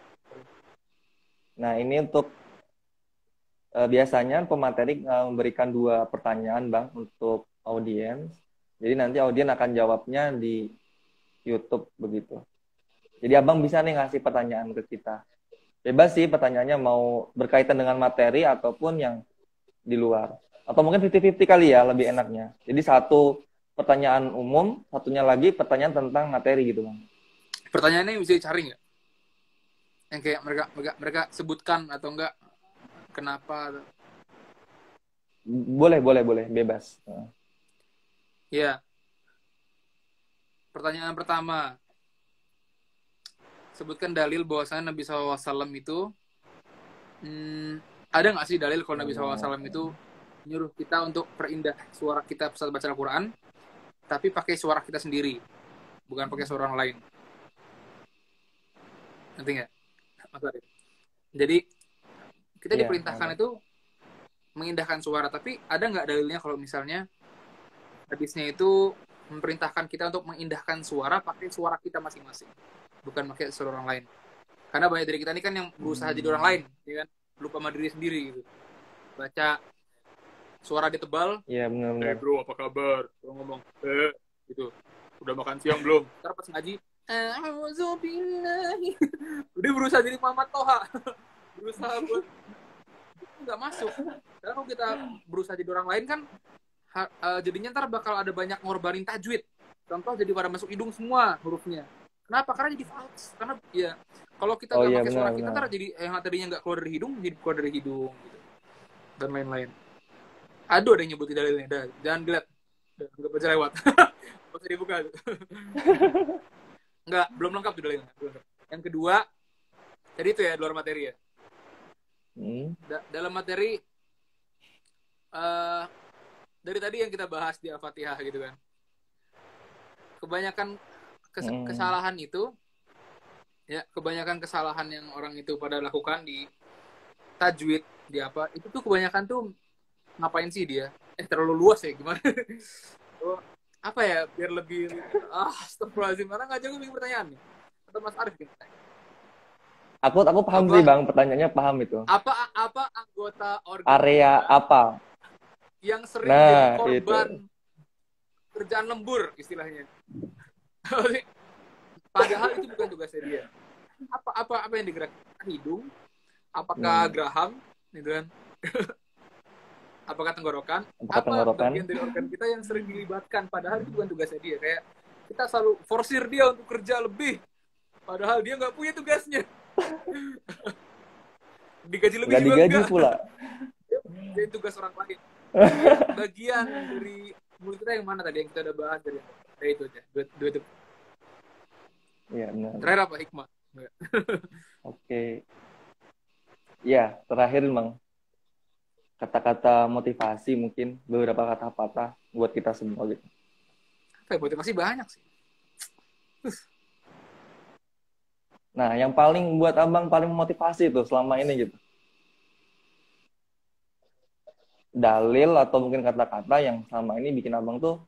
Nah ini untuk biasanya pemateri memberikan 2 pertanyaan bang untuk audiens. Jadi nanti audiens akan jawabnya di YouTube begitu. Jadi abang bisa nih ngasih pertanyaan ke kita. Bebas sih pertanyaannya mau berkaitan dengan materi ataupun yang di luar. Atau mungkin 50-50 kali ya, lebih enaknya. Jadi satu pertanyaan umum, satunya lagi pertanyaan tentang materi gitu bang. Pertanyaannya bisa dicari nggak? Yang kayak mereka sebutkan atau enggak, kenapa? Boleh, bebas. Ya. Pertanyaan pertama. Sebutkan dalil bahwasanya Nabi SAW itu ada nggak sih dalil kalau Nabi SAW itu nyuruh kita untuk perindah suara kita saat baca Al-Quran, tapi pakai suara kita sendiri, bukan pakai suara orang lain. Nanti nggak? Mas Arif? Jadi kita diperintahkan itu mengindahkan suara, tapi ada nggak dalilnya kalau misalnya hadisnya itu memerintahkan kita untuk mengindahkan suara pakai suara kita masing-masing, bukan pakai suara orang lain. Karena banyak dari kita ini kan yang berusaha jadi orang lain, ya kan? Lupa sama diri sendiri gitu. Baca suara dia tebal. Iya, benar. Bro, apa kabar? Bro ngomong, gitu. Udah makan siang belum? Ntar pas ngaji, udah berusaha jadi Muhammad Toha. Berusaha buat nggak masuk. Karena kalau kita berusaha jadi orang lain kan, jadinya ntar bakal ada banyak ngorbanin tajwid. Contoh jadi pada masuk hidung semua hurufnya. Kenapa? Karena jadi fals. Karena ya kalau kita nggak pakai suara kita, ntar jadi yang tadinya nggak keluar dari hidung jadi keluar dari hidung gitu. Dan lain-lain. Aduh, ada yang nyebutin dalilnya. Jangan dilihat. Nggak baca lewat. Nggak usah dibuka. Nggak, belum lengkap tuh dalilnya. Yang kedua, jadi itu ya, luar materi ya. Dalam materi, dari tadi yang kita bahas di Al-Fatihah gitu kan. Kebanyakan kesalahan itu, ya kebanyakan kesalahan yang orang itu pada lakukan di tajwid, dia apa, itu tuh kebanyakan tuh ngapain sih dia? Terlalu luas ya gimana? Oh, apa ya biar lebih astagfirullahaladzim, mana nggak jago bikin pertanyaan nih? Atau Mas Arif gitu? Aku paham sih Apa Bang, pertanyaannya paham itu. apa anggota organ Area kita apa? yang sering jadi Nah, korban itu. kerjaan lembur istilahnya? Padahal itu bukan tugasnya dia. Apa yang digerakkan? Hidung? Apakah geraham? Gitu kan? Apakah tenggorokan? Apakah Apa tenggorokan? bagian dari organ kita yang sering dilibatkan? Padahal itu bukan tugasnya dia. Kayak kita selalu forsir dia untuk kerja lebih. Padahal dia nggak punya tugasnya. Digaji lebih Nggak juga digaji enggak. pula. Jadi tugas orang lain. Bagian dari mulut kita yang mana tadi yang kita udah bahas dari itu aja. Dua itu. Iya, benar. Terakhir apa hikmah? Oke. Ya, terakhir Bang. Kata-kata motivasi mungkin, beberapa kata patah buat kita semua gitu. Motivasi banyak sih. Nah, yang paling buat Abang paling motivasi itu selama ini gitu. Dalil atau mungkin kata-kata yang selama ini bikin Abang tuh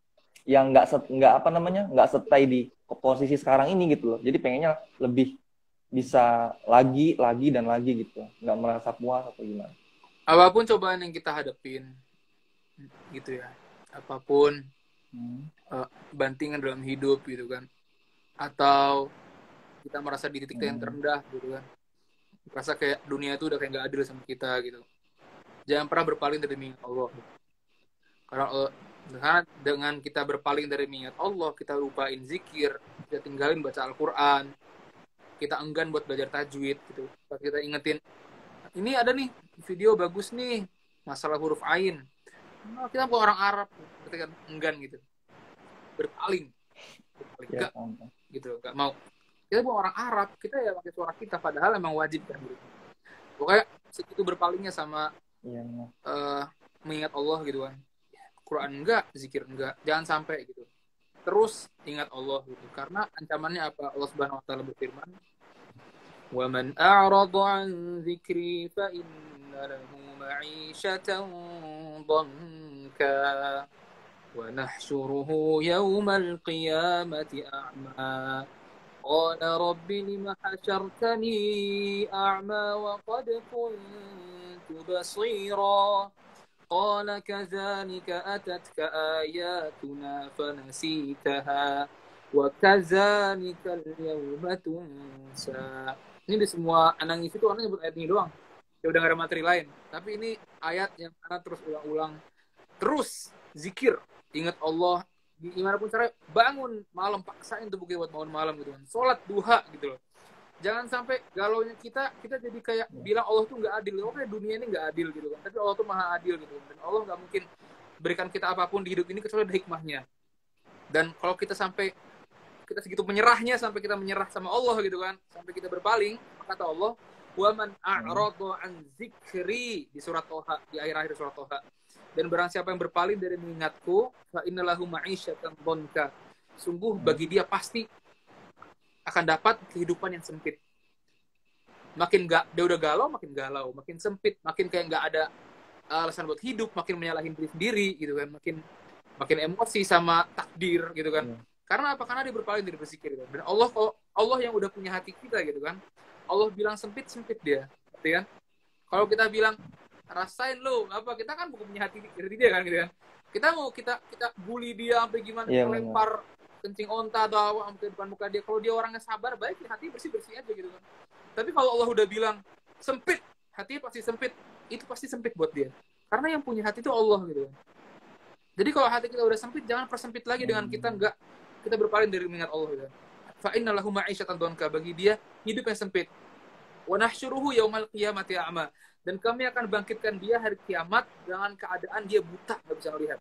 yang nggak stay di posisi sekarang ini gitu loh. Jadi pengennya lebih bisa lagi dan lagi gitu. Nggak merasa puas atau gimana. Apapun cobaan yang kita hadapin gitu ya. Apapun bantingan dalam hidup gitu kan. Atau kita merasa di titik yang terendah gitu kan. Merasa kayak dunia itu udah kayak nggak adil sama kita gitu. Jangan pernah berpaling dari minat Allah. Karena dengan kita berpaling dari minat Allah, kita lupain zikir, kita tinggalin baca Al-Quran, kita enggan buat belajar tajwid gitu. Kita ingetin, ini ada nih video bagus nih, masalah huruf ain. Nah, kita bukan orang Arab, kita enggan gitu. Berpaling. Enggak, gitu, enggak mau. Kita bukan orang Arab, kita ya pakai suara kita, padahal emang wajib kan gitu. Pokoknya segitu berpalingnya sama mengingat Allah gitu kan. Quran enggak, zikir enggak, jangan sampai gitu. Terus ingat Allah gitu. Karena ancamannya apa? Allah Subhanahu wa taala berfirman, "Wa man a'rada 'an dzikri fa inna lahu ma'isyatan dhanka wa nahsyuruhu yawmal qiyamati a'ma." Qala rabbi lima hasyartani a'ma wa qad kuntu basira. قال كذلك أتتك آياتنا فنسيتها وكذلك اليوم تنسى. Ini di semua nangis itu orang nyebut ayat ini doang. Ya udah gak ada materi lain. Tapi ini ayat yang anak terus ulang-ulang. Terus zikir, ingat Allah. Gimana pun caranya, bangun malam, paksain tubuh kita buat bangun malam gitu kan. Sholat duha gitu loh. Jangan sampai galaunya kita jadi kayak bilang Allah tuh nggak adil. Oke, dunia ini nggak adil gitu kan. Tapi Allah tuh maha adil gitu. Dan Allah nggak mungkin berikan kita apapun di hidup ini kecuali ada hikmahnya. Dan kalau kita sampai kita segitu menyerahnya sampai kita menyerah sama Allah gitu kan, sampai kita berpaling, kata Allah, wa man a'rada an zikri di surat Toha, di akhir-akhir surat Toha. Dan barang siapa yang berpaling dari mengingatku, fa innalahu ma'isyatan dhanka. Sungguh bagi dia pasti akan dapat kehidupan yang sempit. Makin dia udah galau, makin sempit, makin kayak nggak ada alasan buat hidup, makin menyalahin diri sendiri gitu kan, makin emosi sama takdir gitu kan. Karena apa? Karena dia berpaling dari berzikir gitu. Dan Allah yang udah punya hati kita gitu kan. Allah bilang sempit dia, gitu kan. Kalau kita bilang rasain lo, apa, kita kan bukan punya hati dari dia kan gitu kan. Kita mau kita bully dia sampai gimana, lempar kencing onta atau apa ke depan muka dia. Kalau dia orangnya sabar, baik, hati bersih aja gitu kan. Tapi kalau Allah udah bilang sempit, hatinya pasti sempit. Itu pasti sempit buat dia. Karena yang punya hati itu Allah gitu kan. Jadi kalau hati kita udah sempit, jangan persempit lagi dengan kita berpaling dari mengingat Allah gitu. Fa inna lahu ma'isyatan dhanka, bagi dia hidup yang sempit. Wa nahsyuruhu yaumal qiyamati a'ma, dan kami akan bangkitkan dia hari kiamat dengan keadaan dia buta, enggak bisa melihat.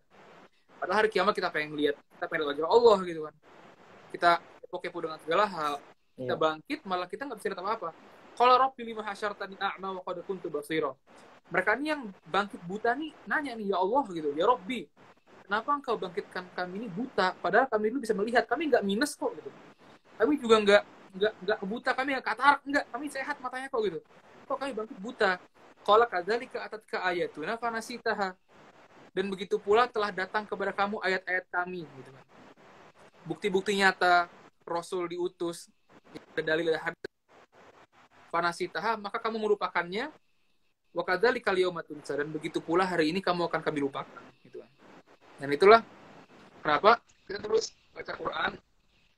Padahal hari kiamat kita pengen lihat, kita pengen wajah Allah gitu kan. Kita kepo dengan segala hal. Kita bangkit, malah kita nggak bisa lihat apa-apa. Qala rabbi lima hasyartani a'ma wa qad kuntu basira. Mereka ini yang bangkit buta nih nanya nih, ya Allah gitu, ya Rabbi, kenapa engkau bangkitkan kami ini buta? Padahal kami dulu bisa melihat, kami nggak minus kok gitu. Kami juga nggak buta, kami nggak katarak, nggak, kami sehat matanya kok gitu. Kok kami bangkit buta? qala kadzalika atatka ayatuna fanasitaha. Dan begitu pula telah datang kepada kamu ayat-ayat kami gitu kan. Bukti-bukti nyata Rasul diutus, ada dalil hadis, fanasitaha, maka kamu melupakannya. Wa kadzalika al-yauma tunsa, dan begitu pula hari ini kamu akan kami lupakan gitu kan. Dan itulah kenapa kita terus baca Quran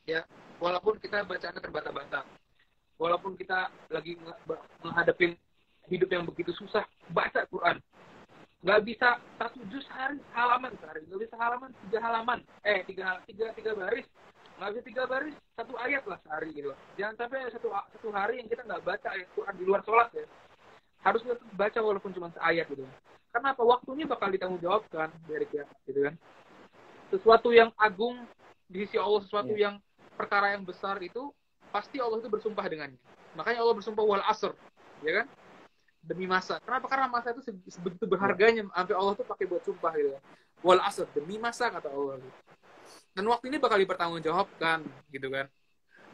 ya, walaupun kita bacaannya terbata-bata, walaupun kita lagi menghadapi hidup yang begitu susah, baca Quran. Nggak bisa 1 juz halaman sehari, nggak bisa halaman 3 halaman, tiga baris, nggak bisa 3 baris 1 ayat lah sehari gitu. Jangan sampai satu hari yang kita nggak baca ayat Quran di luar sholat ya. Harus tetap baca walaupun cuma seayat gitu. Karena apa? Waktunya bakal ditanggungjawabkan dari kita gitu kan. Sesuatu yang agung di sisi Allah, sesuatu yang perkara yang besar itu pasti Allah itu bersumpah dengannya. Makanya Allah bersumpah wal asr, ya kan? Demi masa. Kenapa? Karena masa itu sebegitu berharganya sampai Allah tuh pakai buat sumpah gitu. Wal asr, demi masa kata Allah. Dan waktu ini bakal dipertanggungjawabkan gitu kan.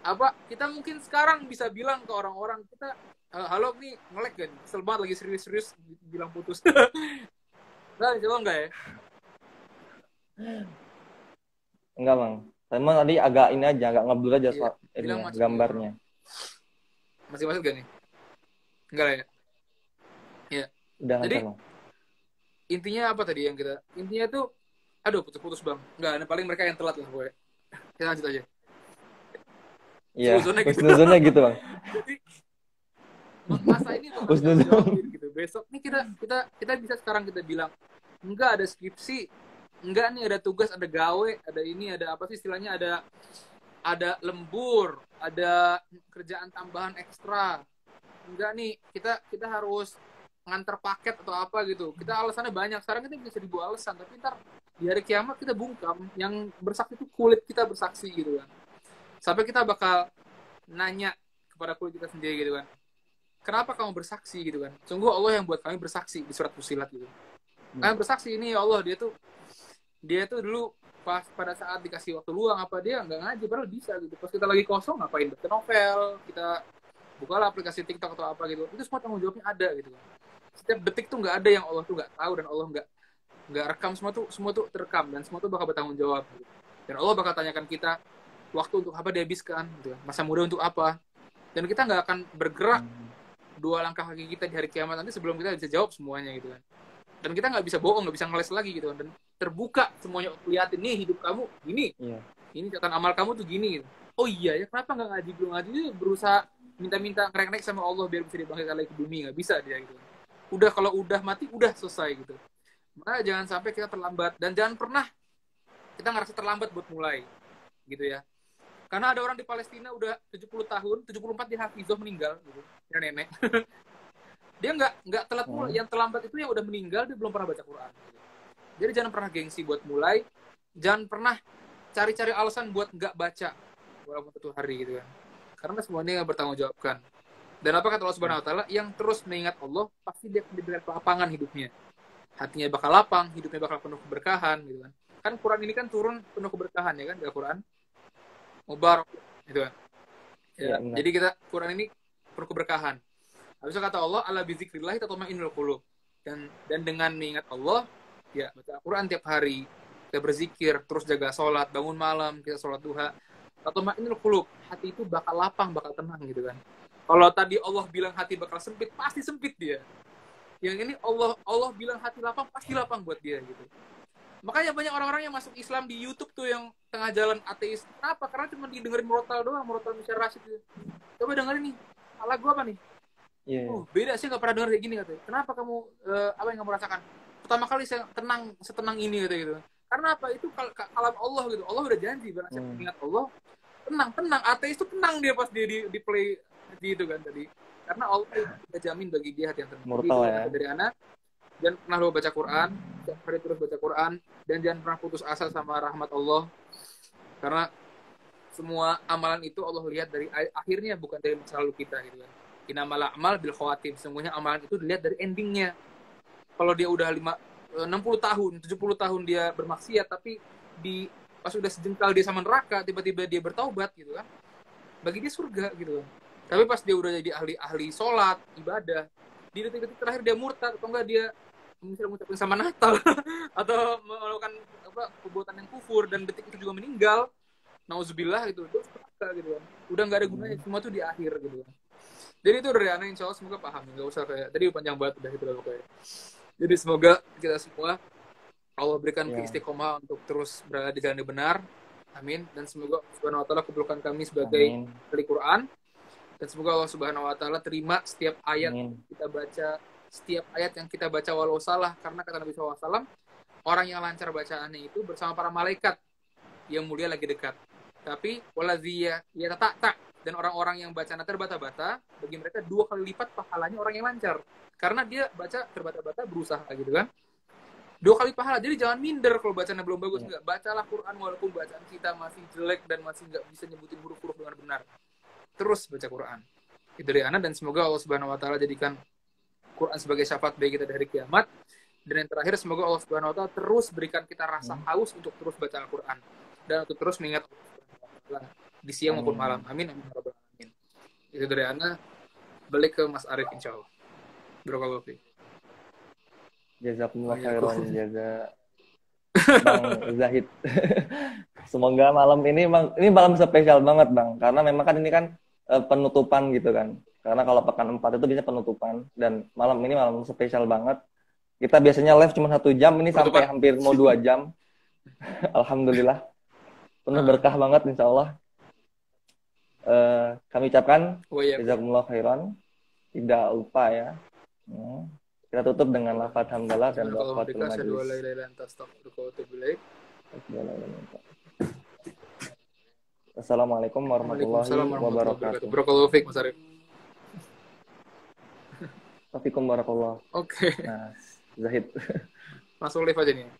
Apa kita mungkin sekarang bisa bilang ke orang-orang kita, halo nih nge-lag kan? Kesel banget lagi serius-serius bilang putus. Nah, coba enggak ya? Enggak, Bang. Emang tadi agak ini aja, agak ngeblur aja soal ini gambarnya. Masih masuk gak nih? Enggak lah ya? Ya. Udah. Jadi Bang. Intinya apa tadi yang kita? Intinya tuh, aduh putus-putus Bang. Enggak, paling mereka yang telat lah gue. Kita lanjut aja. Iya. Husnuzonnya gitu Bang. Jadi masa ini tuh gitu. Besok nih kita bisa sekarang kita bilang enggak ada skripsi, enggak nih ada tugas, ada gawe, ada ini, ada apa sih istilahnya, ada lembur, ada kerjaan tambahan ekstra. Enggak nih, kita harus nganter paket atau apa gitu. Kita alasannya banyak. Sekarang kita bisa 1000 alasan, tapi ntar di hari kiamat kita bungkam. Yang bersaksi itu kulit kita bersaksi gitu kan. Sampai kita bakal nanya kepada kulit kita sendiri gitu kan. Kenapa kamu bersaksi gitu kan? Sungguh Allah yang buat kami bersaksi di surat Fussilat gitu. Kami bersaksi ini ya Allah, dia tuh dulu pas pada saat dikasih waktu luang apa dia nggak ngaji, padahal bisa gitu. Pas kita lagi kosong ngapain baca novel, kita bukalah aplikasi TikTok atau apa gitu. Itu semua tanggung jawabnya ada gitu kan. Setiap detik tuh nggak ada yang Allah tuh nggak tahu, dan Allah nggak rekam, semua tuh terekam, dan semua tuh bakal bertanggung jawab gitu. Dan Allah bakal tanyakan kita waktu untuk apa dihabiskan gitu, masa muda untuk apa, dan kita nggak akan bergerak 2 langkah kaki kita di hari kiamat nanti sebelum kita bisa jawab semuanya gitu kan. Dan kita nggak bisa bohong, nggak bisa ngeles lagi gitu kan. Dan terbuka semuanya, liatin nih hidup kamu gini, ini catatan amal kamu tuh gini gitu. Oh iya ya, kenapa nggak ngaji, belum ngaji itu berusaha minta ngerek-ngerek sama Allah biar bisa dibangkitkan lagi ke bumi, nggak bisa dia gitu. Udah, kalau udah mati udah selesai gitu. Maka jangan sampai kita terlambat, dan jangan pernah kita ngerasa terlambat buat mulai gitu ya. Karena ada orang di Palestina udah 70 tahun, 74 dia hafizah meninggal gitu. Ya nenek. Dia nggak telat mulai. Yang terlambat itu yang udah meninggal, dia belum pernah baca Quran. Gitu. Jadi jangan pernah gengsi buat mulai, jangan pernah cari-cari alasan buat nggak baca walaupun 1 hari gitu kan. Karena semuanya yang bertanggung jawabkan. Dan apa kata Allah Subhanahu wa taala, yang terus mengingat Allah pasti dia diberikan kelapangan hidupnya. Hatinya bakal lapang, hidupnya bakal penuh keberkahan gitu kan. Kan Quran ini kan turun penuh keberkahan ya kan, Al-Quran. Mubarak gitu kan. Ya, jadi kita Quran ini penuh keberkahan. Habis itu kata Allah, ala bizikrillah tatma'innul qulub. Dan dengan mengingat Allah, ya baca Al-Quran tiap hari, kita berzikir, terus jaga sholat, bangun malam, kita sholat duha. Tatma'innul qulub, hati itu bakal lapang, bakal tenang gitu kan. Kalau tadi Allah bilang hati bakal sempit, pasti sempit dia. Yang ini Allah bilang hati lapang, pasti lapang buat dia gitu. Makanya banyak orang-orang yang masuk Islam di YouTube tuh yang tengah jalan ateis. Kenapa? Karena cuma didengerin murotal doang, murotal Misyar Rasyid gitu. Coba dengerin nih, lagu apa nih? Beda sih, nggak pernah denger kayak gini katanya. Kenapa kamu, apa yang kamu rasakan? Pertama kali saya setenang ini gitu. Karena apa? Itu kalam Allah gitu. Allah udah janji, barang siapa mengingat Allah, tenang. Ateis itu tenang dia pas dia di play gitu kan tadi. Karena Allah udah jamin bagi dia hati yang tenang. Murotal ya. Dari anak, jangan pernah lupa baca Quran, setiap hari terus baca Quran, dan jangan pernah putus asa sama rahmat Allah. Karena semua amalan itu Allah lihat dari akhirnya, bukan dari masa lalu kita gitu kan. Innamal a'mal bil khawatim. Sesungguhnya amalan itu dilihat dari endingnya. Kalau dia udah 60 tahun, 70 tahun dia bermaksiat, tapi pas udah sejengkal dia sama neraka, tiba-tiba dia bertaubat gitu kan. Bagi dia surga gitu kan. Tapi pas dia udah jadi ahli sholat, ibadah, di detik-detik terakhir dia murtad atau enggak dia misalnya mengucapkan sama Natal atau melakukan perbuatan yang kufur dan detik itu juga meninggal, nauzubillah itu neraka gitu kan. Udah nggak ada gunanya, semua tuh di akhir gitu kan. Jadi itu dari Ana, insya Allah semoga paham, nggak usah kayak tadi panjang banget udah gitu loh kayak. Jadi semoga kita semua Allah berikan keistiqomah untuk terus berada di jalan yang benar, amin. Dan semoga Subhanahu Wa Taala kumpulkan kami sebagai ahli Quran, dan semoga Allah Subhanahu Wa Taala terima setiap ayat yang kita baca, setiap ayat yang kita baca walau salah, karena kata Nabi SAW, orang yang lancar bacaannya itu bersama para malaikat yang mulia lagi dekat. Tapi waladzia ya tak dan orang-orang yang bacanya terbata-bata, bagi mereka 2 kali lipat pahalanya orang yang lancar, karena dia baca terbata-bata berusaha gitu kan. 2 kali pahala. Jadi jangan minder kalau bacanya belum bagus. Enggak, bacalah Quran walaupun bacaan kita masih jelek dan masih nggak bisa nyebutin huruf-huruf dengan benar. Terus baca Quran. Itu dari Ana, dan semoga Allah Subhanahu Wa Taala jadikan Quran sebagai syafaat bagi kita dari kiamat. Dan yang terakhir, semoga Allah Subhanahu Wa Taala terus berikan kita rasa haus untuk terus baca Al-Quran dan untuk terus mengingat Allah di siang maupun malam. Amin, amin, rabbal alamin. Itu dari Ana. Balik ke Mas Arif, insya Allah. Barakallahu fiik. Jazakumullah khairan, jaza Bang Zahid. Semoga malam ini malam spesial banget Bang, karena memang kan ini kan penutupan gitu kan. Karena kalau pekan 4 itu bisa penutupan, dan malam ini malam spesial banget. Kita biasanya live cuma 1 jam, ini sampai hampir mau 2 jam. Alhamdulillah. Penuh berkah banget insya Allah. Kami ucapkan jazakumullah khairan. Tidak lupa ya. Kita tutup dengan lafaz hamdalah dan lafaz majlis. Assalamualaikum warahmatullahi wabarakatuh. Barakallahu fiik, Mas Arif. Waalaikumsalam warahmatullahi. Oke. Nah, Zahid. Langsung live aja nih.